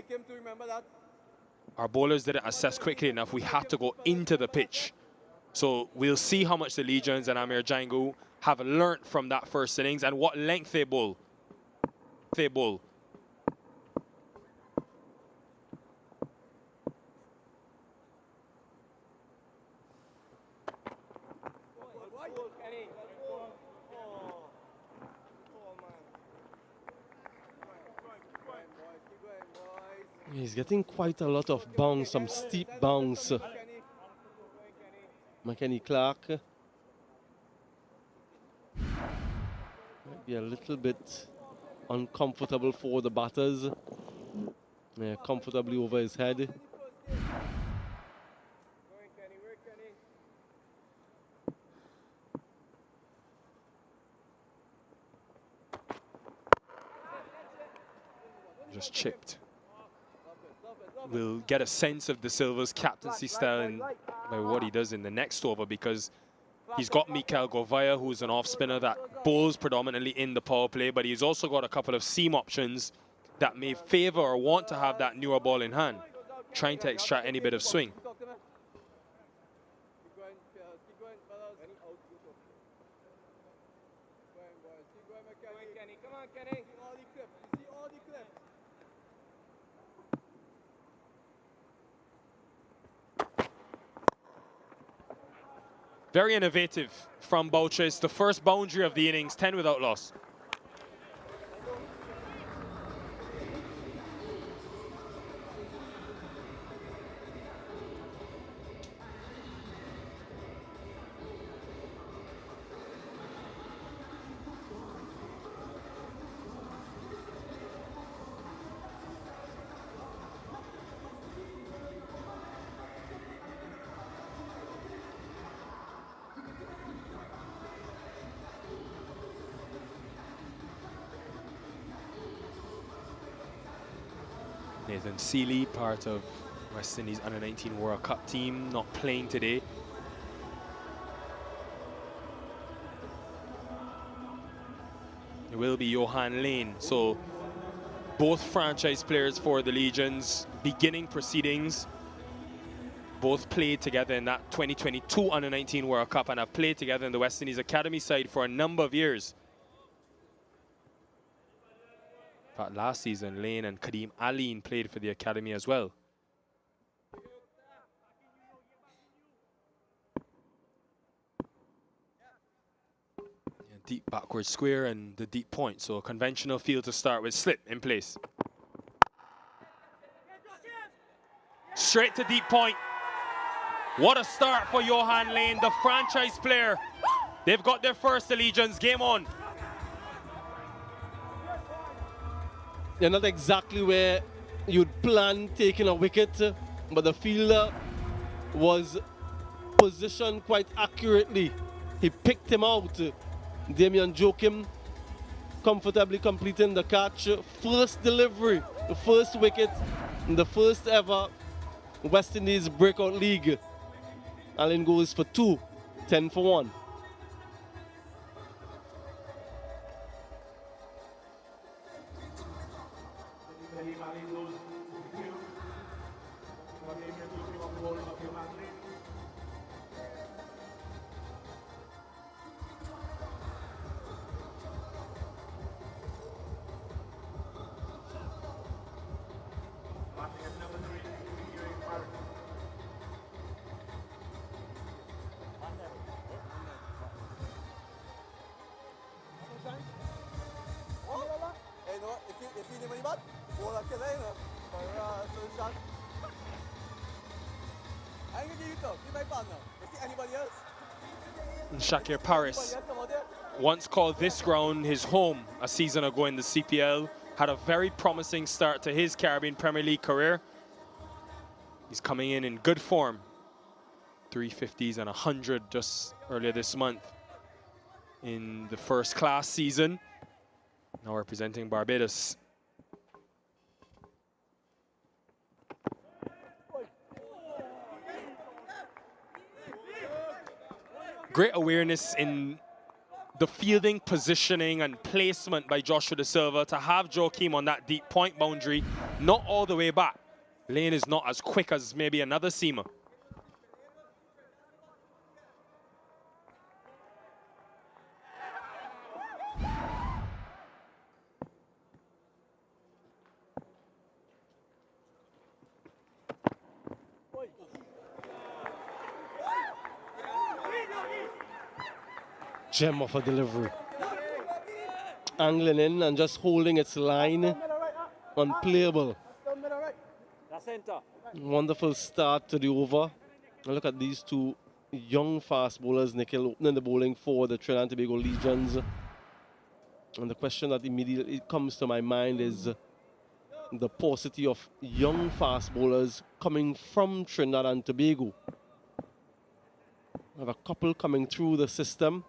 Our bowlers didn't assess quickly enough. We had to go into the pitch. So we'll see how much the Legions and Amir Django have learnt from that first innings and what length they bowl. He's getting quite a lot of bounce, some steep bounce. McKenny Clark. Might be a little bit uncomfortable for the batters. Yeah, comfortably over his head. Just chipped. We'll get a sense of De Silva's captaincy style and by what he does in the next over, because he's got Mikael Govaya, who's an off-spinner that bowls predominantly in the power play, but he's also got a couple of seam options that may favor or want to have that newer ball in hand, trying to extract any bit of swing. Very innovative from Boucher. It's the first boundary of the innings, 10 without loss. Nathan Seeley, part of West Indies Under-19 World Cup team, not playing today. It will be Johan Lane. So both franchise players for the Legions, beginning proceedings. Both played together in that 2022 Under-19 World Cup and have played together in the West Indies Academy side for a number of years. In fact, last season, Lane and Kadeem Aline played for the Academy as well. deep backward square and the deep point. So a conventional field to start with. Slip in place. Straight to deep point. What a start for Johan Lane, the franchise player. They've got their first allegiance. Game on. You're not exactly where you'd plan taking a wicket, but the fielder was positioned quite accurately. He picked him out. Damian Joachim comfortably completing the catch. First delivery, the first wicket, the first ever West Indies Breakout League. Allen goes for 2, 10 for 1. Shakir Paris once called this ground his home a season ago in the CPL. Had a very promising start to his Caribbean Premier League career. He's coming in good form. 350s and 100 just earlier this month in the first class season. Now representing Barbados. Great awareness in the fielding, positioning, and placement by Joshua Da Silva to have Joachim on that deep point boundary, not all the way back. Lane is not as quick as maybe another seamer. Gem of a delivery. Angling in and just holding its line. Unplayable. Wonderful start to the over. And look at these two young fast bowlers, Nikhil, opening the bowling for the Trinidad Tobago Legions. And the question that immediately comes to my mind is the paucity of young fast bowlers coming from Trinidad and Tobago. I have a couple coming through the system.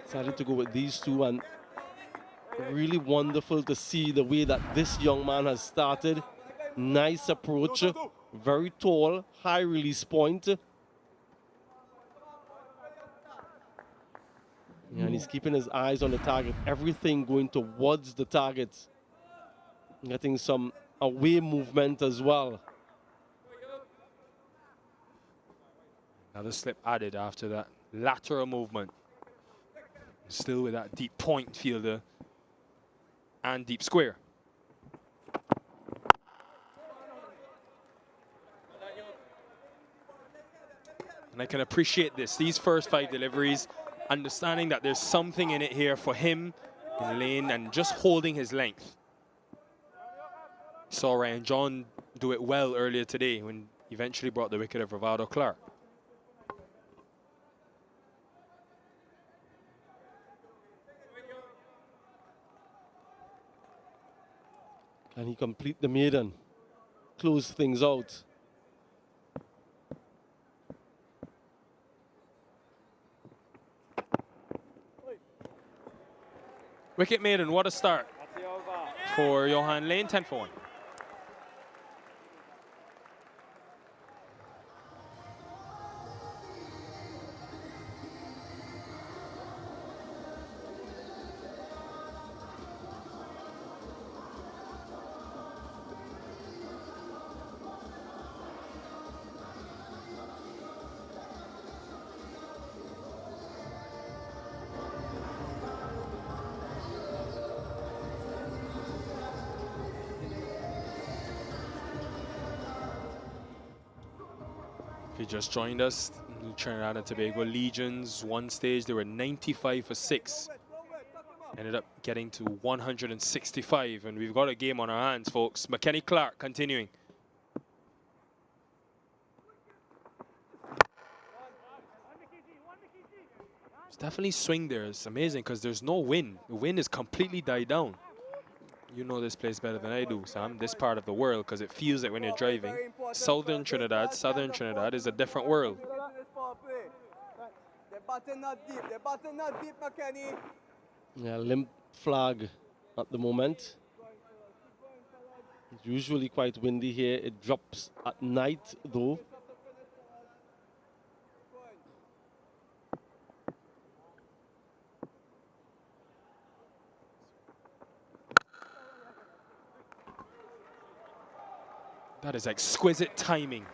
Decided to go with these two, and really wonderful to see the way that this young man has started. Nice approach, very tall, high release point. And he's keeping his eyes on the target, everything going towards the target. Getting some away movement as well. Another slip added after that lateral movement. Still with that deep point fielder and deep square. And I can appreciate this. These first 5 deliveries, understanding that there's something in it here for him in lane and just holding his length. Saw Ryan John do it well earlier today when he eventually brought the wicket of Rivaldo Clark. Can he complete the maiden? Close things out. Wicket maiden, what a start for Johan Lane, 10 for 1. If you just joined us, Trinidad and Tobago Legions, one stage they were 95 for 6. Ended up getting to 165, and we've got a game on our hands, folks. McKenny Clark continuing. It's definitely swing there. It's amazing because there's no wind. The wind is completely died down. You know this place better than I do, Sam, this part of the world, because it feels like when you're driving. Southern Trinidad is a different world. They're batting not deep. They're batting not deep, McKenny. Yeah, limp flag at the moment. It's usually quite windy here. It drops at night, though. That is exquisite timing.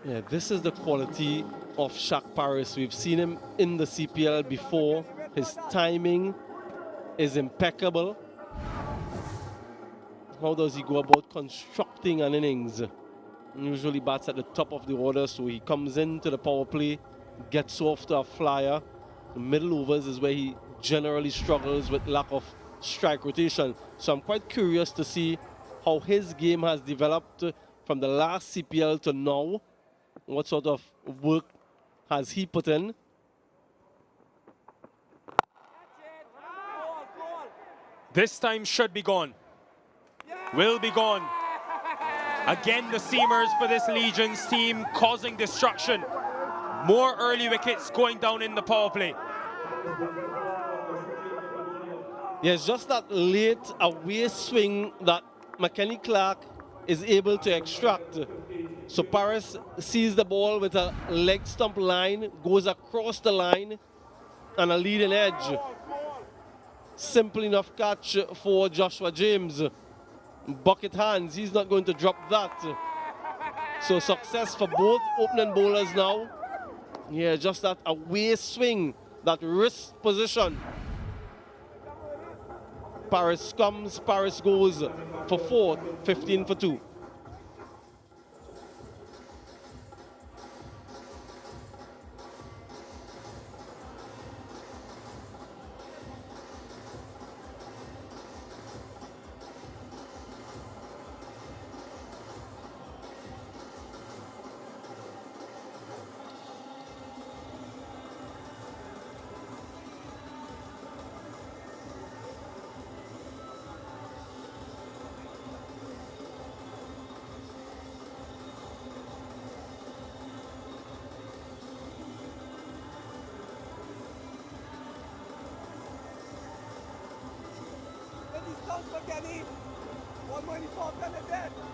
Yeah, this is the quality of Shaq Paris. We've seen him in the CPL before. His timing is impeccable. How does he go about constructing an innings? Usually bats at the top of the order, so he comes into the power play, gets off to a flyer. The middle overs is where he generally struggles with lack of strike rotation. So I'm quite curious to see how his game has developed from the last CPL to now. What sort of work has he put in? This time should be gone. Will be gone. Again, the seamers for this Legions team causing destruction. More early wickets going down in the power play. Yes, just that late away swing that McKenny Clark is able to extract. So Paris sees the ball with a leg stump line, goes across the line, and a leading edge. Simple enough catch for Joshua James. Bucket hands, he's not going to drop that. So success for both opening bowlers now. Yeah, just that away swing, that wrist position. Paris comes, Paris goes for 4, 15 for 2.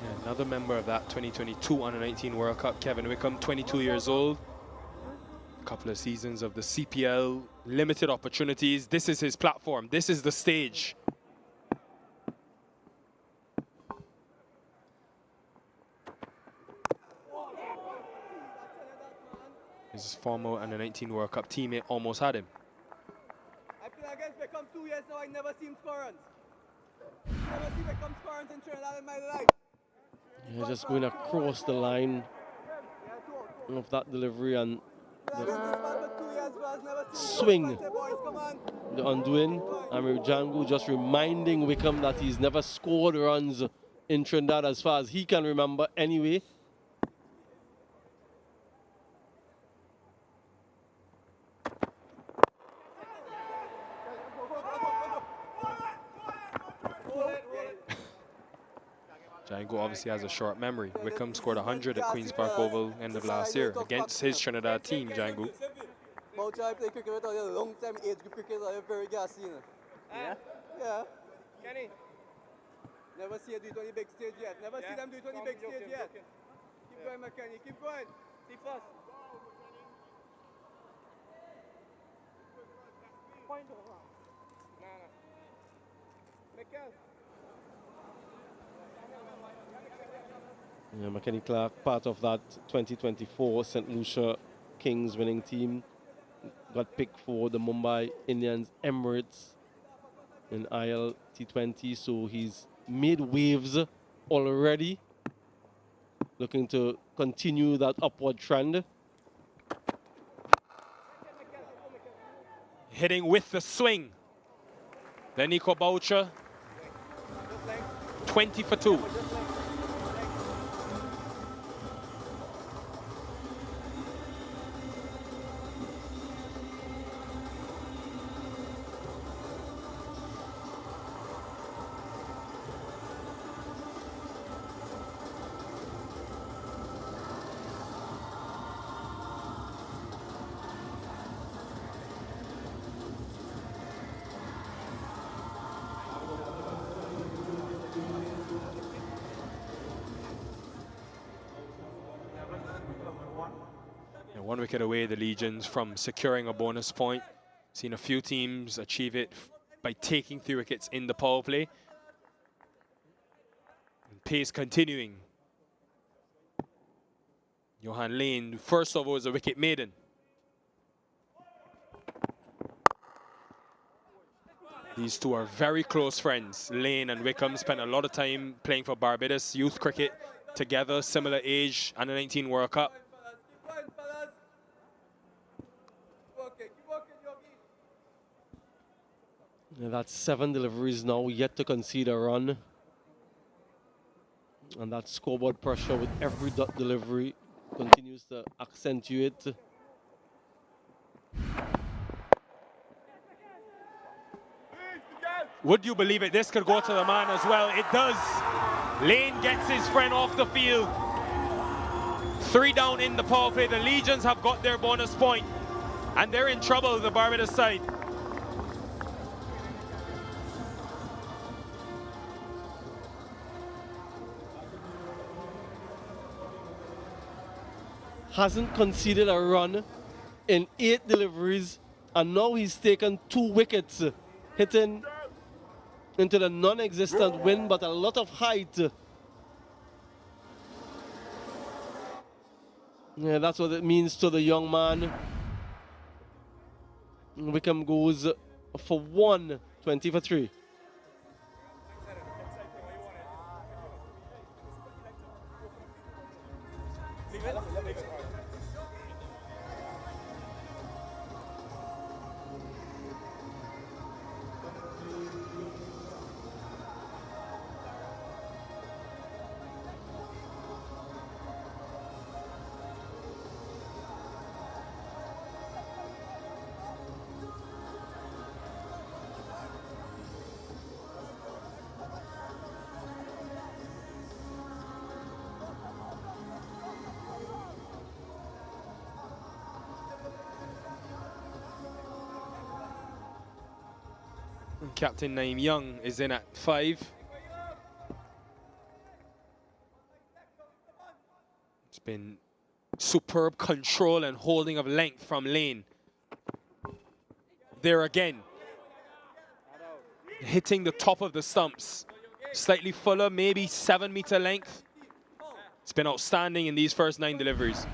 Yeah, another member of that 2022 Under-19 World Cup, Kevin Wickham, 22 years old. A couple of seasons of the CPL, limited opportunities. This is his platform. This is the stage. His former Under-19 World Cup teammate almost had him. I play against Beckham 2 years now. I never seen him score runs. Never seen Beckham score runs in Trinidad in my life. Yeah, just going across the line of that delivery and the swing, the undoing. Amir Django just reminding Wickham that he's never scored runs in Trinidad as far as he can remember anyway. Django obviously has a short memory. Wickham scored 100 at Queen's Park Oval end of last year against his Trinidad team, Django. I play cricket with a long time age group cricket. I'm very gassy. Yeah? Yeah. Kenny? Never see you do it on the big stage yet. Never see them do it on the big stage yet. Keep going, McKenny. Keep going. See first. Point over. No. Michael. Yeah, McKenny Clark, part of that 2024 St. Lucia Kings winning team, got picked for the Mumbai Indians Emirates in IL T20, so he's made waves already. looking to continue that upward trend. Hitting with the swing. Then Nico Boucher, 20 for 2. One wicket away, the Legions, from securing a bonus point. Seen a few teams achieve it by taking 3 wickets in the power play. And pace continuing. Johan Lane, first over, was a wicket maiden. These two are very close friends. Lane and Wickham spent a lot of time playing for Barbados youth cricket together, similar age, under 19 World Cup. And that's 7 deliveries now, yet to concede a run. And that scoreboard pressure with every dot delivery continues to accentuate. Would you believe it? This could go to the man as well. It does. Lane gets his friend off the field. 3 down in the power play. The Legions have got their bonus point. And they're in trouble, the Barbados side. Hasn't conceded a run in 8 deliveries, and now he's taken 2 wickets, hitting into the non-existent wind, but a lot of height. Yeah, that's what it means to the young man. Wickham goes for 1, 20 for 3. Captain Naeem Young is in at 5. It's been superb control and holding of length from Lane. There again. Hitting the top of the stumps. Slightly fuller, maybe 7-meter length. It's been outstanding in these first 9 deliveries.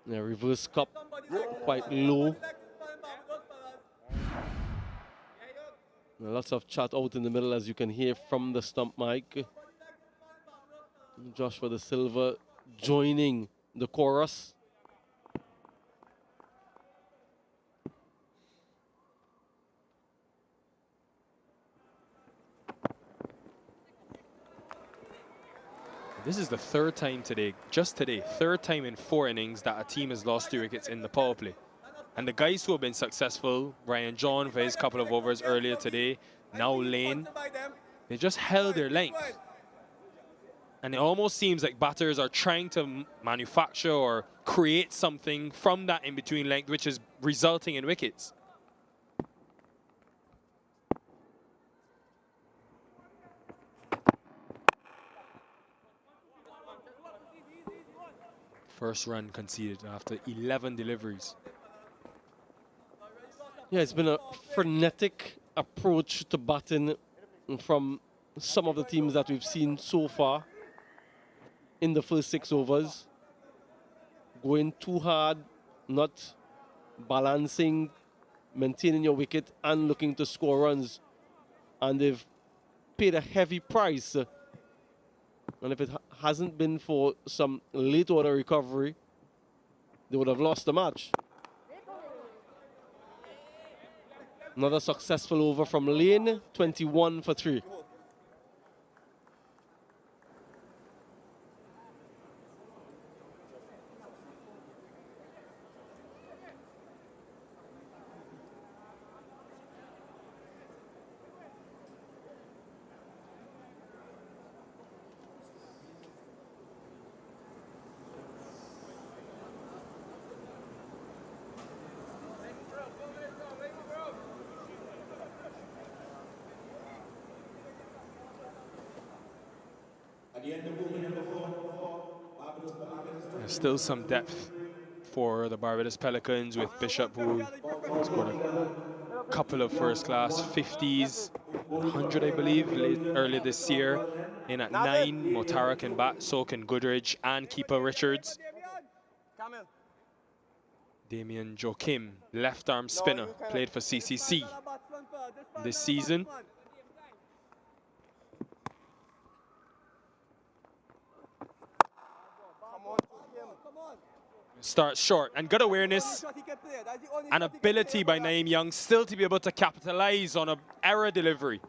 Yeah, reverse cup quite low. Lots of chat out in the middle, as you can hear from the stump mic. Joshua De Silva joining the chorus. This is the 3rd time today, just today, 3rd time in 4 innings that a team has lost 3 wickets in the power play. And the guys who have been successful, Ryan John for his couple of overs earlier today, now Lane, they just held their length. And it almost seems like batters are trying to manufacture or create something from that in-between length, which is resulting in wickets. First run conceded after 11 deliveries. Yeah, it's been a frenetic approach to batting from some of the teams that we've seen so far in the first 6 overs. Going too hard, not balancing maintaining your wicket and looking to score runs. And they've paid a heavy price. And if it hasn't been for some late order recovery, they would have lost the match. Another successful over from Lane, 21 for 3. There's still some depth for the Barbados Pelicans with Bishop, who scored a couple of first-class 50s, 100 I believe, earlier this year. In at 9, Motarak and bat, so can Goodridge and keeper Richards. Damien Joachim, left-arm spinner, played for CCC this season. Starts short and good awareness and ability by Naeem Young still to be able to capitalize on an error delivery.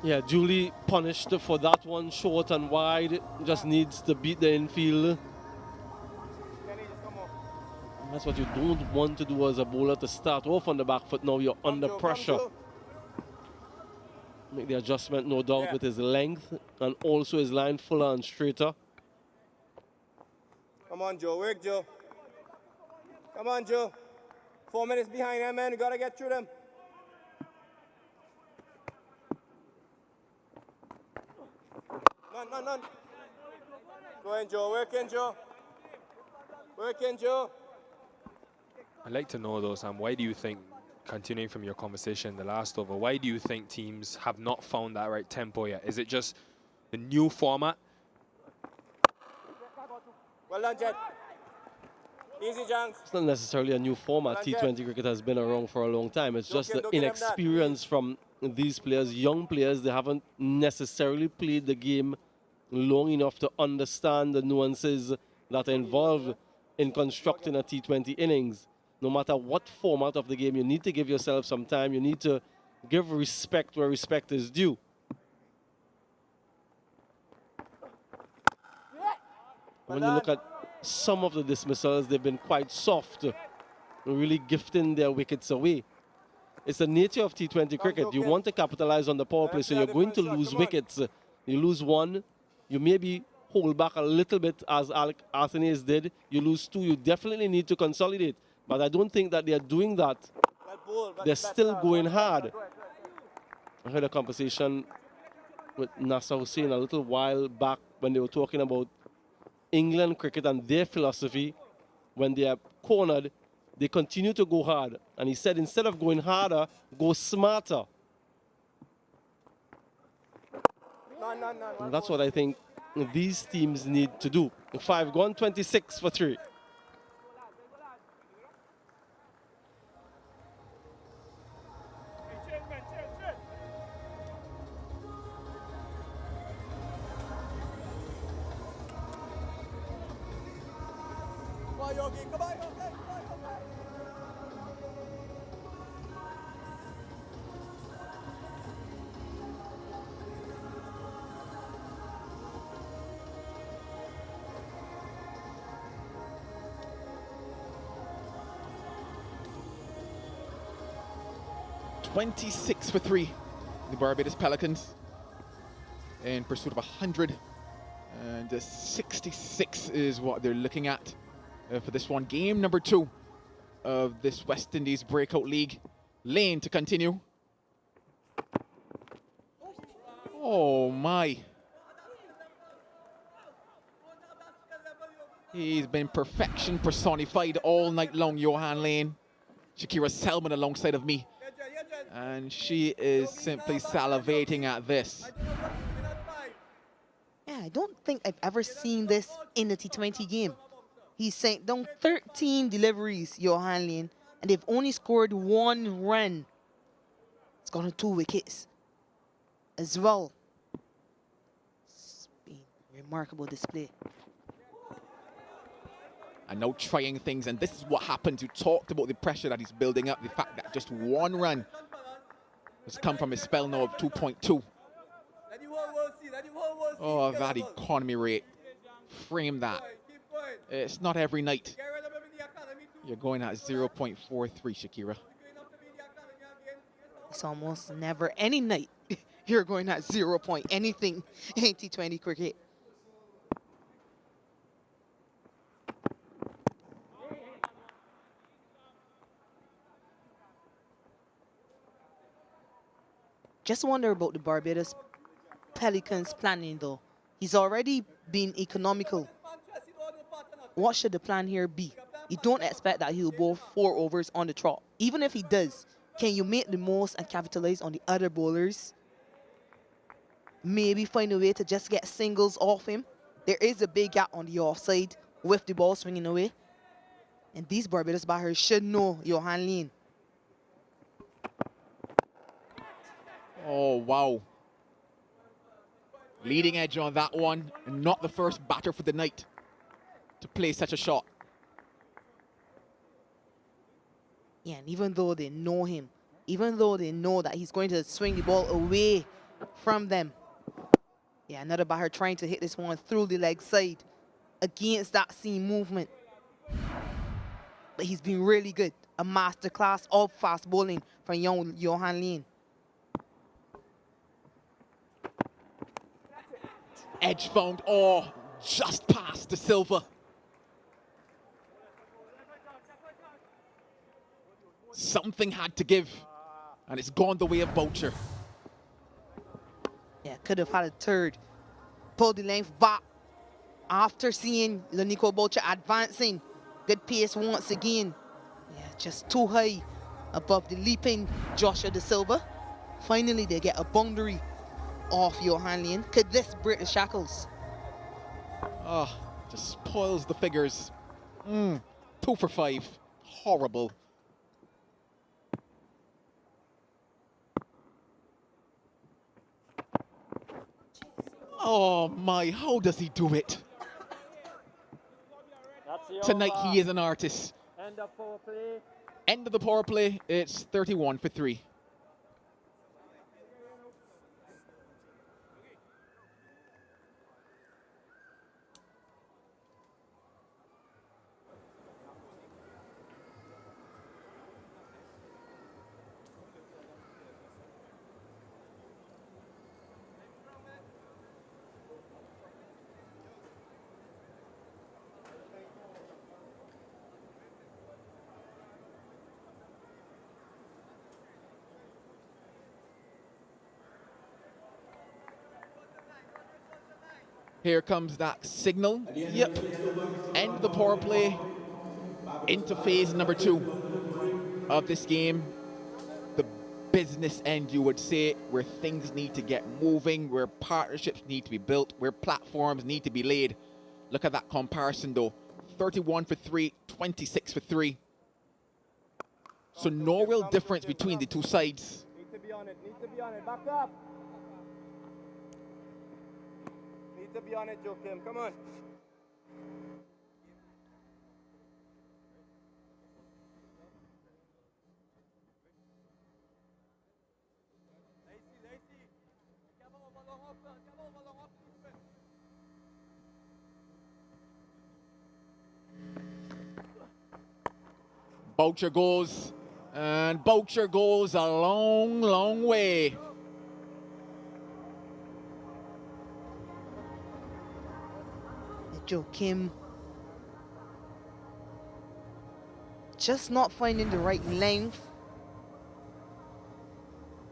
Yeah, Julie punished for that one, short and wide. Just needs to beat the infield. That's what you don't want to do as a bowler, to start off on the back foot. Now you're under pressure. Make the adjustment, no doubt, with his length and also his line fuller and straighter. Come on, Joe. Work, Joe. Come on, Joe. 4 minutes behind them, man. You got to get through them. None. Go in, Joe. Work in, Joe. Work in, Joe. I'd like to know, though, Sam, why do you think, continuing from your conversation the last over, why do you think teams have not found that right tempo yet? Is it just the new format? Well done, Jet. Easy, Janks. It's not necessarily a new format. T20 cricket has been around for a long time. It's just the inexperience from these players, young players. They haven't necessarily played the game long enough to understand the nuances that are involved in constructing a T20 innings. No matter what format of the game, you need to give yourself some time. You need to give respect where respect is due. When you look at some of the dismissals, they've been quite soft, really gifting their wickets away. It's the nature of T20 cricket. You want to capitalize on the power play, so you're going to lose wickets. You lose one, you maybe hold back a little bit, as Alec Arthenais did. You lose two, you definitely need to consolidate. But I don't think that they're doing that. They're still going hard. I heard a conversation with Nasser Hussain a little while back when they were talking about England cricket and their philosophy. When they are cornered, they continue to go hard. And he said, instead of going harder, go smarter. And that's what I think these teams need to do. 5 gone, 26 for 3. $26 for 3, the Barbados Pelicans, in pursuit of 100, and 66 is what they're looking at for this one. Game number 2 of this West Indies Breakout League. Lane to continue. Oh my. He's been perfection personified all night long, Johan Lane. Shakira Selman alongside of me. And she is simply salivating at this. Yeah, Yeah, I don't think I've ever seen this in a T20 game. He sent down 13 deliveries, Johan Lane, and they've only scored 1 run. It's gone on 2 wickets as well. It's been a remarkable display. And now trying things, and this is what happens. You talked about the pressure that he's building up, the fact that just 1 run has come from a spell now of 2.2. Oh, that economy rate. Frame that. It's not every night you're going at 0.43, Shakira. It's almost never any night you're going at 0 point anything in T20 cricket. Just wonder about the Barbados Pelicans planning though. He's already been economical. What should the plan here be? You don't expect that he'll bowl 4 overs on the trot. Even if he does, can you make the most and capitalize on the other bowlers? Maybe find a way to just get singles off him. There is a big gap on the offside with the ball swinging away. And these Barbados batters should know Johan Lane. Oh, wow. Leading edge on that one, and not the first batter for the night to play such a shot. Yeah, and even though they know him, even though they know that he's going to swing the ball away from them. Yeah, another batter trying to hit this one through the leg side against that seam movement. But he's been really good. A masterclass of fast bowling from young Johan Lane. Edge found, oh, just past the silver. Something had to give, and it's gone the way of Boucher. Yeah, could have had a third. Pulled the length back after seeing Lanico Boucher advancing. Good pace once again. Yeah, just too high above the leaping Joshua De Silva. Finally, they get a boundary off Johan Lane. Could this break the shackles? Oh, just spoils the figures. 2 for 5. Horrible. Oh my, how does he do it? Tonight he is an artist. End of power play. End of the power play, it's 31 for 3. Here comes that signal. Yep. End the power play into phase number 2 of this game. The business end, you would say, where things need to get moving, where partnerships need to be built, where platforms need to be laid. Look at that comparison though. 31 for 3, 26 for 3. So no real difference between the two sides. Need to be on it, need to be on it. Back up. Need to be on it, Joakim. Come on. Boucher goes, and Boucher goes a long, long way. Joakim just not finding the right length.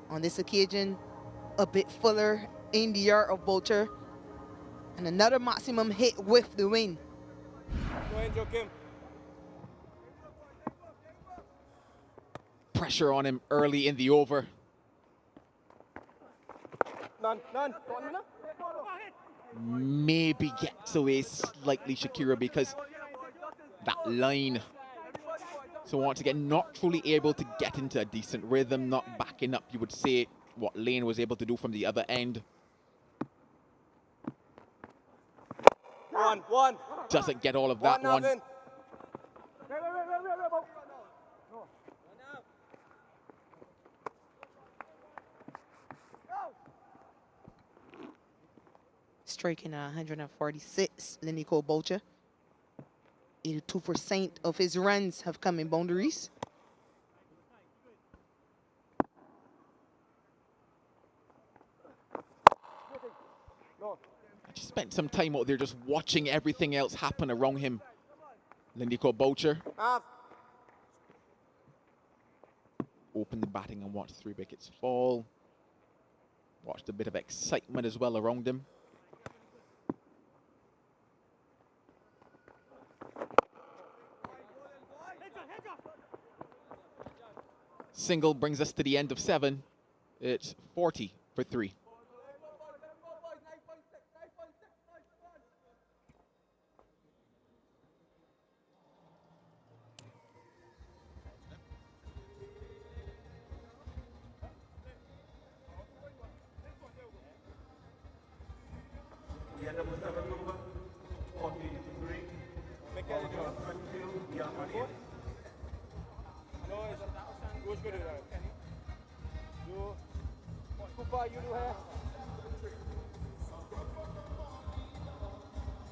On this occasion, a bit fuller in the yard of Boucher. And another maximum hit with the win. Go ahead, Joakim. Pressure on him early in the over. None. maybe gets away slightly, Shakira, because that line. So once again, not truly able to get into a decent rhythm, not backing up, you would say, what Lane was able to do from the other end. One. Doesn't get all of that one. Striking at 146, Lenico Bolcher. 82% of his runs have come in boundaries. I just spent some time out there just watching everything else happen around him. Lenico Bolcher. Open the batting and watch 3 wickets fall. Watched a bit of excitement as well around him. Single brings us to the end of 7. It's 40 for 3.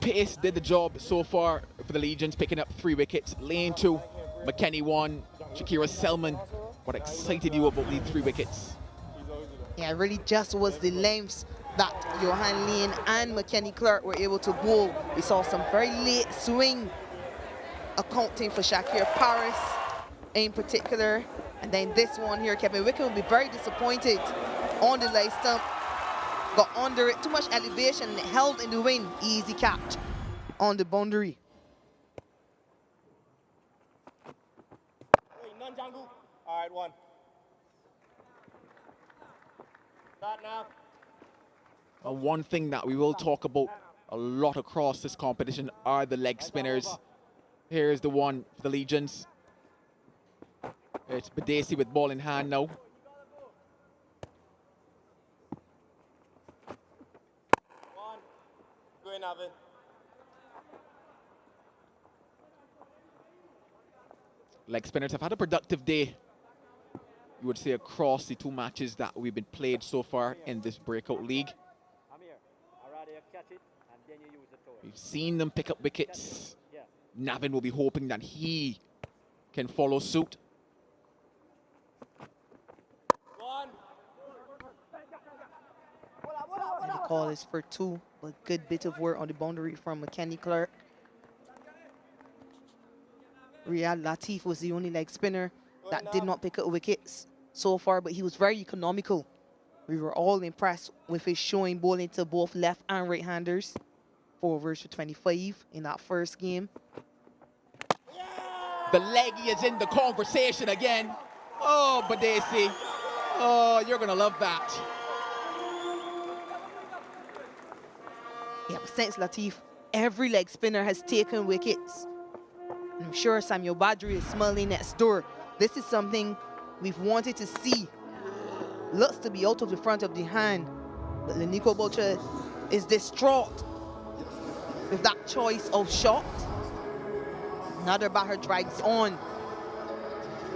Pace did the job so far for the Legions, picking up 3 wickets. Lane 2, McKenny 1, Shakira Selman. What excited you about these 3 wickets? Yeah, it really just was the lengths that Johan Lane and McKenny Clark were able to bowl. We saw some very late swing accounting for Shakir Paris in particular. And then this one here, Kevin Wicken will be very disappointed on the leg stump. Got under it, too much elevation, and it held in the wind. Easy catch on the boundary. All right, 1. Start now. One thing that we will talk about a lot across this competition are the leg spinners. Here's the one for the Legions. It's Badesi with ball in hand now. Leg spinners have had a productive day, you would say, across the 2 matches that we've been played so far in this Breakout League. We've seen them pick up wickets. Navin will be hoping that he can follow suit. And the call is for 2. A good bit of work on the boundary from McKenny Clark. Riyad Latif was the only leg spinner that did not pick up wickets so far, but he was very economical. We were all impressed with his showing bowling to both left and right-handers. 4 overs for 25 in that first game. The leggy is in the conversation again. Oh, Badesi. Oh, you're going to love that. Yeah, but since Latif, every leg spinner has taken wickets. And I'm sure Samuel Badri is smiling next door. This is something we've wanted to see. Looks to be out of the front of the hand. But Lenico Bolcher is distraught with that choice of shot. Another batter drives on.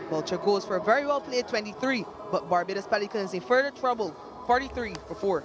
Bolcher goes for a very well played 23, but Barbados Pelicans in further trouble. 43 for 4.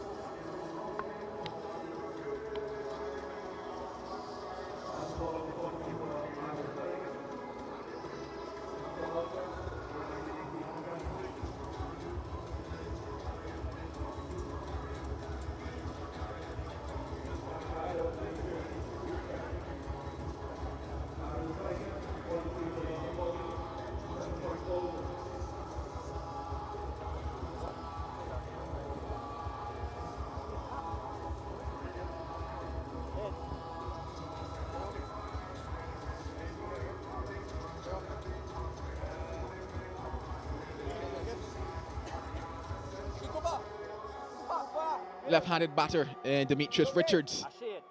left-handed batter, Demetrius Richards,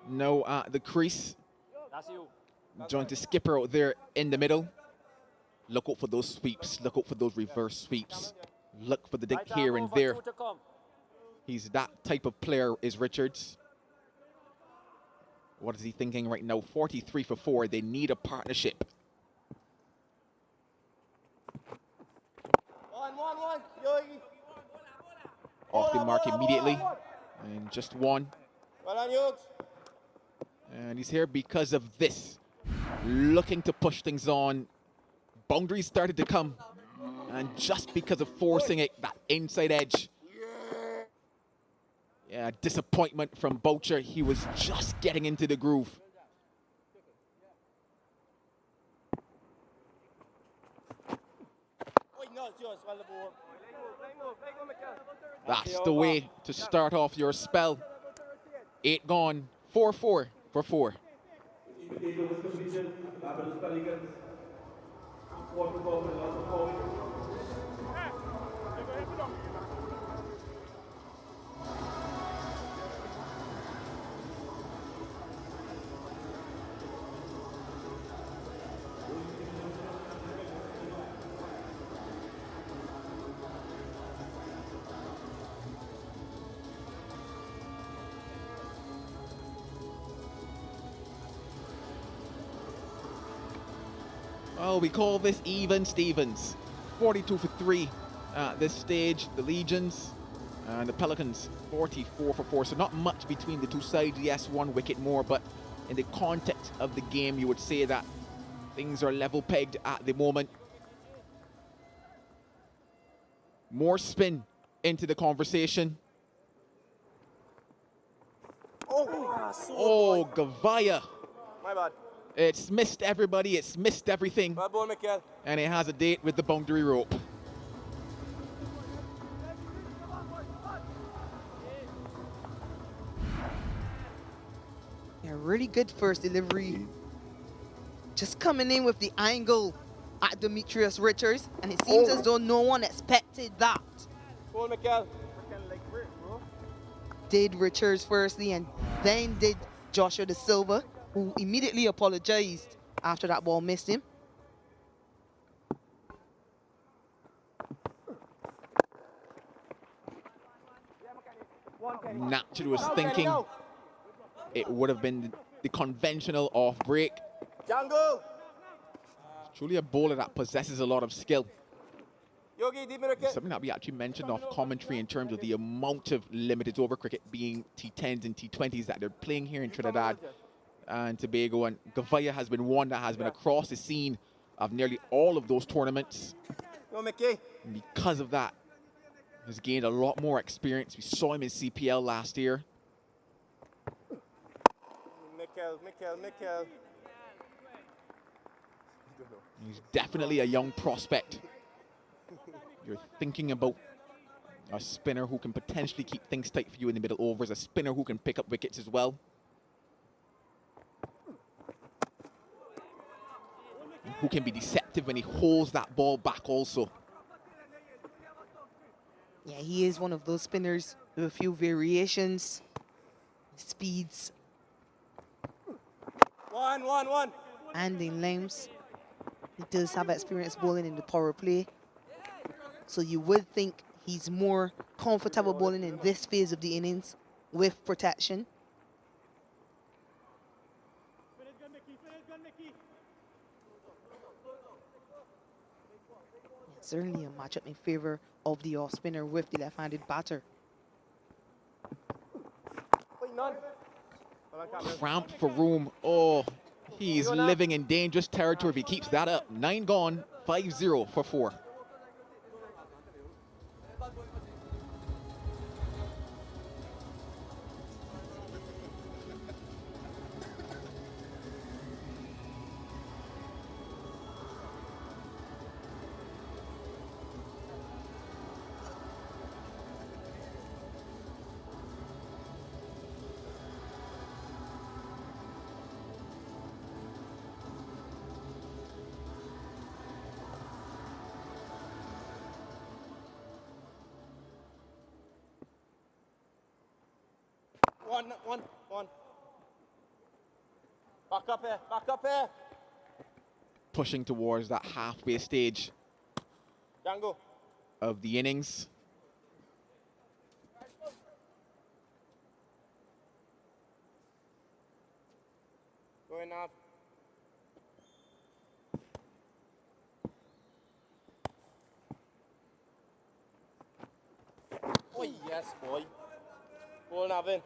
now at the crease. Joint the skipper out there in the middle. Look out for those sweeps. Look out for those reverse sweeps. Look for the dink here and there. He's that type of player, is Richards. What is he thinking right now? 43 for 4. They need a partnership. Off the mark immediately. And just one. And he's here because of this. Looking to push things on. Boundaries started to come. And just because of forcing it, that inside edge. Yeah, disappointment from Boucher. He was just getting into the groove. That's the way to start off your spell. 8 gone, 4-4 for 4. Well, we call this even Stevens. 42 for 3 at this stage. The Legions and the Pelicans 44 for 4. So not much between the two sides. Yes, 1 wicket more, but in the context of the game, you would say that things are level pegged at the moment. More spin into the conversation. Oh, Gavaya. My bad. It's missed everybody, it's missed everything. Bad ball, Mikel. And it has a date with the boundary rope. Yeah, really good first delivery. Just coming in with the angle at Demetrius Richards, and it seems as though no one expected that. Ball, Mikel. Did Richards firstly, and then did Joshua Da Silva, who immediately apologized after that ball missed him. Naturally was thinking it would have been the conventional off break. Django. Truly a bowler that possesses a lot of skill. Yogi, deep in the Something that we actually mentioned off commentary in terms of the amount of limited over cricket being T10s and T20s that they're playing here in Trinidad and Tobago, and Gavaya has been one that has been across the scene of nearly all of those tournaments. Go, Mickey. And because of that, has gained a lot more experience. We saw him in CPL last year. Mikel. He's definitely a young prospect. You're thinking about a spinner who can potentially keep things tight for you in the middle overs, a spinner who can pick up wickets as well. Who can be deceptive when he holds that ball back also. Yeah, he is one of those spinners with a few variations, speeds, One. and in lengths. He does have experience bowling in the power play. So you would think he's more comfortable bowling in this phase of the innings with protection. Certainly a matchup in favor of the off spinner with the left-handed batter. Cramped for room. Oh, he's living in dangerous territory if he keeps that up. 9 gone, 5-0 for 4. One. Back up here. Pushing towards that halfway stage Django. of the innings. Go in now. Oh, yes, boy. Ball Navin.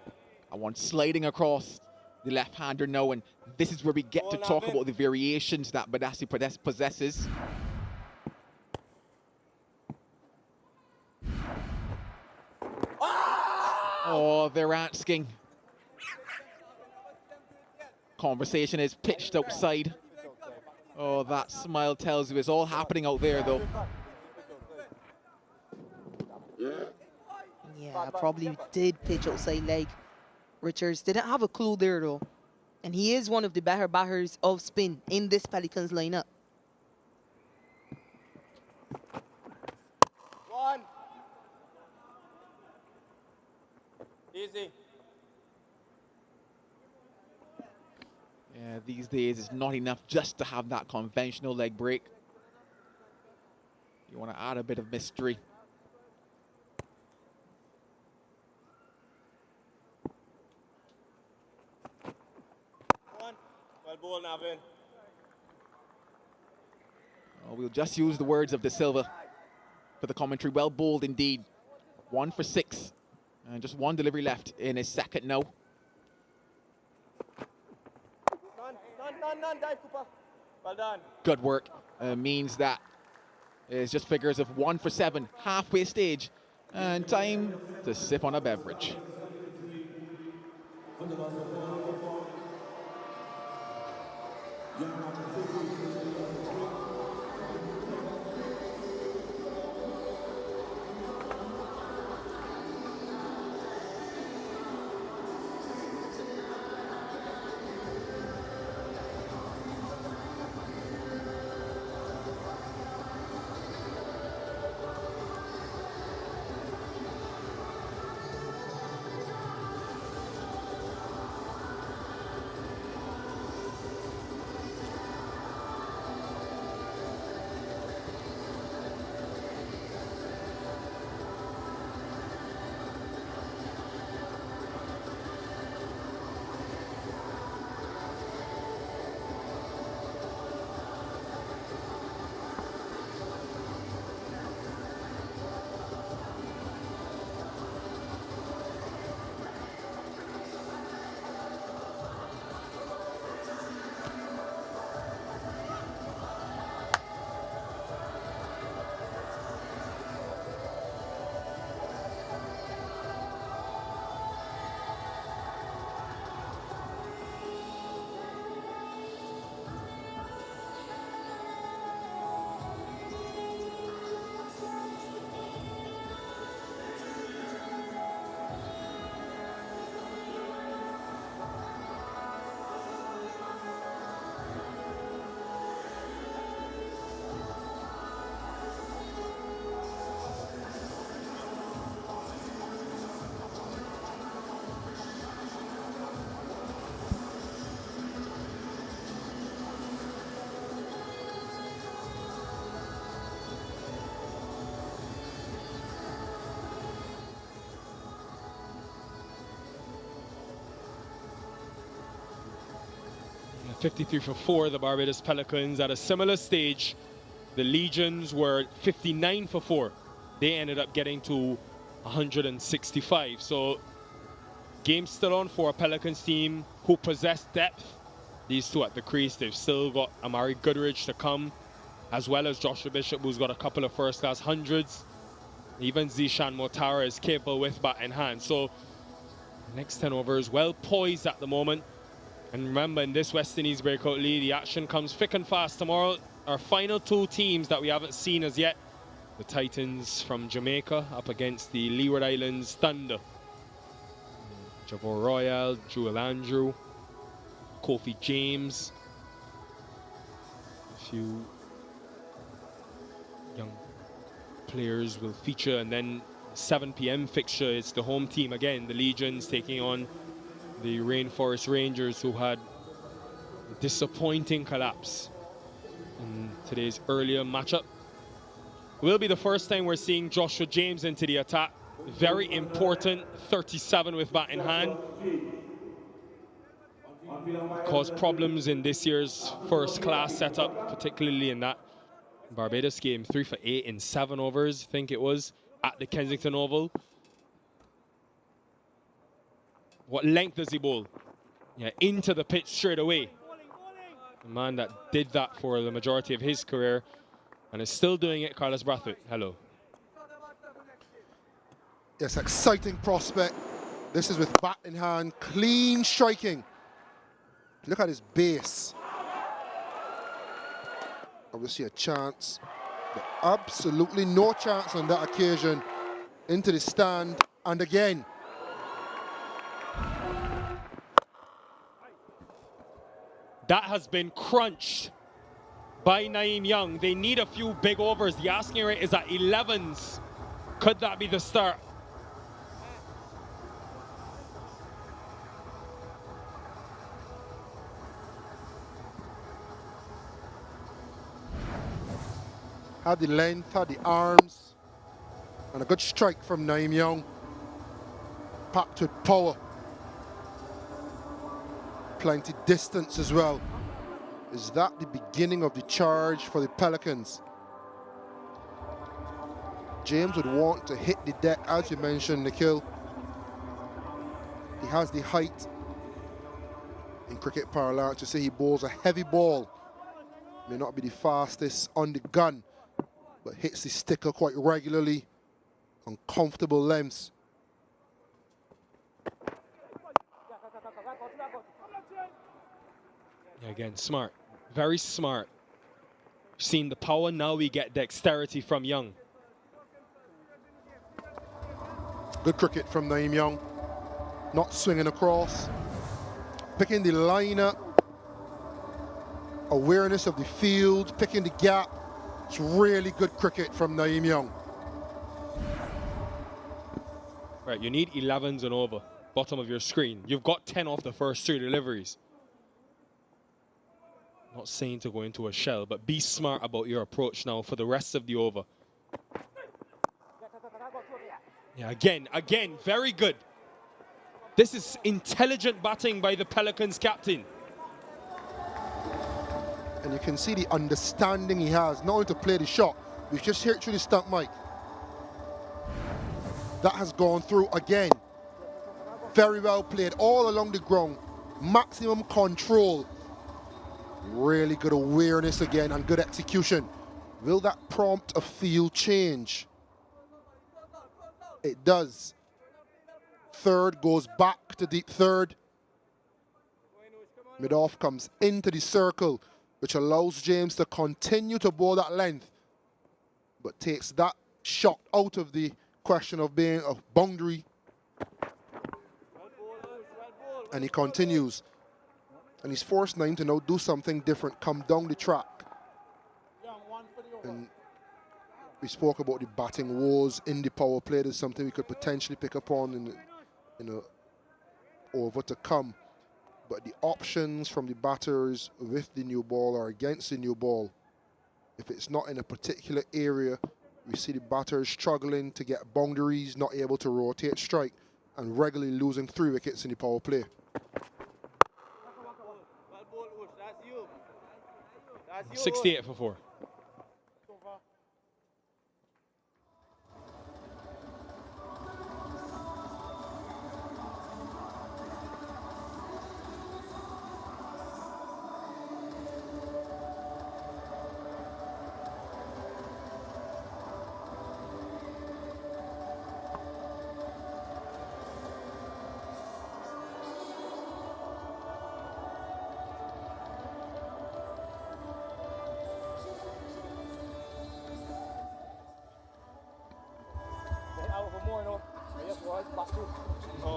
I want sliding across the left-hander now, and this is where we get to talk about the variations that Badassi possesses. Oh, they're asking. Conversation is pitched outside. Oh, that smile tells you it's all happening out there, though. Yeah, probably did pitch outside leg. Richards didn't have a clue there, though. And he is one of the better batters of spin in this Pelicans lineup. One. Easy. Yeah, these days it's not enough just to have that conventional leg break. You want to add a bit of mystery. One. Well, ball Navin. Oh, we'll just use the words of De Silva for the commentary. Well bowled indeed. 1 for 6. And just one delivery left in his second no. None, dive, Cooper. Well done. Good work. Means that it's just figures of 1 for 7, halfway stage, and time to sip on a beverage. Yeah, 53 for 4, the Barbados Pelicans. At a similar stage, the Legions were 59 for 4. They ended up getting to 165. So game still on for a Pelicans team who possess depth. These two at the crease, they've still got Amari Goodrich to come, as well as Joshua Bishop, who's got a couple of first-class hundreds. Even Zishan Motara is capable with bat in hand. So next 10 overs, well poised at the moment. And remember, in this West Indies Breakout League, the action comes thick and fast tomorrow. Our final two teams that we haven't seen as yet, the Titans from Jamaica up against the Leeward Islands Thunder. Javor Royal, Jewel Andrew, Kofi James. A few young players will feature, and then 7 p.m. fixture, it's the home team again, the Legions taking on the Rainforest Rangers, who had a disappointing collapse in today's earlier matchup. Will be the first time we're seeing Joshua James into the attack. Very important, 37 with bat in hand. Caused problems in this year's first-class setup, particularly in that Barbados game. 3 for 8 in 7 overs, I think it was, at the Kensington Oval. What length does he bowl? Yeah, into the pitch straight away. The man that did that for the majority of his career and is still doing it, Carlos Brathwaite. Hello. Yes, exciting prospect. This is with bat in hand, clean striking. Look at his base. Obviously a chance, but absolutely no chance on that occasion. Into the stand, and again. That has been crunched by Naeem Young. They need a few big overs. The asking rate is at 11s. Could that be the start? Had the length, had the arms, and a good strike from Naeem Young. Packed with power. Plenty distance as well. Is that the beginning of the charge for the Pelicans? James would want to hit the deck, as you mentioned, Nikhil. He has the height. In cricket parlance, to say he bowls a heavy ball. May not be the fastest on the gun, but hits the sticker quite regularly on comfortable lengths. Yeah, again, smart. Very smart. Seen the power, now we get dexterity from Young. Good cricket from Naeem Young. Not swinging across. Picking the liner. Awareness of the field, picking the gap. It's really good cricket from Naeem Young. Right, you need 11s and over. Bottom of your screen. You've got 10 off the first 3 deliveries. Not saying to go into a shell, but be smart about your approach now for the rest of the over. Yeah, again, very good. This is intelligent batting by the Pelicans captain. And you can see the understanding he has, not only to play the shot, we just hear it through the stump mic. That has gone through again. Very well played, all along the ground. Maximum control. Really good awareness again and good execution. Will that prompt a field change? It does. Third goes back to deep third. Mid-off comes into the circle, which allows James to continue to bowl that length, but takes that shot out of the question of being a boundary. And he continues. And he's forced Naeem to now do something different, come down the track. And we spoke about the batting woes in the power play. There's something we could potentially pick up on in a over to come. But the options from the batters with the new ball or against the new ball, if it's not in a particular area, we see the batters struggling to get boundaries, not able to rotate strike, and regularly losing 3 wickets in the power play. 68 for 4.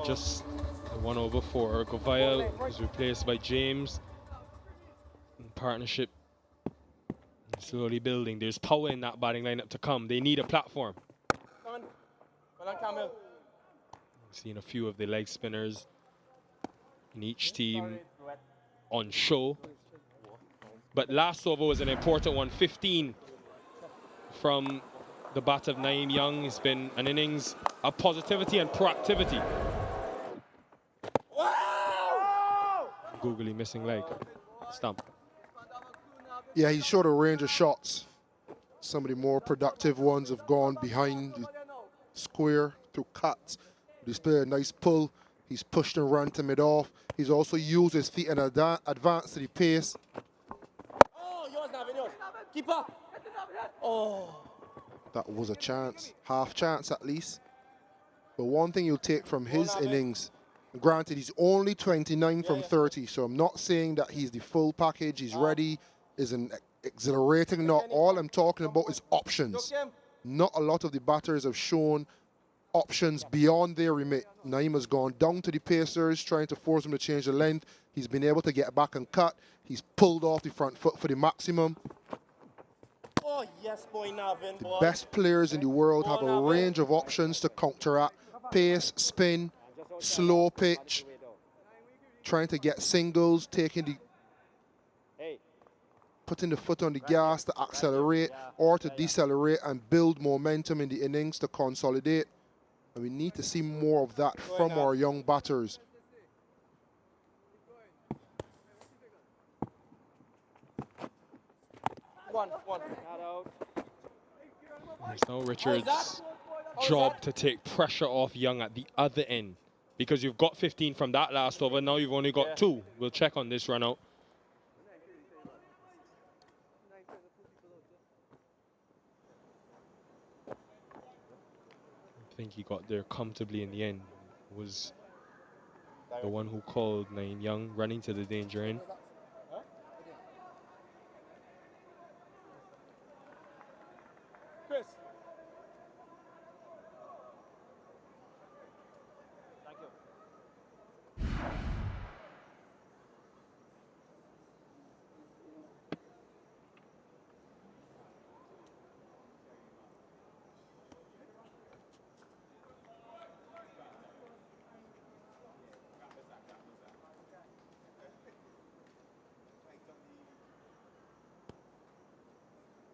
Just a 1 over 4. Govaya is replaced by James. In partnership slowly building. There's power in that batting lineup to come. They need a platform. Seeing a few of the leg spinners. in each team on show. But last over was an important one, 15 from the bat of Naeem Young. It's been an innings of positivity and proactivity. Googly missing leg. Stump. Yeah, he showed a range of shots. Some of the more productive ones have gone behind the square through cuts. He's played a nice pull. He's pushed and run to mid-off. He's also used his feet and advanced to the pace. Oh, yours, Navin, yours. Keeper. Oh. That was a chance, half chance at least. But one thing you'll take from his innings, granted he's only 29 from 30, so I'm not saying that he's the full package, he's ready, is an exhilarating knock. All I'm talking about is options. Not a lot of the batters have shown options beyond their remit. Naeem has gone down to the Pacers, trying to force him to change the length. He's been able to get back and cut. He's pulled off the front foot for the maximum. Oh, yes, boy, Navin, boy. The best players in the world have a range of options to counteract. Pace, spin, slow pitch, trying to get singles, putting the foot on the gas to accelerate or to decelerate and build momentum in the innings to consolidate. And we need to see more of that from our young batters. It's now Richards' job to take pressure off Young at the other end, because you've got 15 from that last over. Now you've only got 2. We'll check on this run out. I think he got there comfortably in the end. Was the one who called Naeem Young running to the danger end. Chris. Thank you.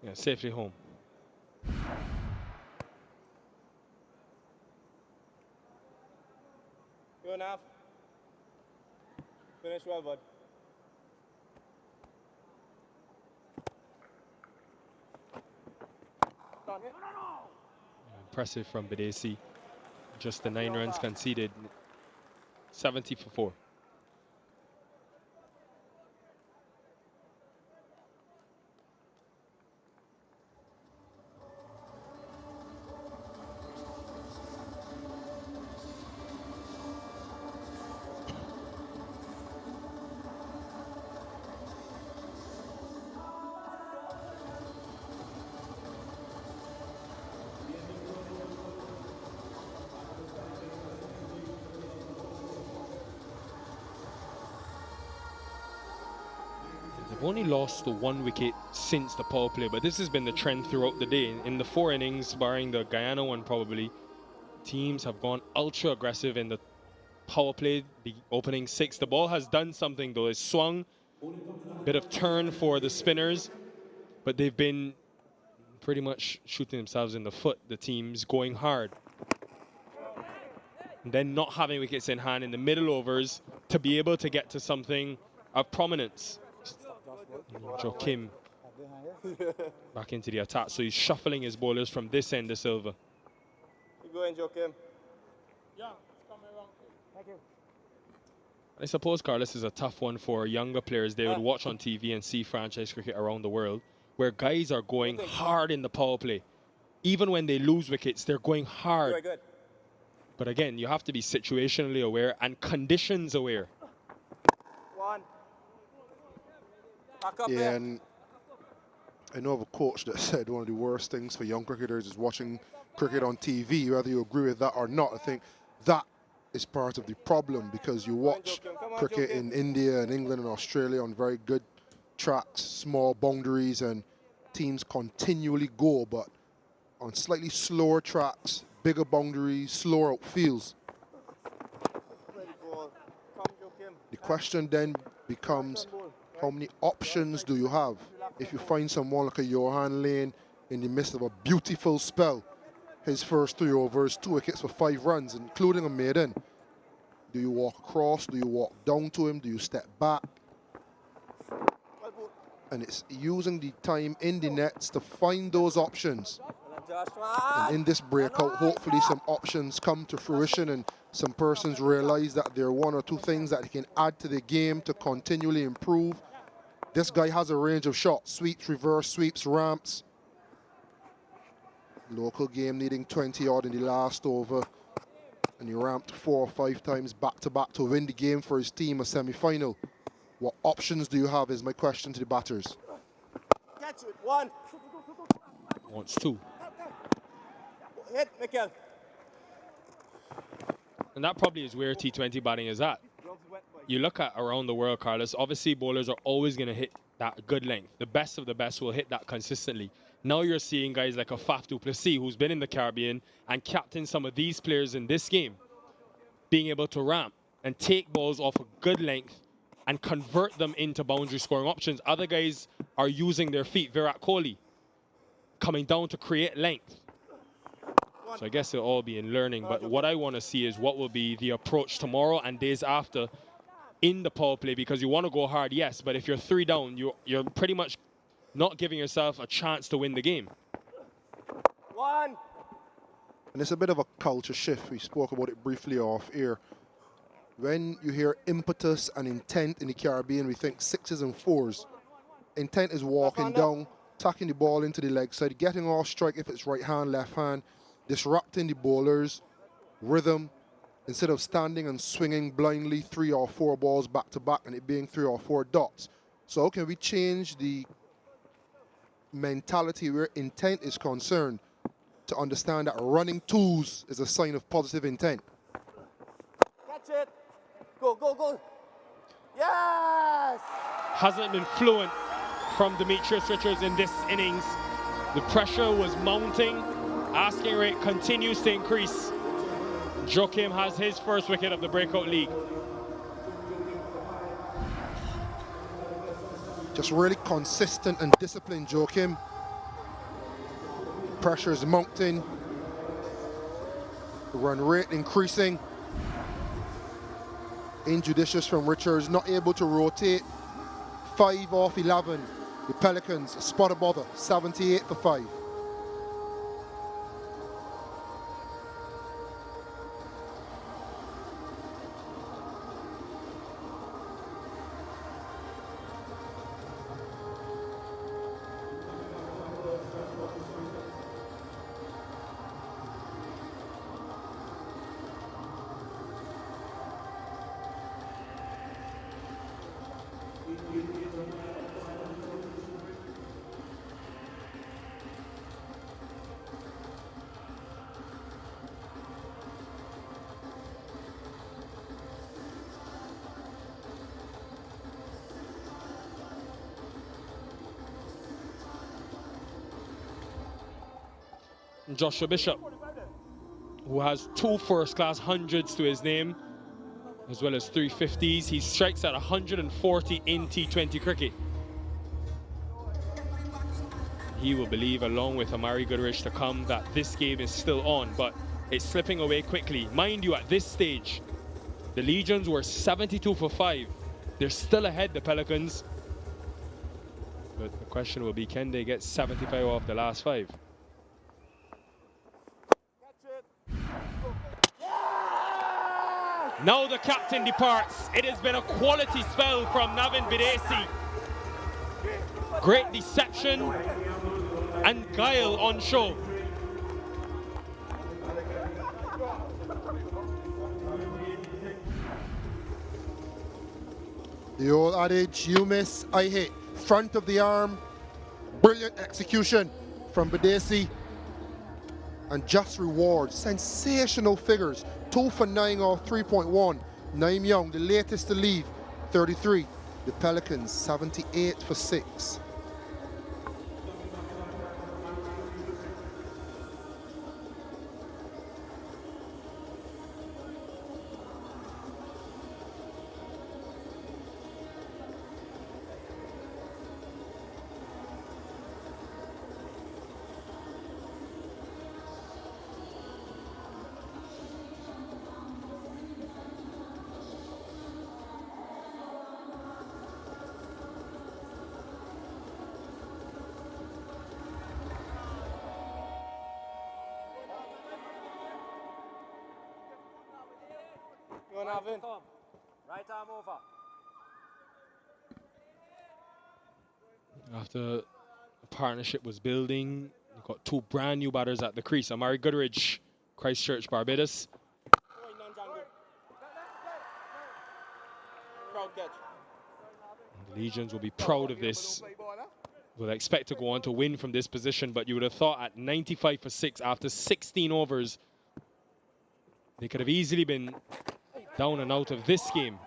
Yeah, safely home. Go, Nav. Finish well, bud. Impressive from Badesi. Just the 9 runs conceded. 70 for 4. They've only lost 1 wicket since the power play, but this has been the trend throughout the day. In the 4 innings, barring the Guyana one probably, teams have gone ultra aggressive in the power play, the opening 6. The ball has done something though. It's swung, bit of turn for the spinners, but they've been pretty much shooting themselves in the foot, the teams going hard. And then not having wickets in hand in the middle overs to be able to get to something of prominence. Joakim back into the attack, so he's shuffling his bowlers from this end to Silva. Keep going, Joakim. I suppose, Carlos, is a tough one for younger players. They would watch on TV and see franchise cricket around the world where guys are going hard in the power play. Even when they lose wickets, they're going hard. Very good. But again, you have to be situationally aware and conditions aware. One. Back up Yeah, there. and I know of a coach that said one of the worst things for young cricketers is watching cricket on TV, whether you agree with that or not. I think that is part of the problem, because you watch cricket in India and England and Australia on very good tracks, small boundaries, and teams continually go, but on slightly slower tracks, bigger boundaries, slower outfields. Ready ball. Come, Joakim. The question then becomes, how many options do you have? If you find someone like a Johan Lane in the midst of a beautiful spell, his first 3 overs, 2 wickets for 5 runs, including a maiden. Do you walk across? Do you walk down to him? Do you step back? And it's using the time in the nets to find those options. And in this breakout, hopefully some options come to fruition and some persons realize that there are 1 or 2 things that they can add to the game to continually improve. This guy has a range of shots: sweeps, reverse sweeps, ramps. Local game needing 20 odd in the last over. And he ramped 4 or 5 times back-to-back to win the game for his team, a semi-final. What options do you have is my question to the batters. Catch it. 1. Wants 2. Hit, Mikel. And that probably is where T20 batting is at. You look at around the world, Carlos, obviously bowlers are always going to hit that good length. The best of the best will hit that consistently. Now you're seeing guys like a Faf du Plessis, who's been in the Caribbean and captained some of these players in this game, being able to ramp and take balls off a good length and convert them into boundary scoring options. Other guys are using their feet. Virat Kohli coming down to create length. So I guess it'll all be in learning. But what I want to see is what will be the approach tomorrow and days after in the power play, because you want to go hard, yes, but if you're 3 down, you're pretty much not giving yourself a chance to win the game. 1. And it's a bit of a culture shift. We spoke about it briefly off air. When you hear impetus and intent in the Caribbean, we think 6s and 4s. Intent is walking down, tucking the ball into the leg side, getting off strike if it's right hand, left hand, disrupting the bowler's rhythm instead of standing and swinging blindly 3 or 4 balls back to back and it being 3 or 4 dots. So how can we change the mentality where intent is concerned to understand that running 2s is a sign of positive intent? Catch it. Go, go, go. Yes! Hasn't been fluent from Demetrius Richards in this innings. The pressure was mounting. Asking rate continues to increase. Joakim has his first wicket of the Breakout League. Just really consistent and disciplined, Joakim. Pressure is mounting. The run rate increasing. Injudicious from Richards, not able to rotate. 5 off 11. The Pelicans, a spot of bother, 78 for 5. Joshua Bishop, who has 2 first-class hundreds to his name, as well as 3 50s. He strikes at 140 in T20 cricket. He will believe, along with Amari Goodrich to come, that this game is still on, but it's slipping away quickly. Mind you, at this stage, the Legions were 72 for 5. They're still ahead, the Pelicans. But the question will be, can they get 75 off the last 5? Now the captain departs. It has been a quality spell from Navin Bidesi. Great deception and guile on show. The old adage, you miss, I hit. Front of the arm, brilliant execution from Bidesi. And just reward, sensational figures. 2 for 9 off 3.1. Naeem Young, the latest to leave, 33. The Pelicans, 78 for 6. Navin. Right arm over. After the partnership was building, you've got two brand new batters at the crease. Amari Goodrich, Christchurch, Barbados. And the Legions will be proud of this. Will expect to go on to win from this position, but you would have thought at 95 for 6 after 16 overs, they could have easily been down and out of this game.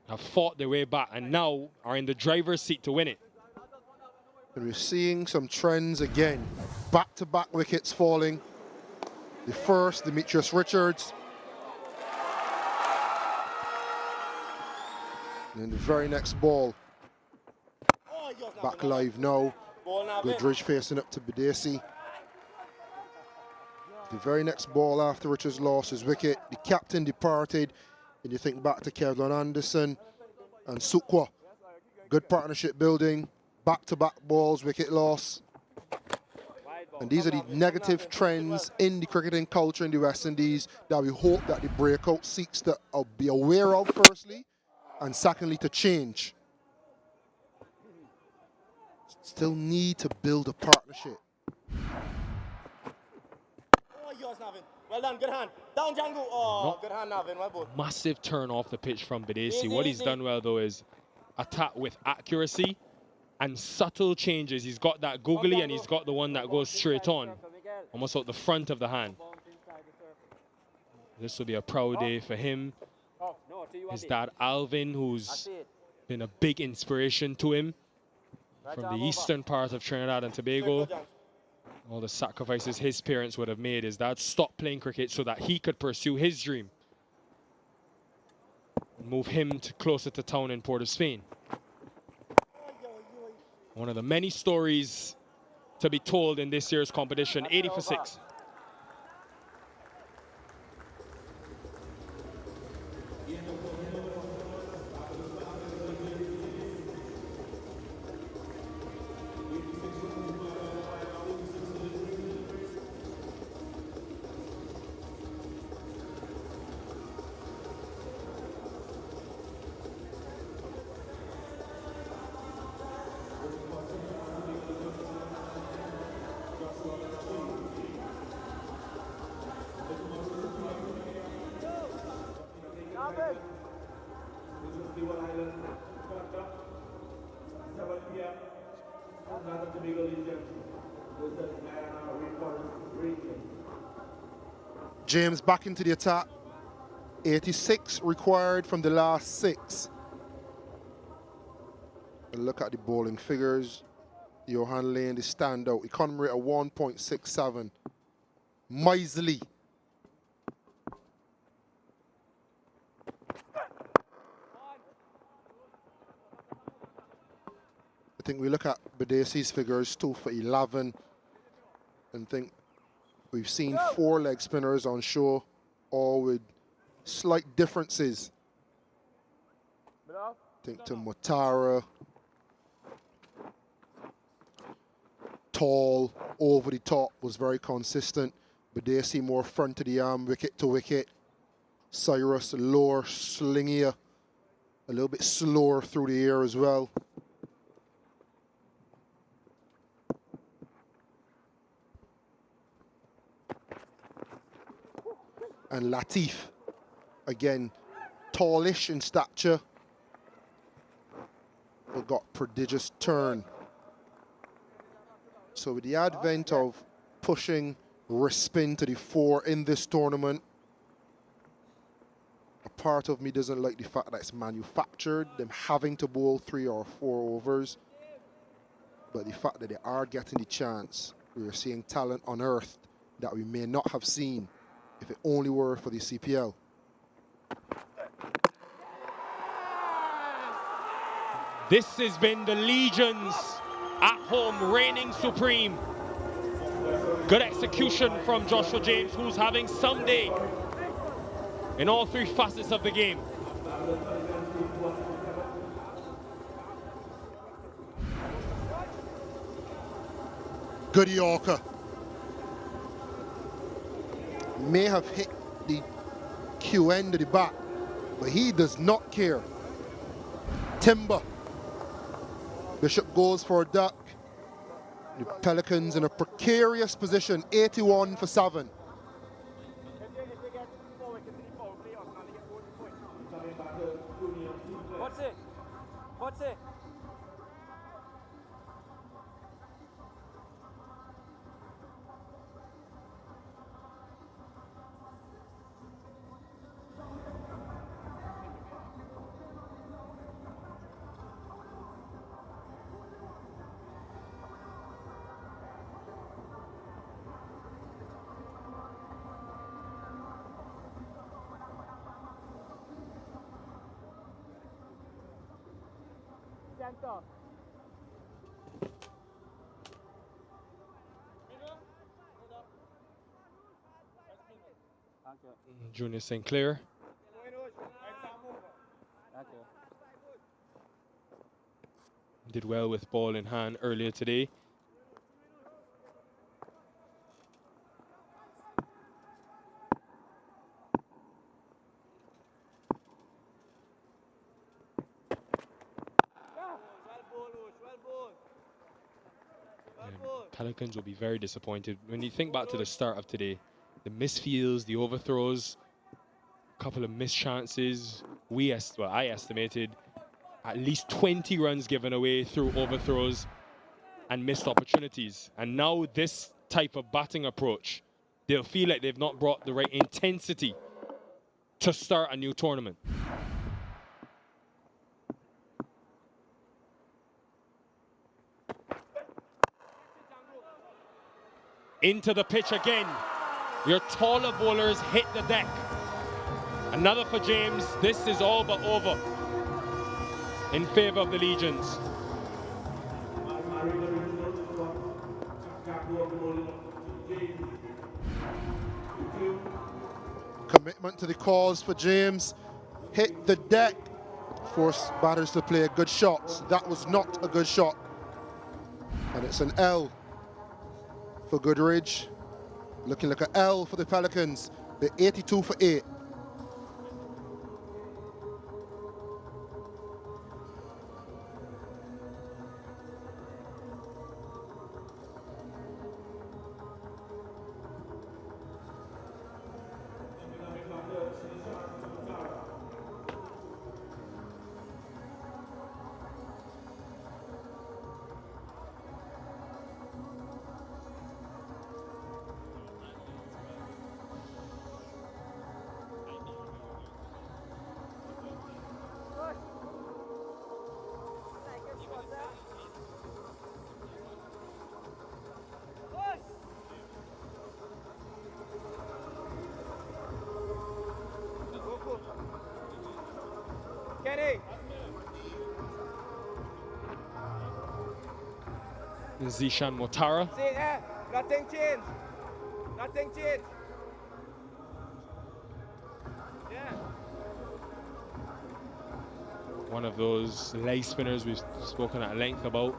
Have fought their way back and now are in the driver's seat to win it. And we're seeing some trends again. Back-to-back wickets falling. The first, Demetrius Richards. And then the very next ball. Back live now. Goodrich facing up to Badesi. The very next ball after Richards lost his wicket, the captain departed. And you think back to Kevlin Anderson and Sukwa. Good partnership building. Back-to-back balls, wicket loss. And these are the negative trends in the cricketing culture in the West Indies that we hope that the Breakout seeks to be aware of, firstly, and secondly, to change. Still need to build a partnership. Well done, good hand. Down, Django. Oh, good hand, Navin. Well done. Massive turn off the pitch from Badesi. What he's done well, though, is attack with accuracy and subtle changes. He's got that googly and he's got the one that goes straight on, almost out the front of the hand. This will be a proud day for him. His dad, Alvin, who's been a big inspiration to him from the eastern part of Trinidad and Tobago. All the sacrifices his parents would have made. His dad stopped playing cricket so that he could pursue his dream. Move him closer to town in Port of Spain. One of the many stories to be told in this year's competition. 80 for 6. James back into the attack. 86 required from the last 6. And look at the bowling figures. Johan Lane, the standout. Economy rate of 1.67. Miserly. I think we look at Badesi's figures, 2 for 11, and think we've seen 4 leg spinners on show, all with slight differences. Think to Motara, tall, over the top, was very consistent. Badesi more front of the arm, wicket to wicket. Cyrus lower, slingier, a little bit slower through the air as well. And Latif, again, tallish in stature, but got prodigious turn. So with the advent of pushing Rispin to the fore in this tournament, a part of me doesn't like the fact that it's manufactured, them having to bowl 3 or 4 overs, but the fact that they are getting the chance, we are seeing talent unearthed that we may not have seen if it only were for the CPL. This has been the Legions at home reigning supreme. Good execution from Joshua James, who's having some day in all 3 facets of the game. Good Yorker. May have hit the Q end of the bat, but he does not care. Timber. Bishop goes for a duck. The Pelicans in a precarious position, 81 for 7. What's it? Center. Junior St. Clair. Did well with ball in hand earlier today. Pelicans will be very disappointed. When you think back to the start of today, the misfields, the overthrows, a couple of missed chances. I estimated at least 20 runs given away through overthrows and missed opportunities. And now this type of batting approach, they'll feel like they've not brought the right intensity to start a new tournament. Into the pitch again. Your taller bowlers hit the deck. Another for James. This is all but over in favor of the Legions. Commitment to the cause for James. Hit the deck. Forced batters to play a good shot. That was not a good shot. And it's an L for Goodridge. Looking like an L for the Pelicans. They're 82 for 8. Kenny. Zishan Motara. See, nothing changed. Nothing changed. Yeah. One of those leg spinners we've spoken at length about.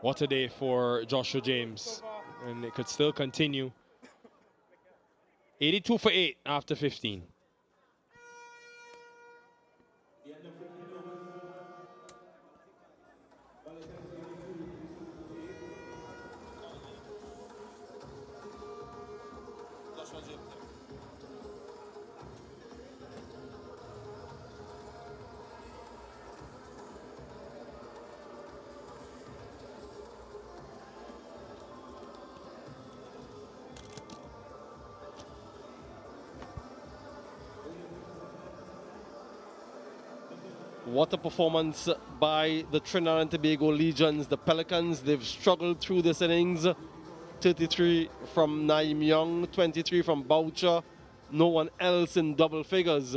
What a day for Joshua James, and it could still continue. 82 for 8 after 15. What a performance by the Trinidad and Tobago Legions. The Pelicans, they've struggled through this innings. 33 from Naeem Young, 23 from Boucher. No one else in double figures.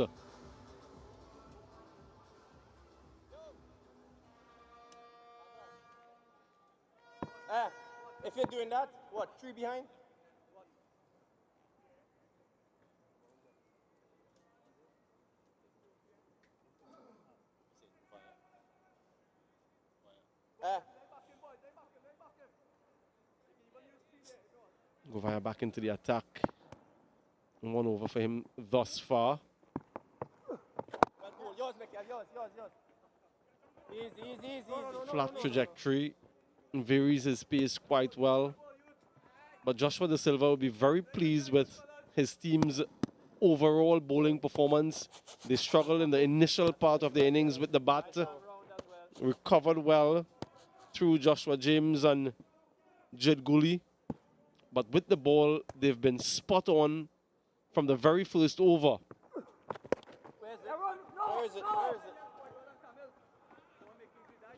If you're doing that, what, 3 behind? Govaya back into the attack. 1 over for him thus far. Flat trajectory. Varies his pace quite well. But Joshua Da Silva will be very pleased with his team's overall bowling performance. They struggled in the initial part of the innings with the bat. Recovered well through Joshua James and Jed Gooley. But with the ball, they've been spot on from the very first over. Where is it?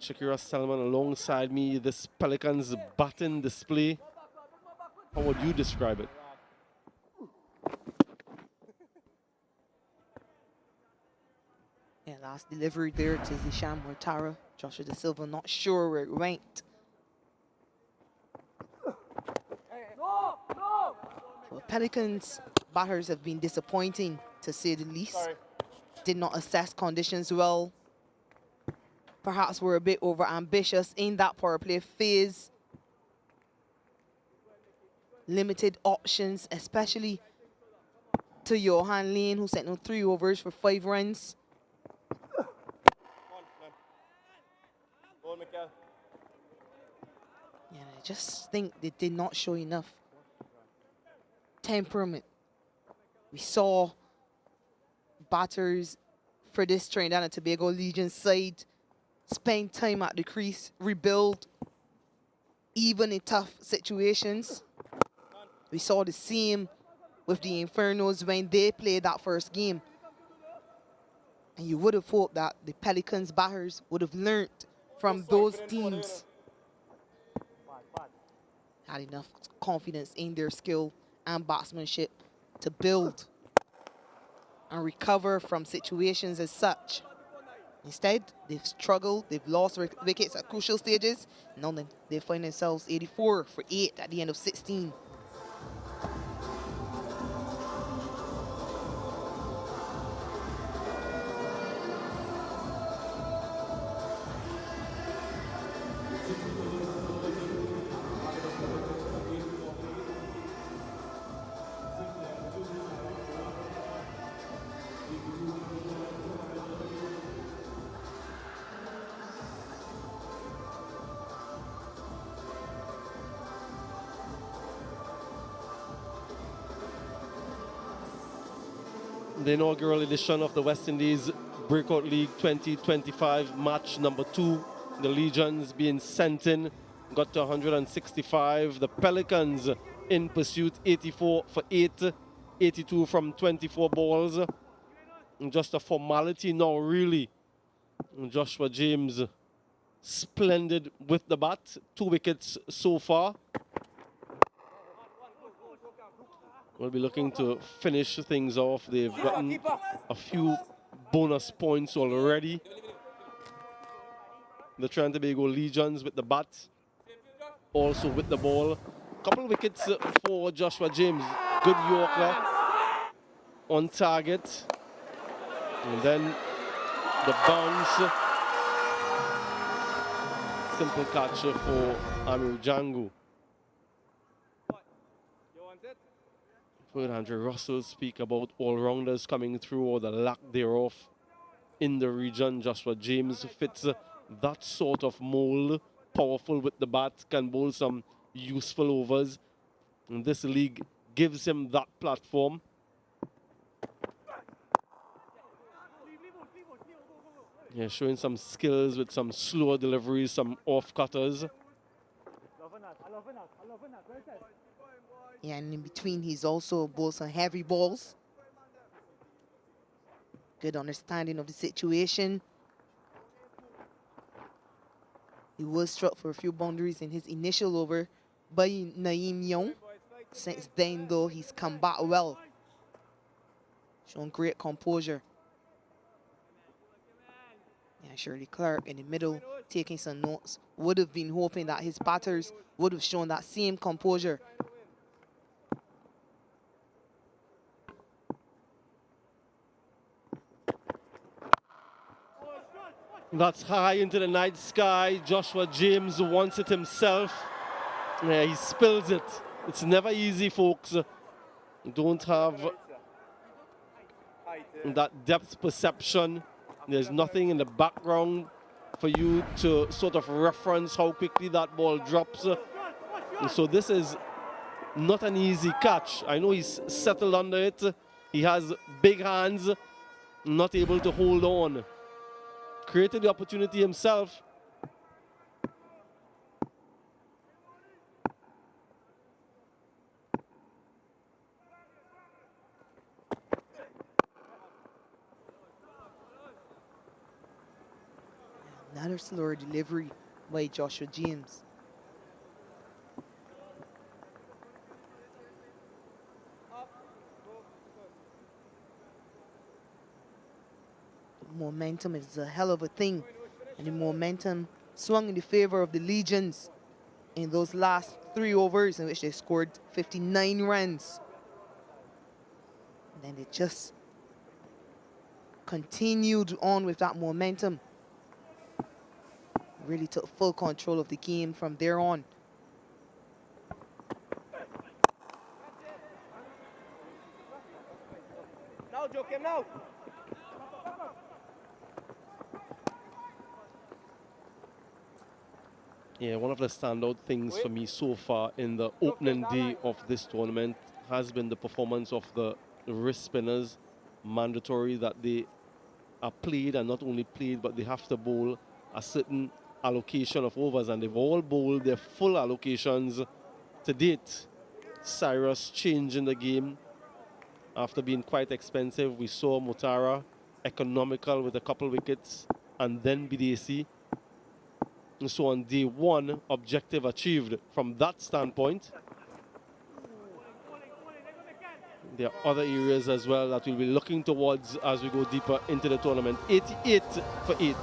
Shakira Salman alongside me, this Pelicans batting display. How would you describe it? Yeah, last delivery there to Zishan Mortara. Joshua Da Silva not sure where it went. Well, Pelicans batters have been disappointing, to say the least. Did not assess conditions well. Perhaps were a bit over-ambitious in that power play phase. Limited options, especially to Johan Lane, who sent no 3 overs for 5 runs. Yeah, I just think they did not show enough temperament. We saw batters for this Trinidad and Tobago Legion side spend time at the crease, rebuild, even in tough situations. We saw the same with the Infernos when they played that first game. And you would have hoped that the Pelicans batters would have learned from those teams. Had enough confidence in their skill and batsmanship to build and recover from situations as such. Instead, they've struggled, they've lost wickets at crucial stages. Now they find themselves 84 for 8 at the end of 16. The inaugural edition of the West Indies Breakout League 2025, match number 2. The Legions being sent in, got to 165. The Pelicans in pursuit, 84 for 8, 82 from 24 balls. And just a formality now, really. And Joshua James, splendid with the bat. 2 wickets so far. We'll be looking to finish things off. They've gotten a few bonus points already. The Trinidad Tobago Legions with the bat, also with the ball. Couple wickets for Joshua James. Good Yorker on target. And then the bounce. Simple catch for Amir Jangu. Heard Andrew Russell speak about all-rounders coming through or the lack thereof in the region. Joshua James fits that sort of mold. Powerful with the bat, can bowl some useful overs. And this league gives him that platform. Yeah, showing some skills with some slower deliveries, some off-cutters. Yeah, and in between, he's also bowled some heavy balls. Good understanding of the situation. He was struck for a few boundaries in his initial over by Naeem Young. Since then, though, he's come back well. Shown great composure. Yeah, Shirley Clark in the middle, taking some notes. Would have been hoping that his batters would have shown that same composure. That's high into the night sky. Joshua James wants it himself. Yeah, he spills it. It's never easy, folks. Don't have that depth perception. There's nothing in the background for you to sort of reference how quickly that ball drops. And so this is not an easy catch. I know he's settled under it. He has big hands, not able to hold on. Created the opportunity himself. Another slower delivery by Joshua James. Momentum is a hell of a thing, and the momentum swung in the favor of the Legions in those last 3 overs in which they scored 59 runs. And then they just continued on with that momentum. Really took full control of the game from there on. Now, Joakim, now. Yeah, one of the standout things for me so far in the opening day of this tournament has been the performance of the wrist spinners. Mandatory that they are played, and not only played, but they have to bowl a certain allocation of overs, and they've all bowled their full allocations to date. Cyrus changing the game after being quite expensive. We saw Mutara economical with a couple wickets, and then Bidesi. And so on day 1, objective achieved from that standpoint. There are other areas as well that we'll be looking towards as we go deeper into the tournament. 88 for 8.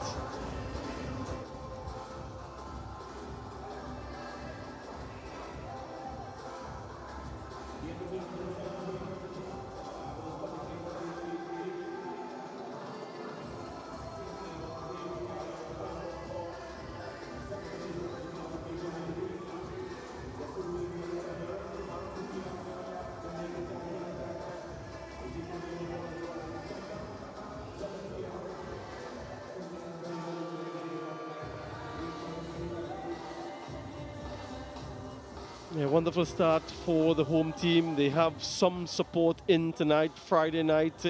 Yeah, wonderful start for the home team. They have some support in tonight, Friday night.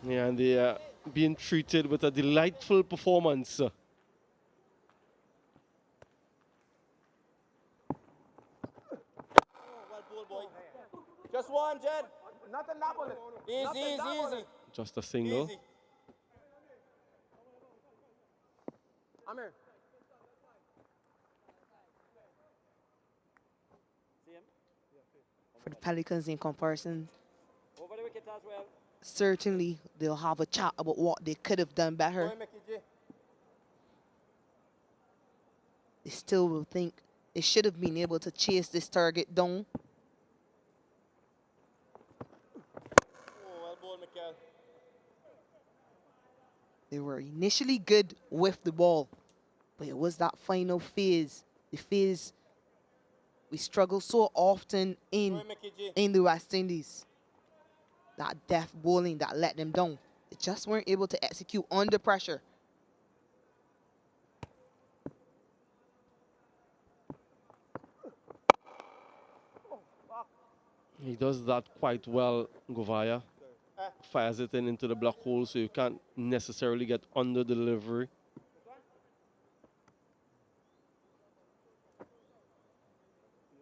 Yeah, and they are being treated with a delightful performance. Just one, Jed. Nothing double. Easy. Just a single. Easy. Amir. For the Pelicans in comparison, Over the wicket as well. certainly they'll have a chat about what they could have done better. They still will think they should have been able to chase this target down. Well bowled, Mikel. They were initially good with the ball, but it was that final phase, the phase we struggle so often in the West Indies. That death bowling that let them down. They just weren't able to execute under pressure. He does that quite well, Govaya. Fires it into the block hole, so you can't necessarily get under delivery.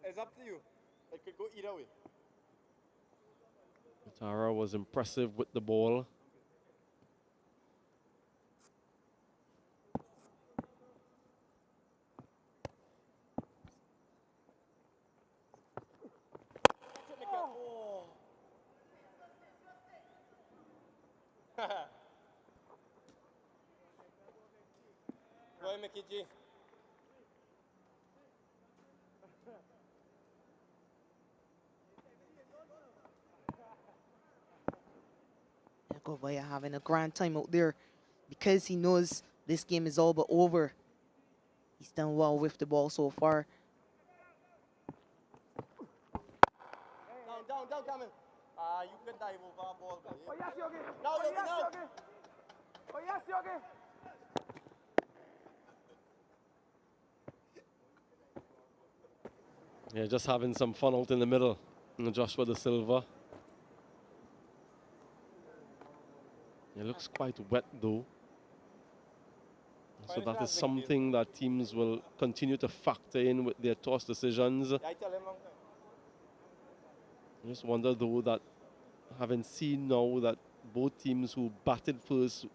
It's up to you. It could go either way. Tara was impressive with the ball. Go ahead, Mickey G. Govaya having a grand time out there because he knows this game is all but over. He's done well with the ball so far. Down, Camel. You can dive over a ball. Oh, yes, Yogi. Now, Yogi, now. Oh, yes, Yogi. Yeah, just having some fun out in the middle. Joshua Da Silva. It looks quite wet though. So that is something that teams will continue to factor in with their toss decisions. I just wonder though that having seen now that both teams who batted first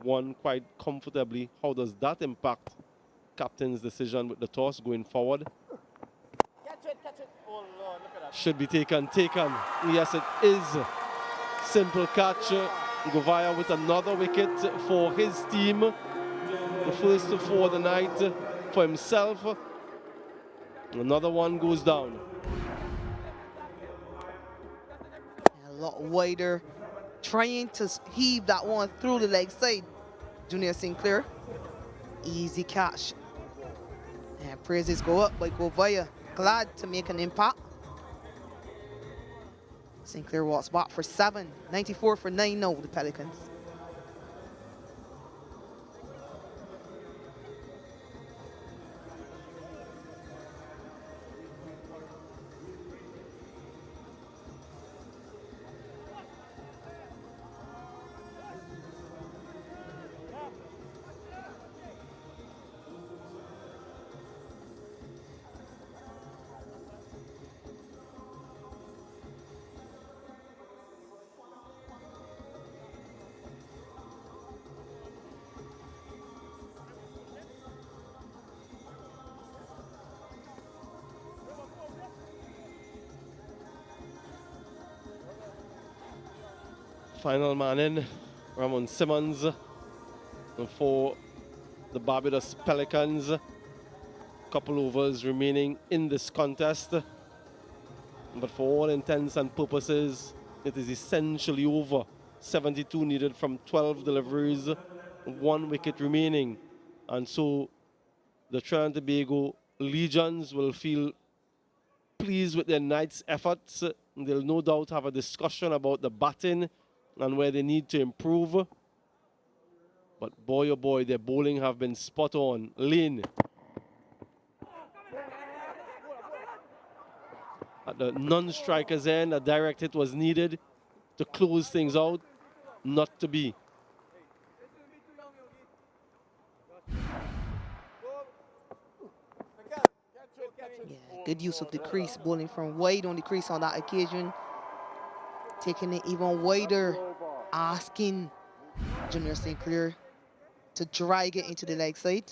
won quite comfortably, how does that impact captain's decision with the toss going forward? Catch it. Oh, Lord, look at that. Should be taken. Yes, it is. Simple catch. Govaya with another wicket for his team. The first for the night for himself. Another one goes down. A lot wider. Trying to heave that one through the leg side. Junior Sinclair. Easy catch. And praises go up by Govaya. Glad to make an impact. Sinclair walks back for 7. 94 for 9 now, the Pelicans. Final man in, Ramon Simmons for the Barbados Pelicans. Couple overs remaining in this contest. But for all intents and purposes, it is essentially over. 72 needed from 12 deliveries, 1 wicket remaining. And so the Trinidad Tobago Legions will feel pleased with their night's efforts. They'll no doubt have a discussion about the batting and where they need to improve. But boy, oh boy, their bowling have been spot on. Lane. At the non-striker's end, a direct hit was needed to close things out. Not to be. Yeah, good use of the crease, bowling from wide on the crease on that occasion. Taking it even wider, asking Junior Sinclair to drag it into the leg side.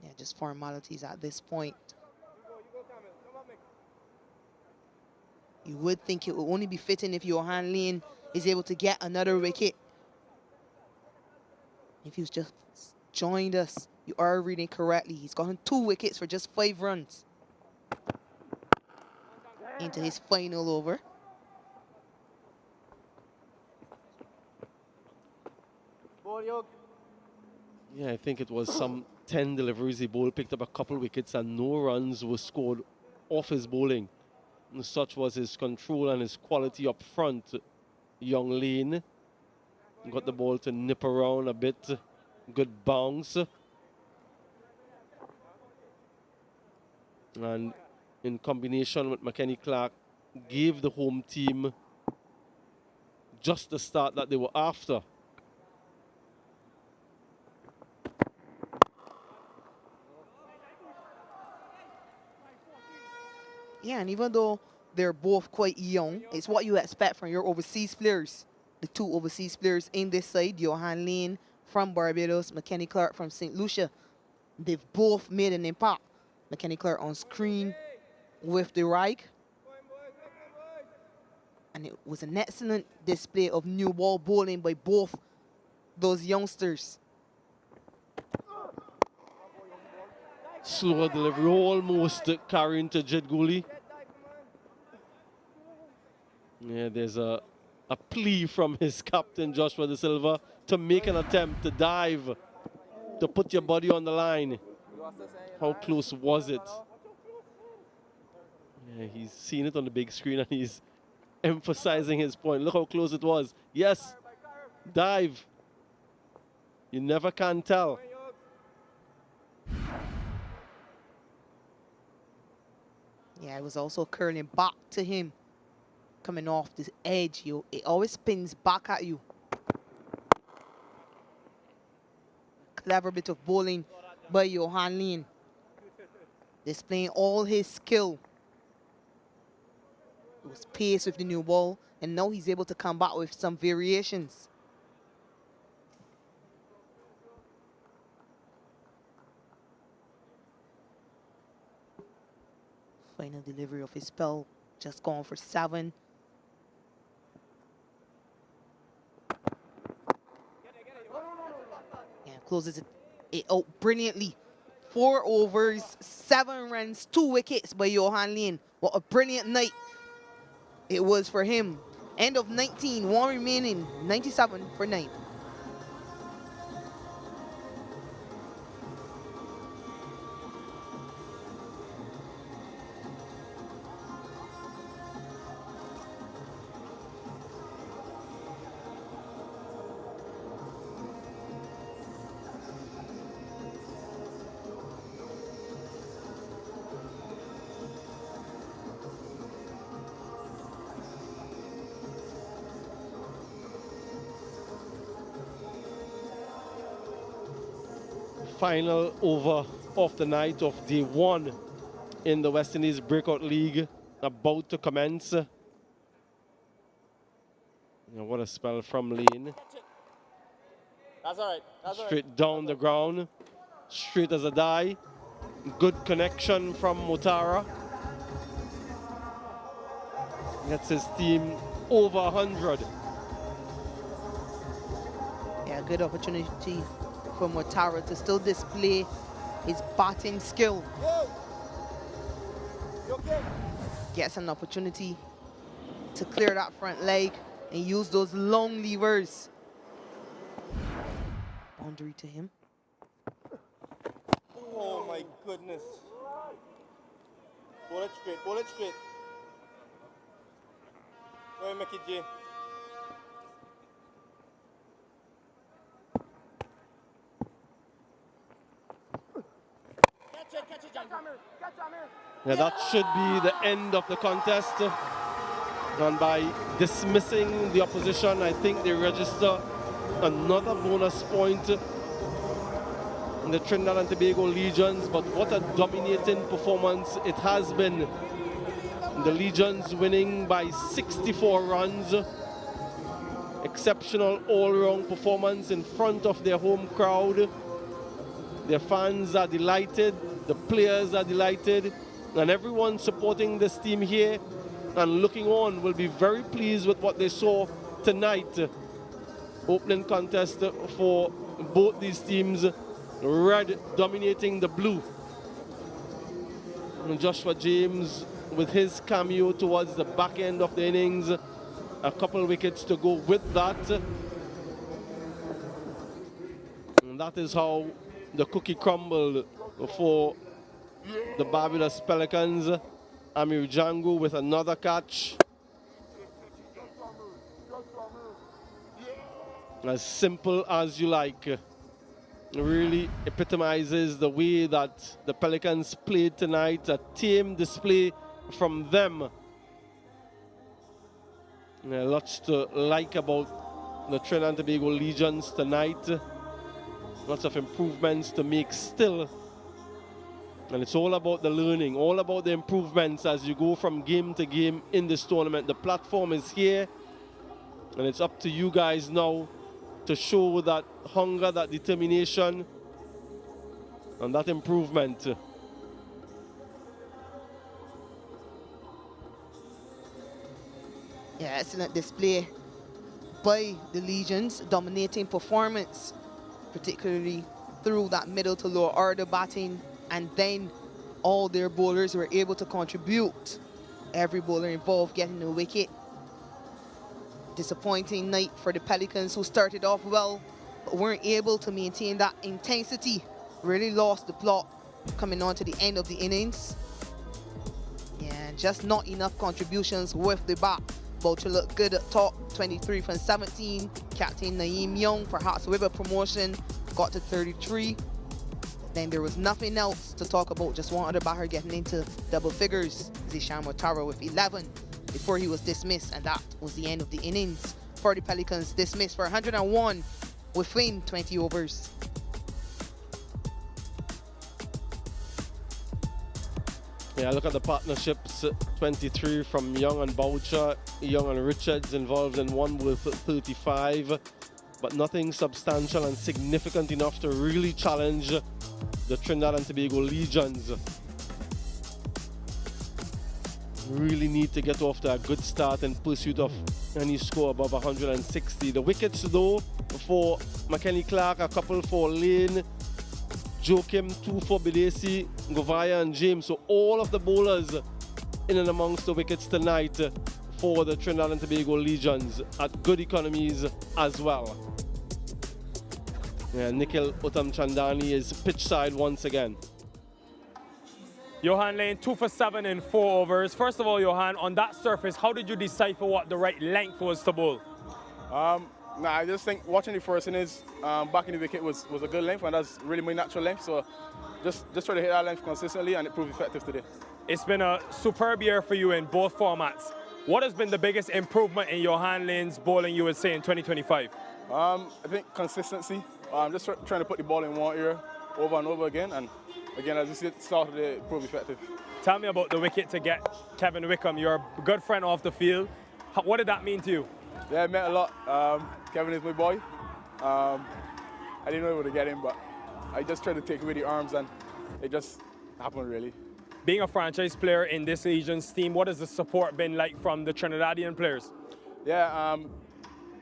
Yeah, just formalities at this point. You would think it would only be fitting if Johan Lane is able to get another wicket. If he's just joined us, you are reading correctly. He's gotten 2 wickets for just 5 runs. Into his final over. Yeah, I think it was some 10 deliveries he bowled, picked up a couple wickets and no runs were scored off his bowling. And such was his control and his quality up front. Young Lane got the ball to nip around a bit. Good bounce. And in combination with McKenny Clark, gave the home team just the start that they were after. Yeah, and even though they're both quite young, it's what you expect from your overseas players. The 2 overseas players in this side, Johan Lane from Barbados, McKenny Clark from St. Lucia. They've both made an impact. McKenny Clark on screen with the right. And it was an excellent display of new ball bowling by both those youngsters. Slower delivery, almost carrying to Jed Gooley. Yeah, there's a plea from his captain, Joshua De Silva, to make an attempt to dive, to put your body on the line. How close was it? Yeah, he's seen it on the big screen and he's emphasizing his point. Look how close it was. Yes, dive. You never can tell. Yeah, it was also curling back to him. Coming off this edge, it always spins back at you. Clever bit of bowling by Johan Lien. Displaying all his skill. It was pace with the new ball, and now he's able to come back with some variations. Final delivery of his spell, just gone for 7. Yeah, closes it out brilliantly. 4 overs, 7 runs, 2 wickets by Johan Lien. What a brilliant night it was for him. End of 19, 1 remaining, 97 for 9. Final over of the night of day 1 in the West Indies Breakout League about to commence. What a spell from Lane. That's all right. That's all right. Straight down the ground, straight as a die. Good connection from Mutara. Gets his team over 100. Yeah, good opportunity for Mutara to still display his batting skill. Gets an opportunity to clear that front leg and use those long levers. Boundary to him. Oh my goodness. Ball it straight, ball it straight. Go ahead, Mickey J. Yeah, that should be the end of the contest. And by dismissing the opposition, I think they register another bonus point in the Trinidad and Tobago Legions. But what a dominating performance it has been. The Legions winning by 64 runs. Exceptional all-round performance in front of their home crowd. Their fans are delighted, the players are delighted, and everyone supporting this team here and looking on will be very pleased with what they saw tonight. Opening contest for both these teams, red dominating the blue. And Joshua James with his cameo towards the back end of the innings, a couple wickets to go with that. And that is how the cookie crumbled for the Barbados Pelicans. Amir Django with another catch. As simple as you like. Really epitomizes the way that the Pelicans played tonight. A tame display from them. Lots to like about the Trinidad and Tobago Legions tonight. Lots of improvements to make still. And it's all about the learning, all about the improvements as you go from game to game in this tournament. The platform is here, and it's up to you guys now to show that hunger, that determination, and that improvement. Yeah, excellent display by the Legions, dominating performance, particularly through that middle to lower order batting, and then all their bowlers were able to contribute. Every bowler involved getting a wicket. Disappointing night for the Pelicans, who started off well, but weren't able to maintain that intensity. Really lost the plot coming on to the end of the innings. Yeah, just not enough contributions with the bat. Boucher looked good at top, 23 from 17. Captain Naeem Young, perhaps with a promotion, got to 33. Then there was nothing else to talk about, just one other batter getting into double figures. Zishan Motaro with 11 before he was dismissed, and that was the end of the innings for the Pelicans. Dismissed for 101 within 20 overs. Yeah, look at the partnerships, 23 from Young and Boucher. Young and Richards involved in one with 35, but nothing substantial and significant enough to really challenge the Trinidad and Tobago Legions. Really need to get off to a good start in pursuit of any score above 160. The wickets though for McKenny Clark, a couple for Lane, Joachim, 2 for Bidesi, Govaya and James. So all of the bowlers in and amongst the wickets tonight for the Trinidad and Tobago Legions at good economies as well. Yeah, Nikhil Uttam-Chandani is pitch side once again. Johan Lane, 2 for 7 in 4 overs. First of all, Johan, on that surface, how did you decipher what the right length was to bowl? I just think watching the first innings, backing the wicket was a good length, and that's really my natural length. So just try to hit that length consistently, and it proved effective today. It's been a superb year for you in both formats. What has been the biggest improvement in Johan Lane's bowling, you would say, in 2025? I think consistency. Just trying to put the ball in one ear over and over again, and again, as you see, it started to prove effective. Tell me about the wicket to get Kevin Wickham. You're a good friend off the field. What did that mean to you? Yeah, it meant a lot. Kevin is my boy. I didn't know able to get him, but I just tried to take away the arms, and it just happened, really. Being a franchise player in this region's team, what has the support been like from the Trinidadian players? Yeah,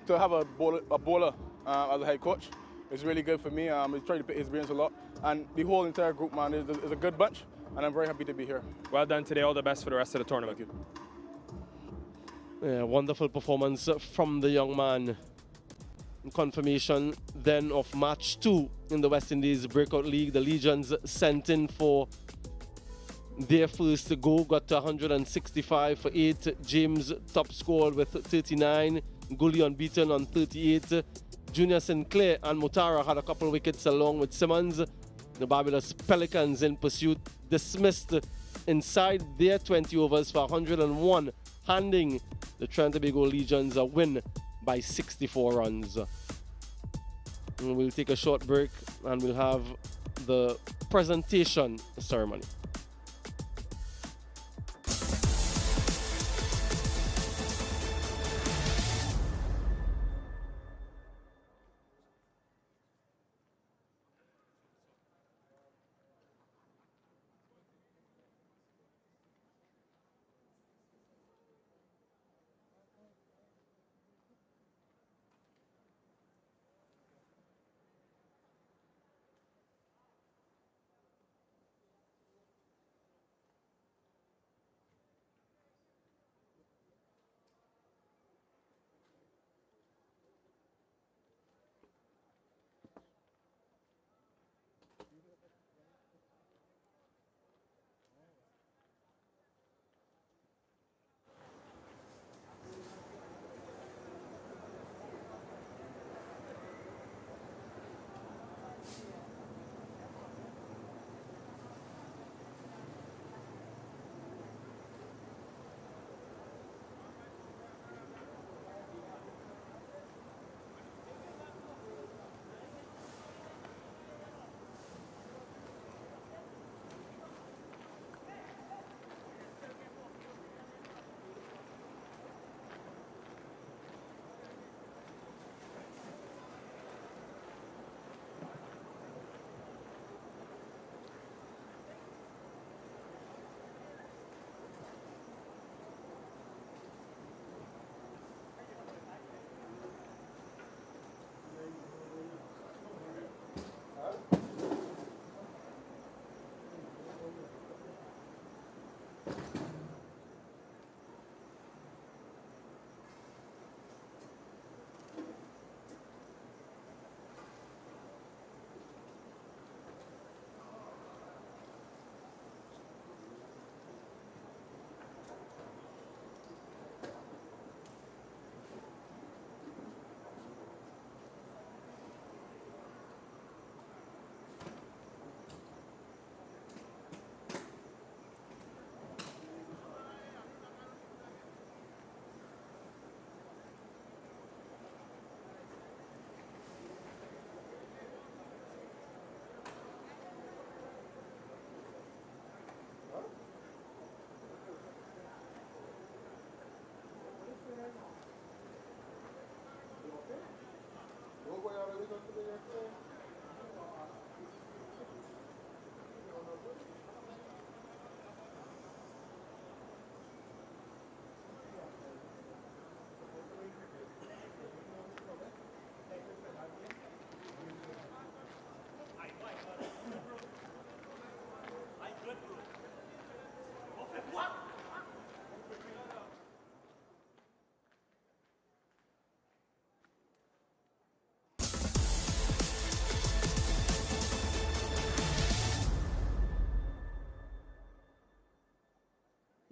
to have a bowler as a head coach is really good for me. He's trying to pick his brains a lot. And the whole entire group, man, is a good bunch, and I'm very happy to be here. Well done today. All the best for the rest of the tournament. Thank you. Yeah, wonderful performance from the young man. Confirmation then of match 2 in the West Indies Breakout League. The Legions sent in for their first go, got to 165 for 8. James top scored with 39. Gully unbeaten on 38. Junior Sinclair and Mutara had a couple of wickets along with Simmons. The Barbados Pelicans in pursuit dismissed inside their 20 overs for 101, handing the Trinidad Tobago Legions a win by 64 runs. And we'll take a short break and we'll have the presentation ceremony.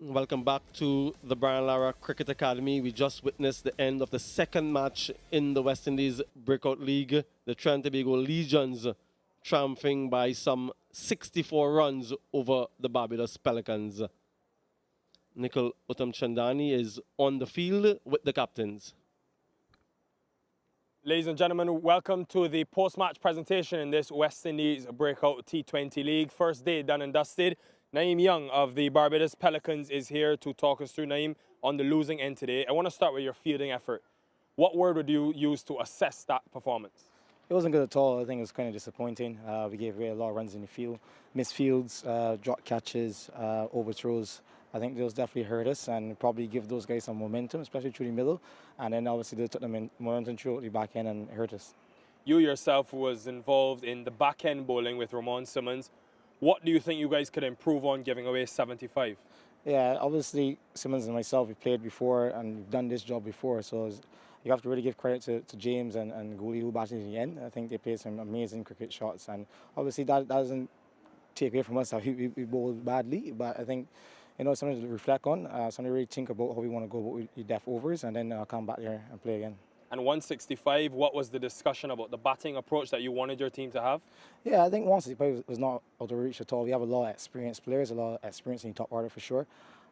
Welcome back to the Brian Lara Cricket Academy. We just witnessed the end of the second match in the West Indies Breakout League. The Trinidad Tobago Legions triumphing by some 64 runs over the Barbados Pelicans. Nikhil Uttamchandani is on the field with the captains. Ladies and gentlemen, welcome to the post-match presentation in this West Indies Breakout T20 League. First day done and dusted. Naeem Young of the Barbados Pelicans is here to talk us through. Naeem, on the losing end today, I want to start with your fielding effort. What word would you use to assess that performance? It wasn't good at all. I think it was kind of disappointing. We gave away a lot of runs in the field. Missed fields, drop catches, overthrows. I think those definitely hurt us and probably give those guys some momentum, especially through the middle. And then obviously they took them in momentum through the back end and hurt us. You yourself was involved in the back end bowling with Ramon Simmons. What do you think you guys could improve on giving away 75? Yeah, obviously Simmons and myself, we played before and we've done this job before. So you have to really give credit to James and Gooley who batted in the end. I think they played some amazing cricket shots. And obviously that doesn't take away from us that we bowled badly. But I think, you know, something to reflect on, something to really think about how we want to go about the depth overs and then come back here and play again. And 165, what was the discussion about the batting approach that you wanted your team to have? Yeah, I think 165 was not out of reach at all. We have a lot of experienced players, a lot of experience in the top order for sure.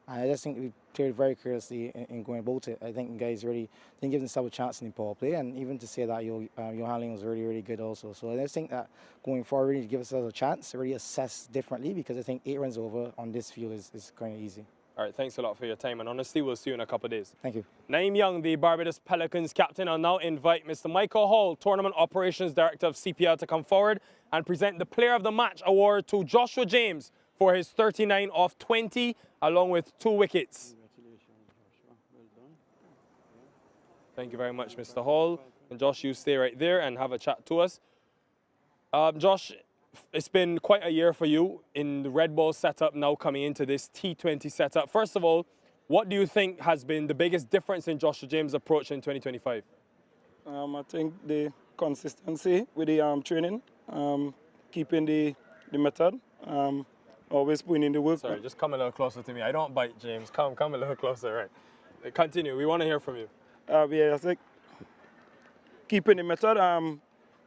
And I just think we played very carelessly in going about it. I think guys really didn't give themselves a chance in the power play, and even to say that your handling was really, really good also. So I just think that going forward, we need to give ourselves a chance to really assess differently, because I think 8 runs over on this field is kind of easy. All right, thanks a lot for your time, and honestly, we'll see you in a couple of days. Thank you. Naeem Young, the Barbados Pelicans captain. I'll now invite Mr. Michael Hall, Tournament Operations Director of CPL, to come forward and present the Player of the Match award to Joshua James for his 39 off 20, along with 2 wickets. Thank you very much, Mr. Hall. And Josh, you stay right there and have a chat to us. Josh, it's been quite a year for you in the red ball setup, now coming into this T20 setup. First of all, what do you think has been the biggest difference in Joshua James' approach in 2025? I think the consistency with the training, keeping the method, always putting in the work. Sorry, just come a little closer to me. I don't bite, James. Come a little closer, right? Continue. We want to hear from you. Yeah, I think keeping the method,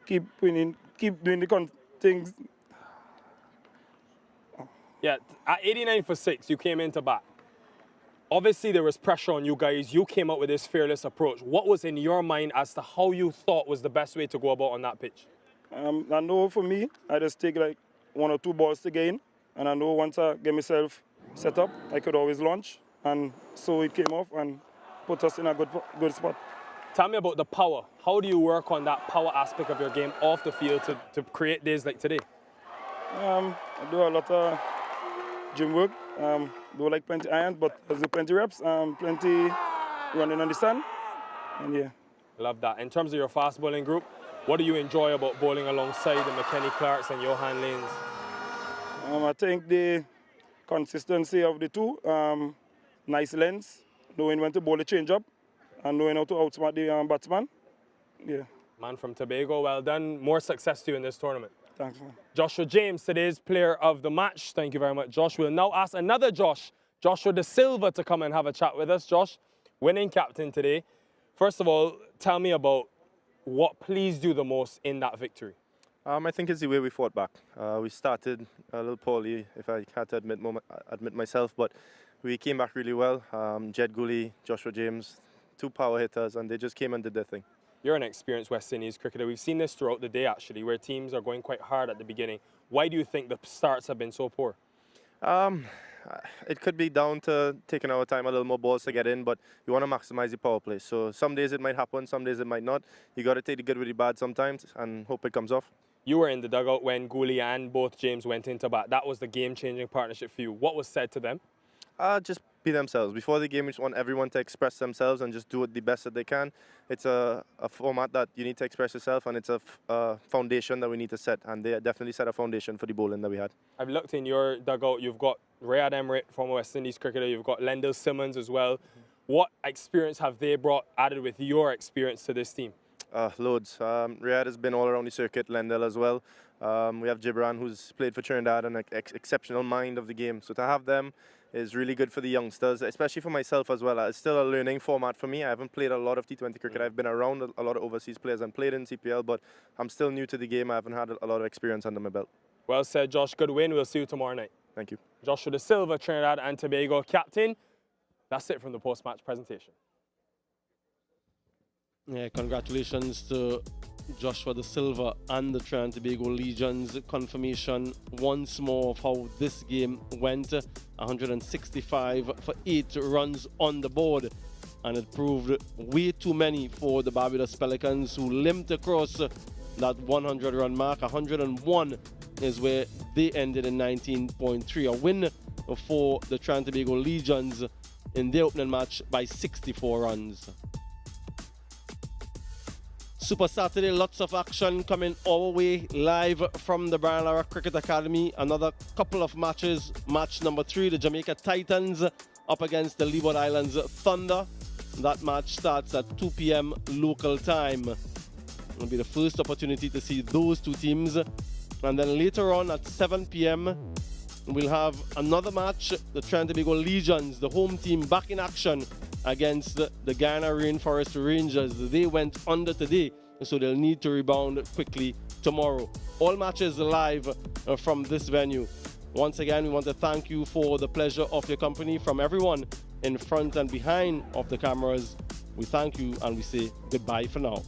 keep doing the things. Yeah, at 89 for 6, you came into bat. Obviously, there was pressure on you guys. You came up with this fearless approach. What was in your mind as to how you thought was the best way to go about on that pitch? I know for me, I just take like 1 or 2 balls to gain. And I know once I get myself set up, I could always launch. And so it came off and put us in a good spot. Tell me about the power. How do you work on that power aspect of your game off the field to create days like today? I do a lot of gym work. Do like plenty irons, but I do plenty reps, plenty running on the sun. And yeah. Love that. In terms of your fast bowling group, what do you enjoy about bowling alongside the McKenny Clarks and Johan Lanes? I think the consistency of the two, nice lengths, knowing when to bowl the change-up, and knowing how to outsmart the batsman. Yeah. Man from Tobago, well done. More success to you in this tournament. Thanks, man. Joshua James, today's player of the match. Thank you very much, Josh. We'll now ask another Josh, Joshua De Silva, to come and have a chat with us. Josh, winning captain today. First of all, tell me about what pleased you the most in that victory. I think it's the way we fought back. We started a little poorly, if I had to admit myself, but we came back really well. Jed Gooley, Joshua James, 2 power hitters, and they just came and did their thing. You're an experienced West Indies cricketer. We've seen this throughout the day, actually, where teams are going quite hard at the beginning. Why do you think the starts have been so poor? It could be down to taking our time, a little more balls to get in, but you want to maximize the power play. So some days it might happen, some days it might not. You got to take the good with the bad sometimes and hope it comes off. You were in the dugout when Gooley and both James went into bat. That was the game-changing partnership for you. What was said to them? Just be themselves. Before the game, we just want everyone to express themselves and just do it the best that they can. It's a format that you need to express yourself, and it's a foundation that we need to set. And they definitely set a foundation for the bowling that we had. I've looked in your dugout. You've got Riyad Emrit, former West Indies cricketer. You've got Lendl Simmons as well. What experience have they brought added with your experience to this team? Loads. Riyad has been all around the circuit, Lendl as well. We have Gibran, who's played for Trinidad, and an exceptional mind of the game. So to have them is really good for the youngsters, especially for myself as well. It's still a learning format for me. I haven't played a lot of T20 cricket. I've been around a lot of overseas players and played in CPL, but I'm still new to the game. I haven't had a lot of experience under my belt. Well said, Josh. Good win. We'll see you tomorrow night. Thank you. Joshua De Silva, Trinidad and Tobago captain. That's it from the post-match presentation. Yeah, congratulations to Joshua De Silva and the Trinidad and Tobago Legions. Confirmation once more of how this game went. 165 for 8 runs on the board. And it proved way too many for the Barbados Pelicans, who limped across that 100-run mark. 101 is where they ended in 19.3. A win for the Trinidad and Tobago Legions in their opening match by 64 runs. Super Saturday, lots of action coming our way live from the Brian Lara Cricket Academy. Another couple of matches. Match number 3, the Jamaica Titans up against the Leeward Islands Thunder. That match starts at 2 p.m. local time. It'll be the first opportunity to see those two teams. And then later on at 7 p.m. we'll have another match. The Trinidad and Tobago Legions, the home team, back in action against the Guyana Rainforest Rangers. They went under today, so they'll need to rebound quickly tomorrow. All matches live from this venue. Once again, we want to thank you for the pleasure of your company. From everyone in front and behind of the cameras, we thank you and we say goodbye for now.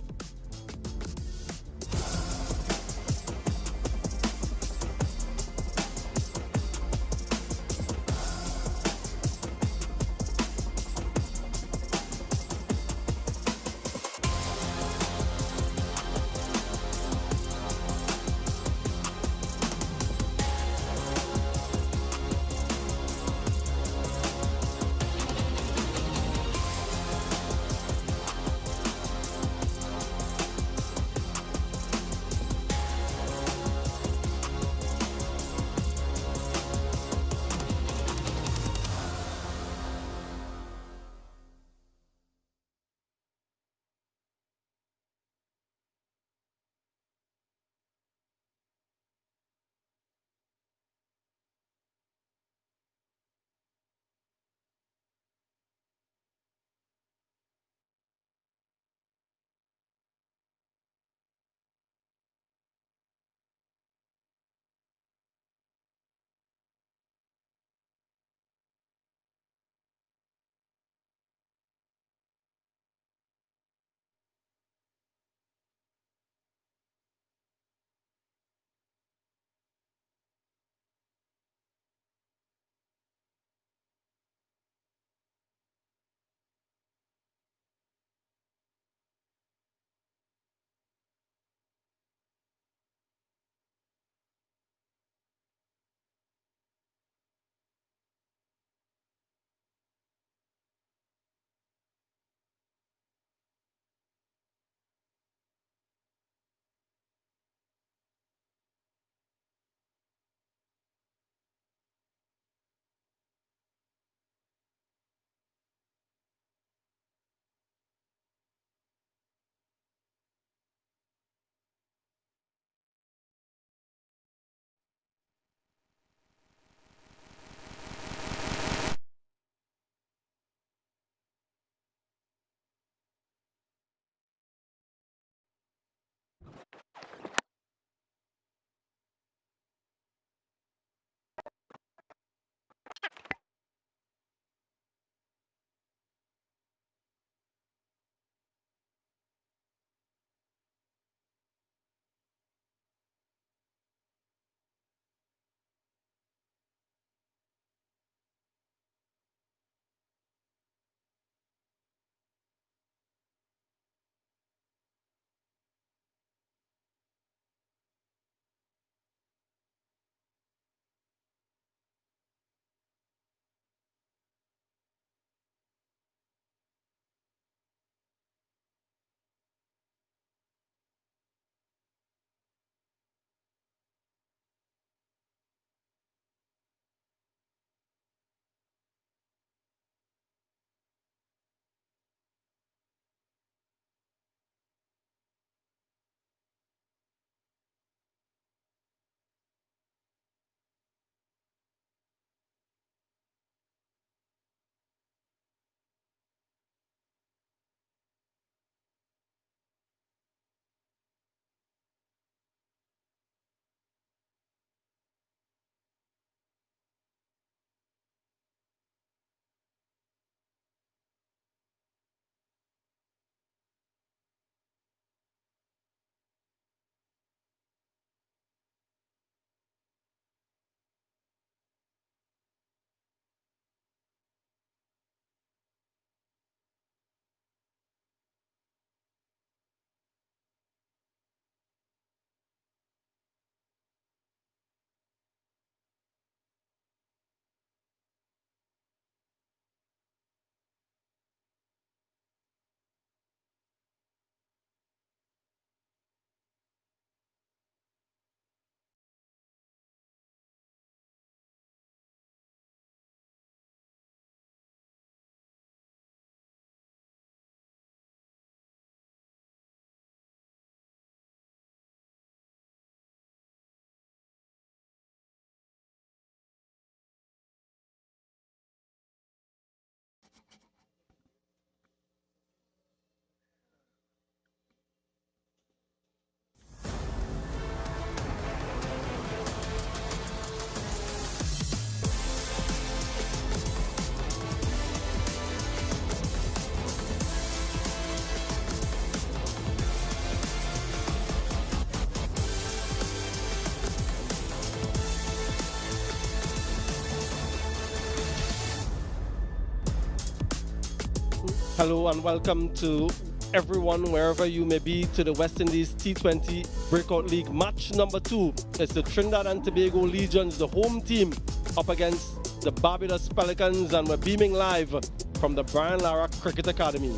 Hello and welcome to everyone, wherever you may be, to the West Indies T20 Breakout League match number 2. It's the Trinidad and Tobago Legions, the home team, up against the Barbados Pelicans, and we're beaming live from the Brian Lara Cricket Academy.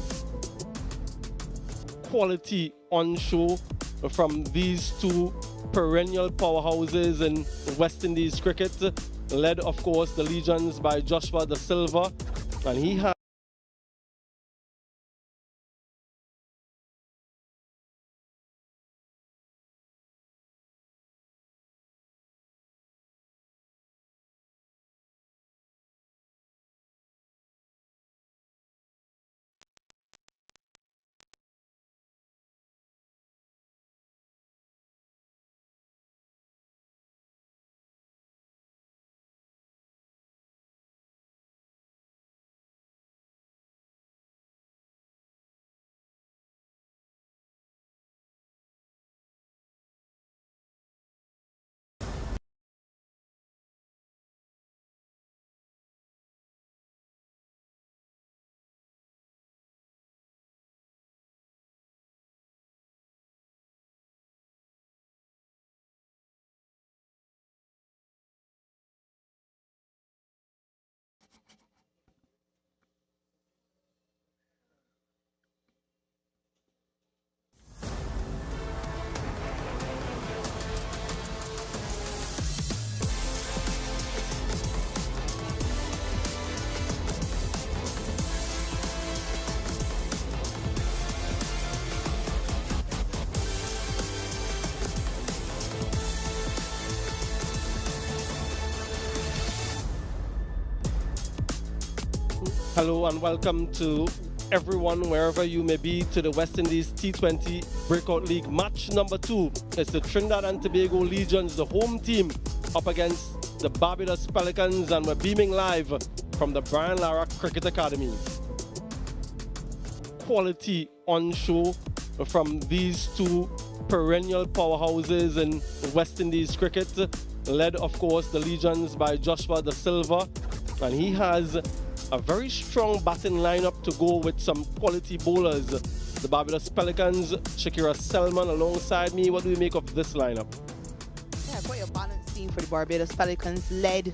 Quality on show from these two perennial powerhouses in West Indies cricket, led of course the Legions by Joshua Da Silva, and he has Hello and welcome to everyone, wherever you may be, to the West Indies T20 Breakout League match number 2. It's the Trinidad and Tobago Legions, the home team, up against the Barbados Pelicans, and we're beaming live from the Brian Lara Cricket Academy. Quality on show from these two perennial powerhouses in West Indies cricket, led of course the Legions by Joshua Da Silva, and he has a very strong batting lineup to go with some quality bowlers. The Barbados Pelicans, Shakira Selman alongside me. What do we make of this lineup? Yeah, quite a balanced team for the Barbados Pelicans, led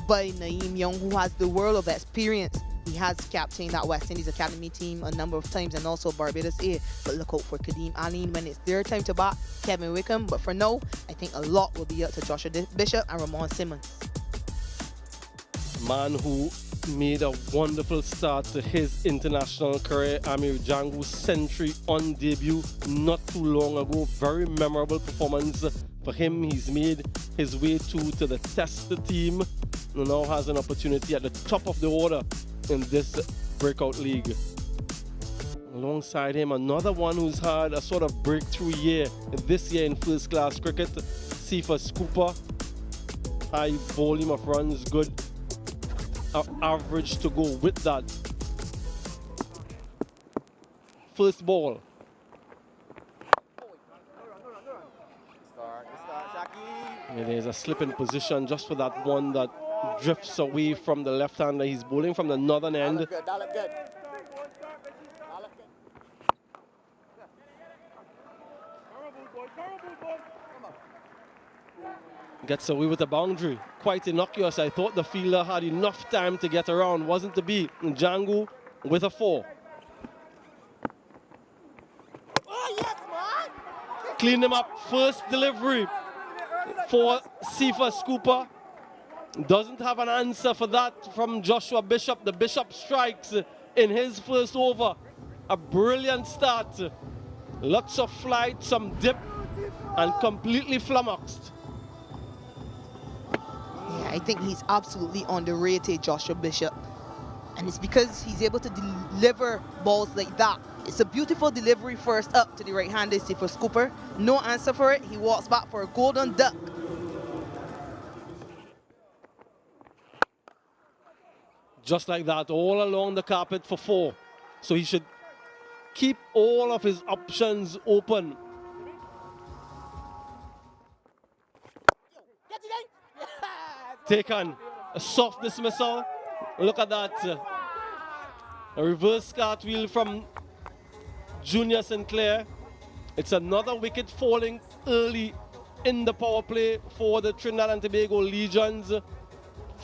by Naeem Young, who has the world of experience. He has captained that West Indies Academy team a number of times, and also Barbados A. But look out for Kadeem Aline when it's their time to bat, Kevin Wickham. But for now, I think a lot will be up to Joshua Bishop and Ramon Simmons. Man who made a wonderful start to his international career, Amir Jangu's century on debut not too long ago. Very memorable performance for him. He's made his way to the test team and now has an opportunity at the top of the order in this breakout league. Alongside him, another one who's had a sort of breakthrough year this year in first class cricket, Cephas Cooper. High volume of runs, good average to go with that. First ball. There's a slip in position just for that one that drifts away from the left-hander. He's bowling from the northern end. Gets away with a boundary. Quite innocuous. I thought the fielder had enough time to get around. Wasn't to be. Jangu with a 4. Oh, yes, man. Cleaned him up. First delivery for Cephas Cooper. Doesn't have an answer for that from Joshua Bishop. The Bishop strikes in his first over. A brilliant start. Lots of flight, some dip, and completely flummoxed. Yeah, I think he's absolutely underrated, Joshua Bishop. And it's because he's able to deliver balls like that. It's a beautiful delivery first up to the right-hander, Cephas Cooper. No answer for it. He walks back for a golden duck. Just like that, all along the carpet for 4. So he should keep all of his options open. Taken a soft dismissal. Look at that. A reverse cartwheel from Junior Sinclair. It's another wicket falling early in the power play for the Trinidad and Tobago Legions.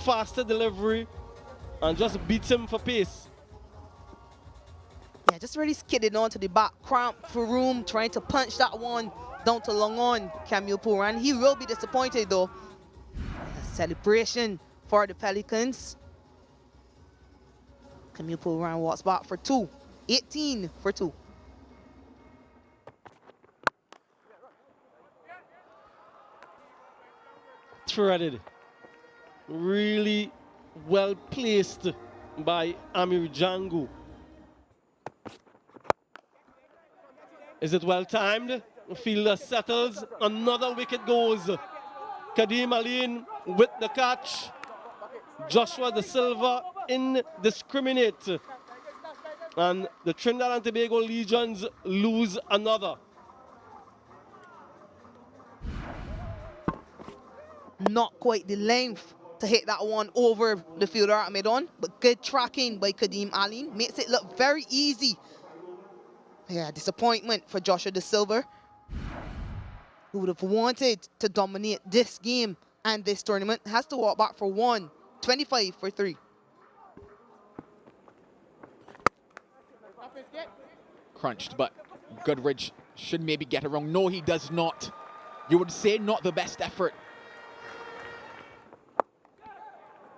Faster delivery and just beats him for pace. Yeah, just really skidding onto the back, cramp for room, trying to punch that one down to long on Camille Puran. He will be disappointed though. A celebration for the Pelicans. Camille Puran walks back for 2. 18 for 2. Threaded. Really well placed by Amir Django. Is it well timed? Fielder settles. Another wicket goes. Kadeem Aline with the catch. Joshua De Silva indiscriminate. And the Trinidad and Tobago Legions lose another. Not quite the length to hit that one over the fielder at mid-on, but good tracking by Kadeem Aline. Makes it look very easy. Yeah, disappointment for Joshua De Silva, who would have wanted to dominate this game and this tournament. Has to walk back for 1. 25 for 3. Crunched, but Goodridge should maybe get it wrong. No, he does not. You would say not the best effort.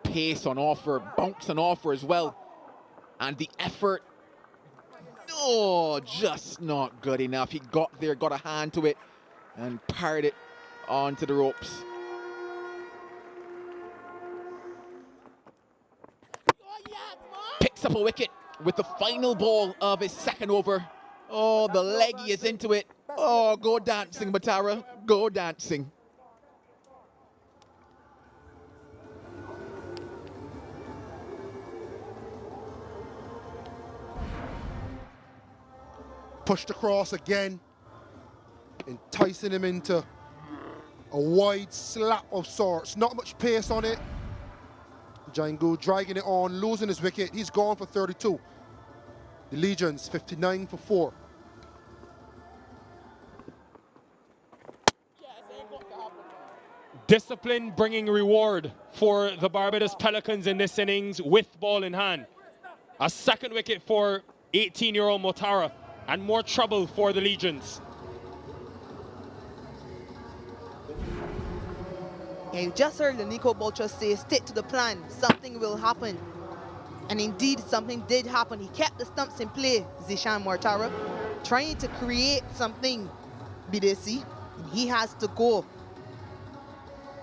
Pace on offer, bounce on offer as well. And the effort, oh, just not good enough. He got there, got a hand to it, and parried it onto the ropes. Picks up a wicket with the final ball of his second over. Oh, the leggy is into it. Oh, go dancing, Matara, go dancing. Pushed across again, enticing him into a wide slap of sorts. Not much pace on it. Django dragging it on, losing his wicket. He's gone for 32. The Legions 59 for 4. Discipline bringing reward for the Barbados Pelicans in this innings with ball in hand. A second wicket for 18-year-old Motara. And more trouble for the Legions. Yeah, you just heard Nico Bolcher say, stick to the plan, something will happen. And indeed, something did happen. He kept the stumps in play, Zishan Mortara, trying to create something, BDC, and he has to go.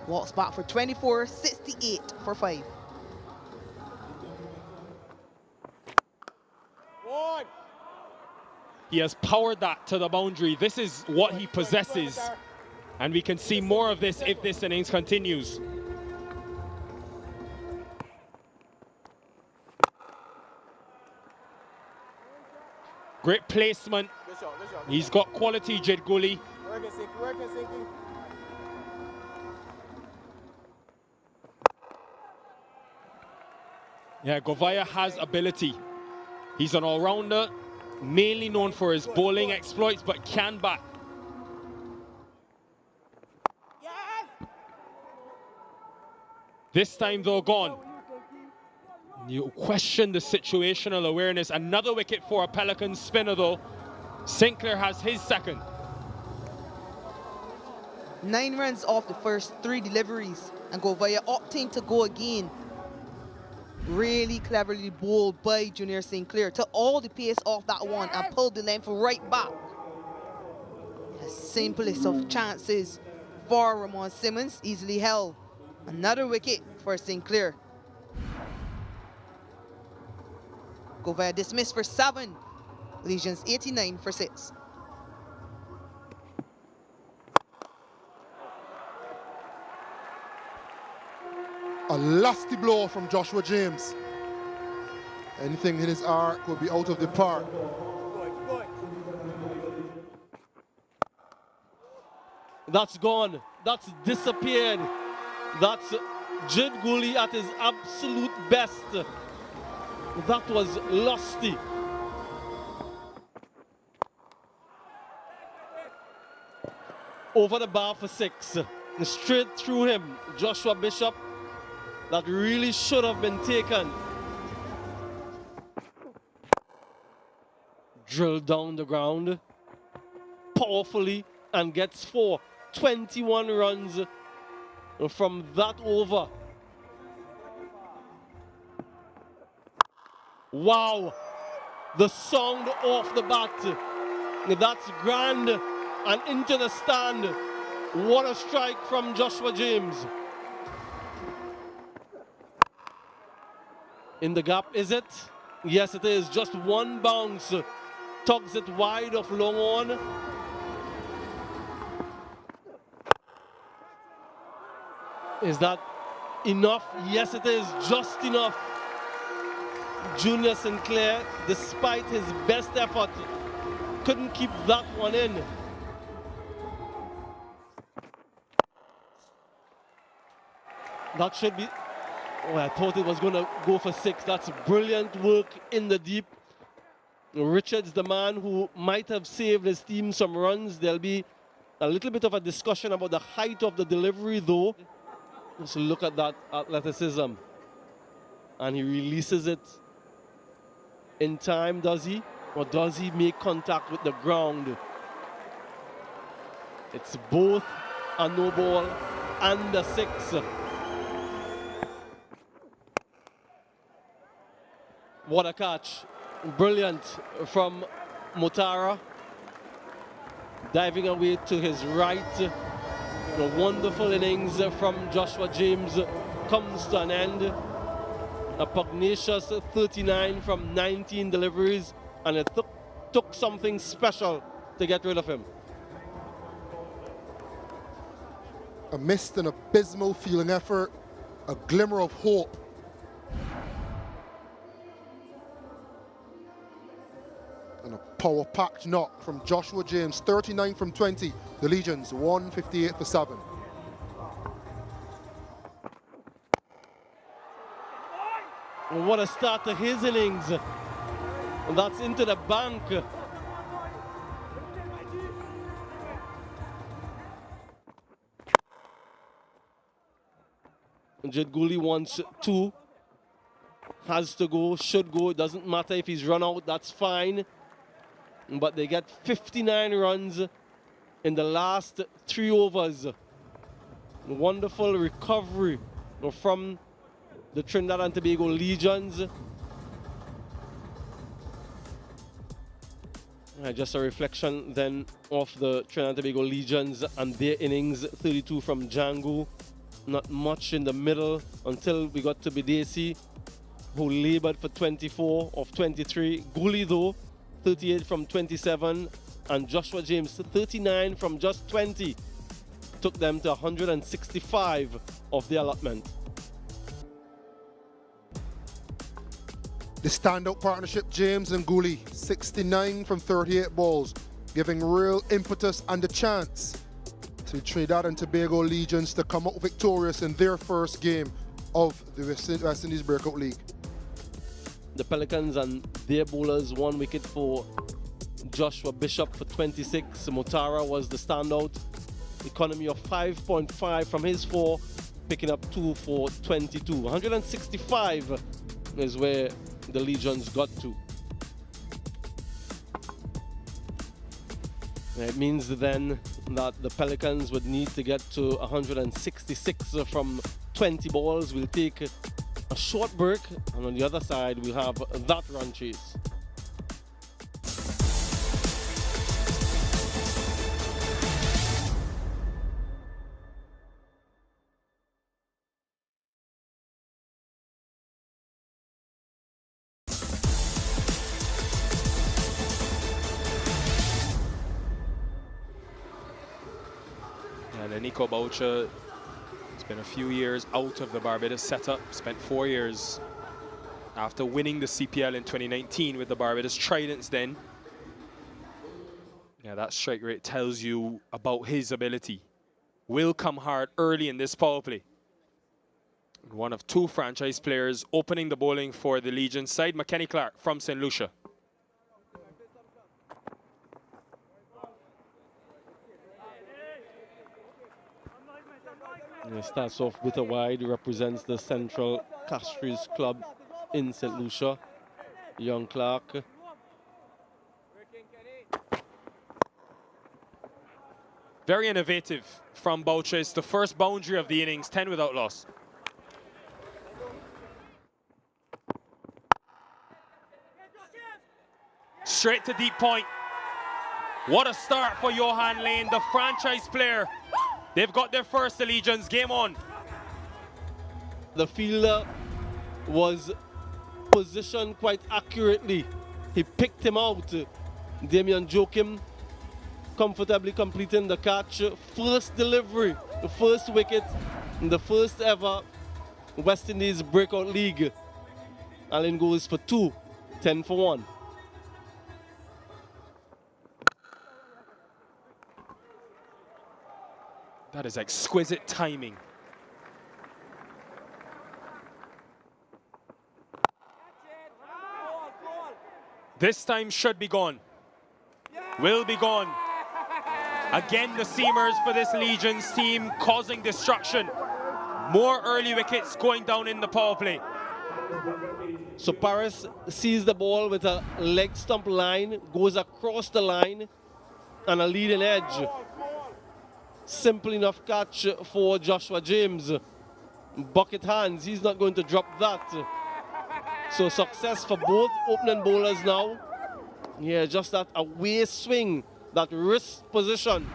Walks back for 24, 68 for 5. He has powered that to the boundary. This is what he possesses. And we can see more of this if this innings continues. Great placement. He's got quality, Jed Gully. Yeah, Govaya has ability. He's an all-rounder, mainly known for his bowling exploits, but can bat. This time, though, gone. You question the situational awareness. Another wicket for a Pelicans spinner, though. Sinclair has his second. 9 runs off the first 3 deliveries, and Govaya opting to go again. Really cleverly bowled by Junior Sinclair. Took all the pace off that one and pulled the length right back. The simplest of chances for Ramon Simmons, easily held. Another wicket for Sinclair. Govaya dismissed for 7. Legions 89 for 6. A lusty blow from Joshua James. Anything in his arc will be out of the park. That's gone. That's disappeared. That's Jed Gully at his absolute best. That was lusty. Over the bar for 6. Straight through him, Joshua Bishop. That really should have been taken. Drilled down the ground powerfully and gets 4. 21 runs from that over. Wow, the sound off the bat. That's grand and into the stand. What a strike from Joshua James. In the gap, is it? Yes, it is. Just one bounce. Tugs it wide of long on. Is that enough? Yes, it is. Just enough. Junior Sinclair, despite his best effort, couldn't keep that one in. That should be... Oh, I thought it was going to go for 6. That's brilliant work in the deep. Richards, the man who might have saved his team some runs. There'll be a little bit of a discussion about the height of the delivery, though. Just look at that athleticism. And he releases it in time, does he? Or does he make contact with the ground? It's both a no ball and a 6. What a catch. Brilliant from Mutara. Diving away to his right. A wonderful innings from Joshua James comes to an end. A pugnacious 39 from 19 deliveries, and it took something special to get rid of him. A missed and abysmal fielding effort, a glimmer of hope. And a power-packed knock from Joshua James, 39 from 20. The Legions, 158 for 7. What a start to his innings. And that's into the bank. Jed Gooley wants 2. Has to go, should go. It doesn't matter if he's run out, that's fine. But they get 59 runs in the last 3 overs. Wonderful recovery from the Trinidad and Tobago Legions. Just a reflection then of the Trinidad and Tobago Legions and their innings. 32 from Django. Not much in the middle until we got to Bidesi, who labored for 24 of 23. Gooley, though, 38 from 27. And Joshua James, 39 from just 20. Took them to 165 of the allotment. The standout partnership, James and Gooley, 69 from 38 balls, giving real impetus and a chance to Trinidad and Tobago Legions to come out victorious in their first game of the West Indies Breakout League. The Pelicans and their bowlers, 1 wicket for Joshua Bishop for 26. Mutara was the standout. Economy of 5.5 from his 4, picking up 2 for 22. 165 is where the Legions got to. It means then that the Pelicans would need to get to 166 from 20 balls. We'll take a short break, and on the other side we'll have that run chase. And Nico Boucher, it's been a few years out of the Barbados setup, spent 4 years after winning the CPL in 2019 with the Barbados Tridents then. Yeah, that strike rate tells you about his ability. Will come hard early in this power play. One of two franchise players opening the bowling for the Legion side, McKenny Clark from St. Lucia. And it starts off with a wide, represents the Central Castries Club in St. Lucia. Young Clark. Very innovative from Boucher. It's the first boundary of the innings, 10 without loss. Straight to deep point. What a start for Johan Lane, the franchise player. They've got their first allegiance. Game on. The fielder was positioned quite accurately. He picked him out. Damian Joachim comfortably completing the catch. First delivery, the first wicket, the first ever West Indies Breakout League. Allen goes for 2, 10 for 1. That is exquisite timing. This time should be gone. Will be gone. Again, the seamers for this Legions team causing destruction. More early wickets going down in the power play. So Paris sees the ball with a leg stump line, goes across the line, and a leading edge. Simple enough catch for Joshua James. Bucket hands, he's not going to drop that. So success for both opening bowlers now. Yeah, just that away swing, that wrist position.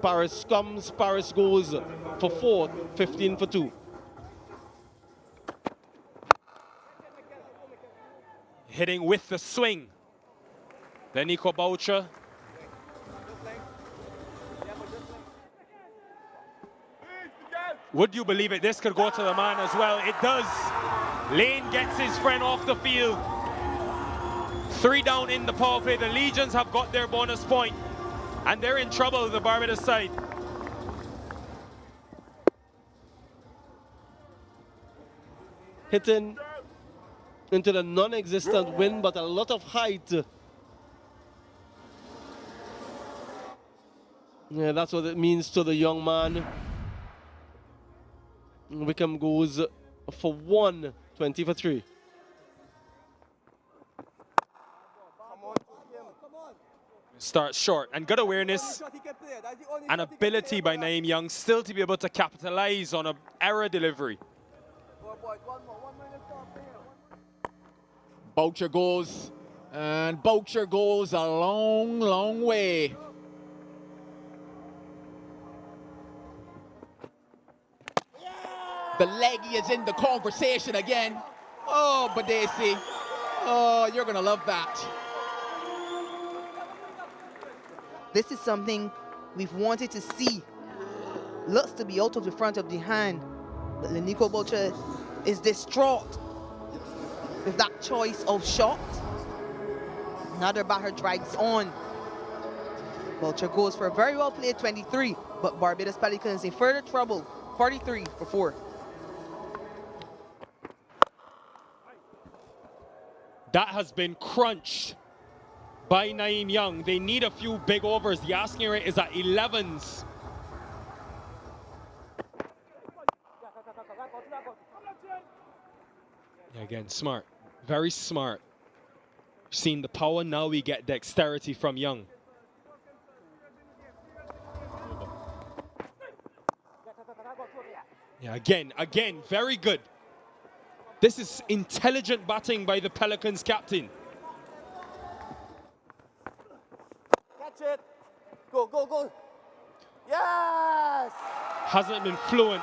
Paris comes, Paris goes for 4, 15 for 2. Hitting with the swing. Then Nico Boucher. Would you believe it? This could go to the man as well. It does. Lane gets his friend off the field. 3 down in the power play. The Legions have got their bonus point. And they're in trouble, the Barbados side. Hitting into the non-existent wind, but a lot of height. Yeah, that's what it means to the young man. Wickham goes for 1, 20 for 3. Starts short and good awareness and ability by Naeem Young still to be able to capitalize on an error delivery. Boucher goes, and Boucher goes a long, long way. The leggy is in the conversation again. Oh, Badesi. Oh, you're going to love that. This is something we've wanted to see. Looks to be out of the front of the hand. But Nico Boucher is distraught with that choice of shot. Another batter drives on. Boucher goes for a very well played 23, but Barbados Pelicans in further trouble, 43 for 4. That has been crunched by Naeem Young. They need a few big overs. The asking rate is at 11s. Yeah, again, smart. Very smart. Seen the power, now we get dexterity from Young. Yeah, again, very good. This is intelligent batting by the Pelicans captain. Catch it. Go, go, go. Yes! Hasn't been fluent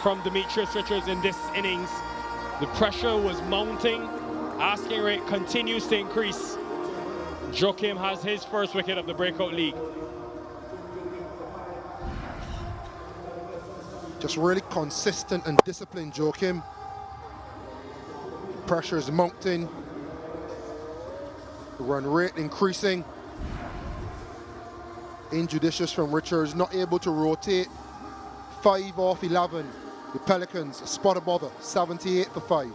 from Demetrius Richards in this innings. The pressure was mounting. Asking rate continues to increase. Joachim has his first wicket of the Breakout League. Just really consistent and disciplined Joachim. Pressure is mounting. The run rate increasing. Injudicious from Richards, not able to rotate 5 off 11. The Pelicans a spot above her, 78 for 5.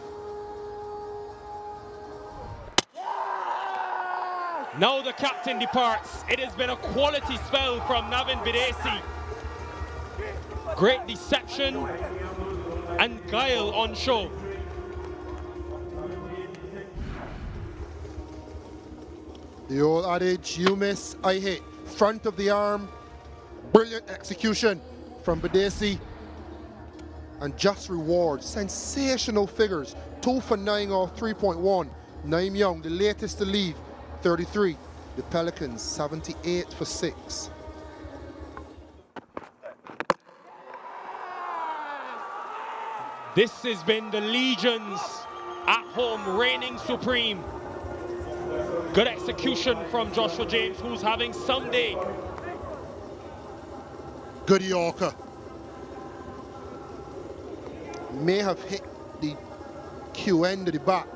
Now the captain departs. It has been a quality spell from Navin Bidesi. Great deception and guile on show. The old adage, you miss, I hit. Front of the arm, brilliant execution from Bidesi. And just reward, sensational figures. 2 for 9 off 3.1. Naeem Young, the latest to leave, 33. The Pelicans, 78 for 6. This has been the Legions at home reigning supreme. Good execution from Joshua James, who's having some day. Good Yorker. May have hit the Q end of the bat,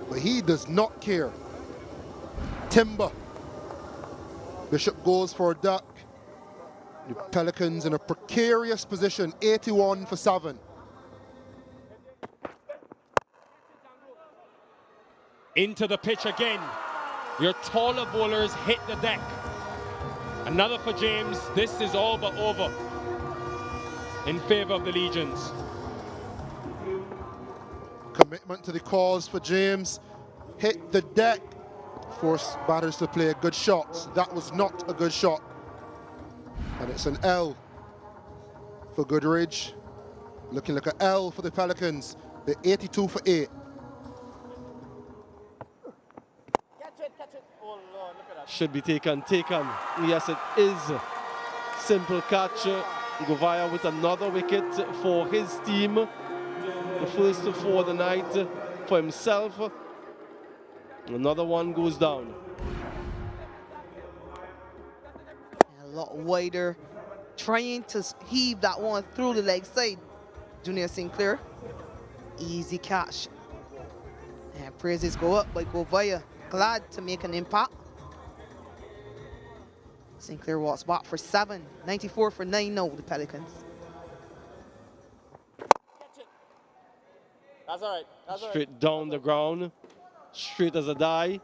but he does not care. Timber. Bishop goes for a duck. The Pelicans in a precarious position, 81 for 7. Into the pitch again. Your taller bowlers hit the deck. Another for James. This is all but over in favor of the Legions. Commitment to the cause for James. Hit the deck. Force batters to play good shots. That was not a good shot. And it's an L for Goodridge. Looking like an L for the Pelicans. They're 82 for 8. Should be taken. Yes, it is. Simple catch. Govaya with another wicket for his team. The first for the night for himself. Another one goes down. A lot wider. Trying to heave that one through the leg side. Junior Sinclair. Easy catch. And praises go up by Govaya. Glad to make an impact. Sinclair walks back for 7. 94 for 9 now, the Pelicans. That's all right. That's all Straight right. down the ground. Straight as a die.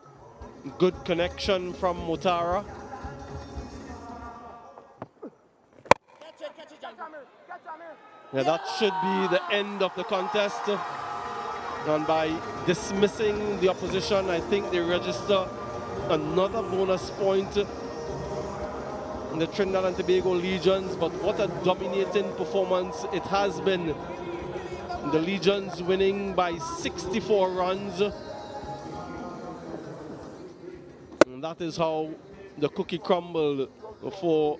Good connection from Mutara. Yeah, that should be the end of the contest. And by dismissing the opposition, I think they register another bonus point in the Trinidad and Tobago Legions. But what a dominating performance it has been. The Legions winning by 64 runs. And that is how the cookie crumbled for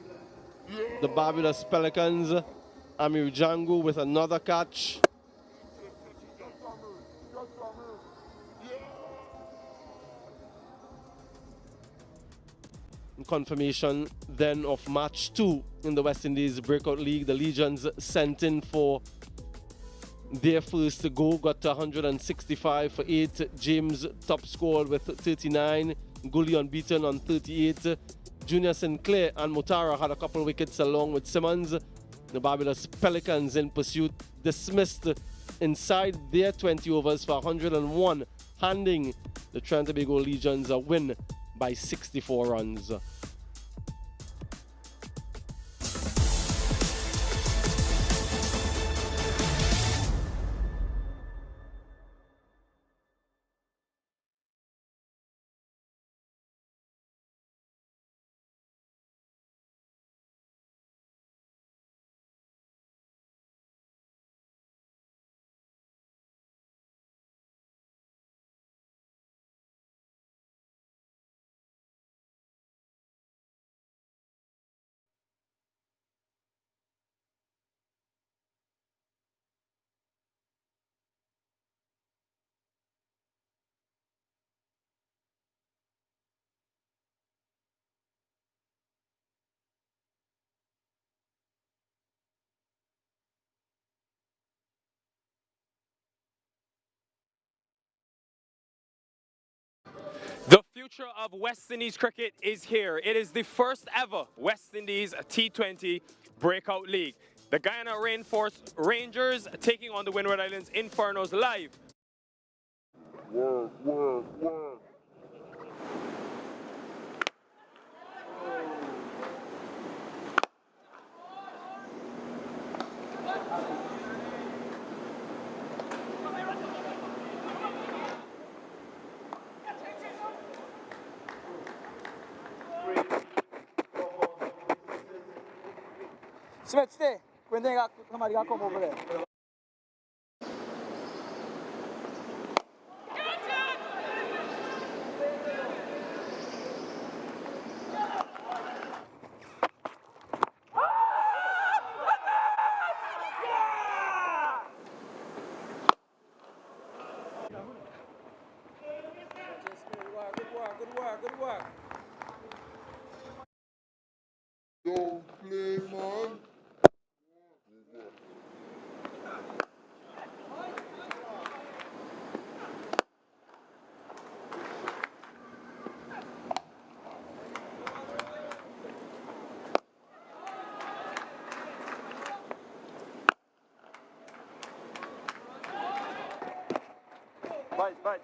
the Barbados Pelicans. Amir Django with another catch. Confirmation then of match 2 in the West Indies Breakout League. The Legions sent in for their first to go, got to 165 for 8. James top scored with 39. Gully unbeaten on 38. Junior Sinclair and Mutara had a couple wickets along with Simmons. The Barbados Pelicans in pursuit dismissed inside their 20 overs for 101, handing the Trinidad Tobago Legions a win by 64 runs. The future of West Indies cricket is here. It is the first ever West Indies T20 Breakout League. The Guyana Rainforest Rangers taking on the Windward Islands Infernos live. Smith, stay. When they got somebody got come over there. Good work. Don't play, man. Bye.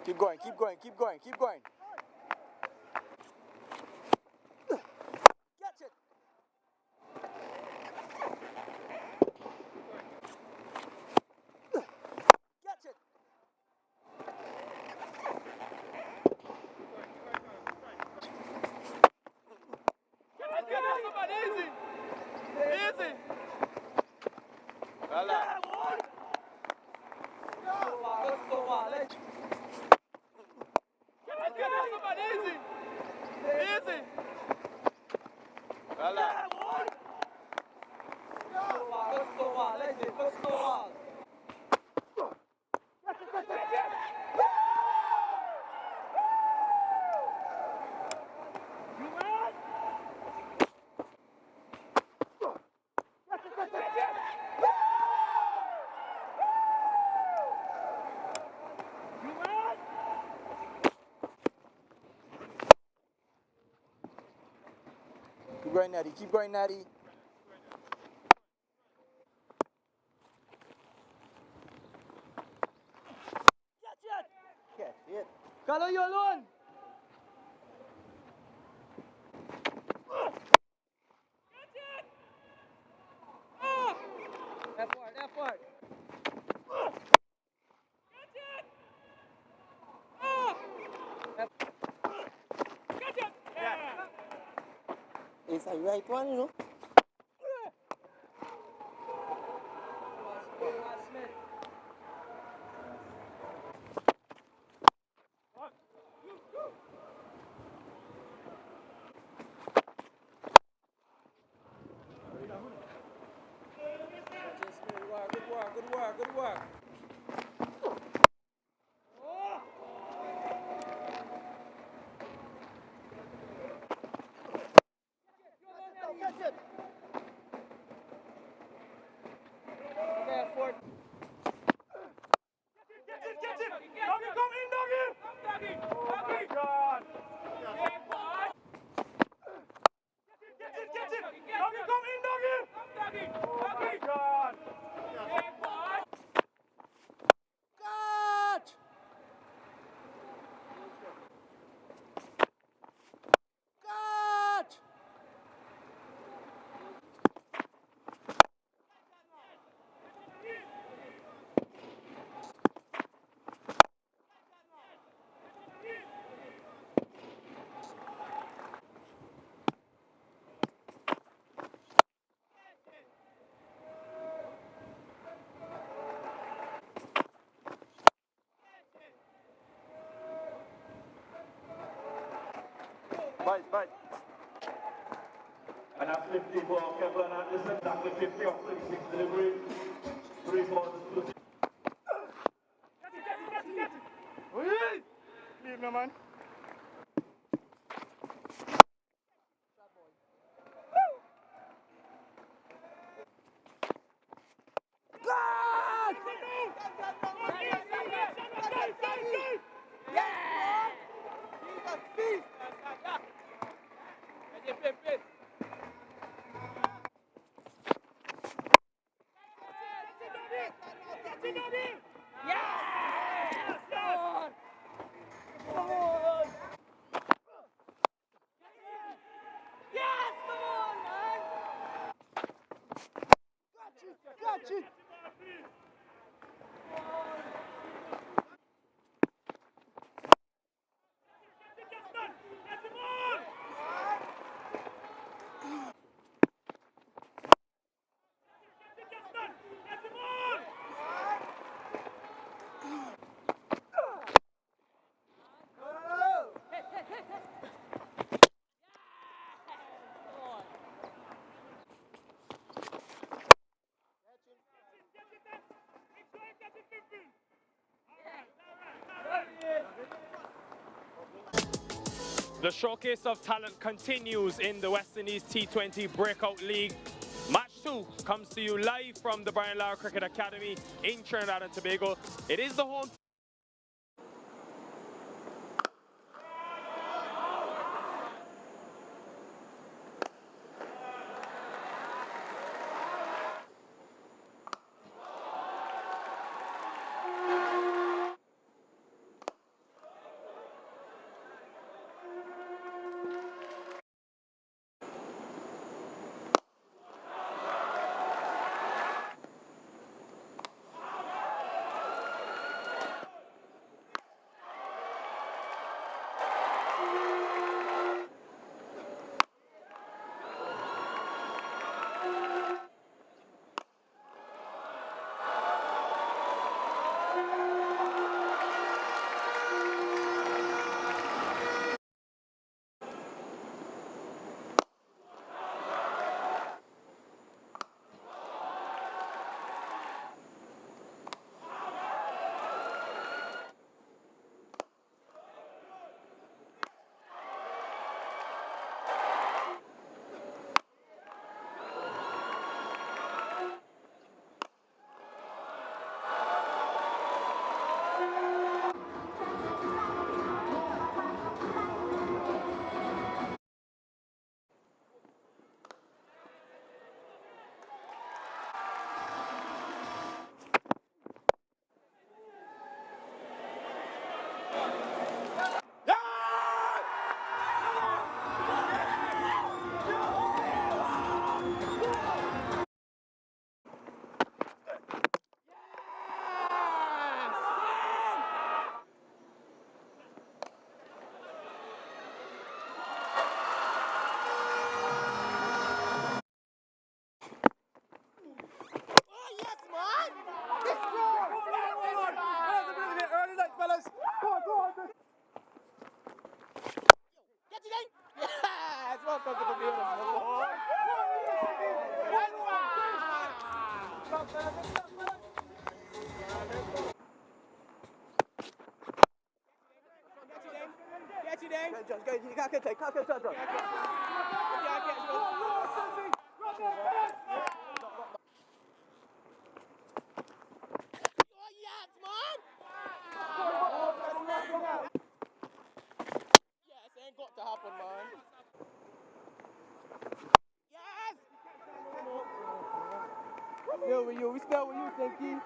Keep going. Catch it. Easy. Keep going, Natty. Catch it. Carlo, you alone. Effort. It's a right one, you know. Good work. Catch it. Bite. And that's 50 for Kevin Anderson. Exactly 50 off 36 delivery. 3 balls inclusive. Leave me, man. The showcase of talent continues in the West Indies T20 Breakout League. Match 2 comes to you live from the Brian Lara Cricket Academy in Trinidad and Tobago. It is the home Still with you. We still with you, Tinky.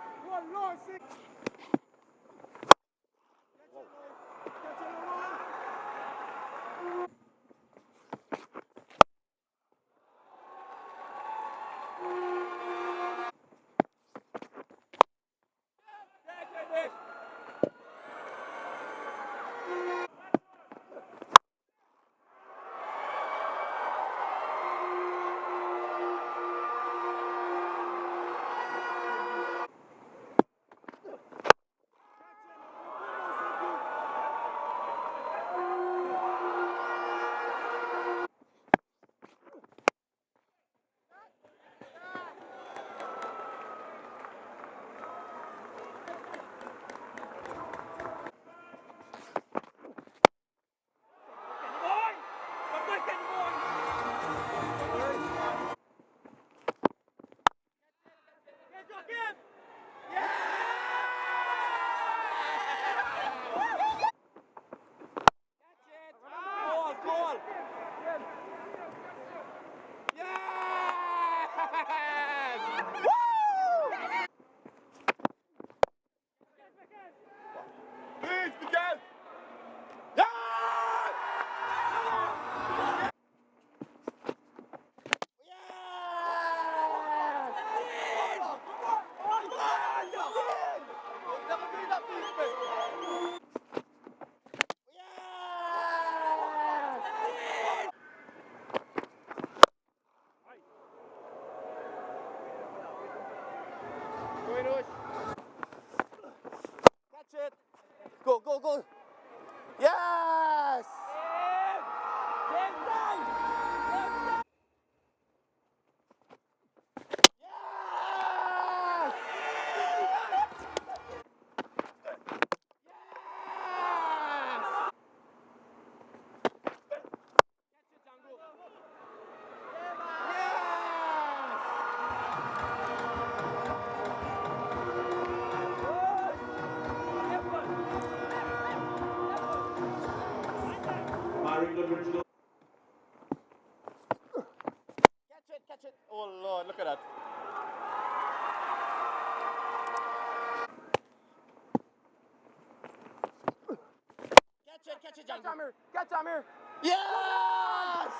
go. Yes! Catch it. Oh Lord, look at that. Catch it, Jamie. Catch Amir. Yes!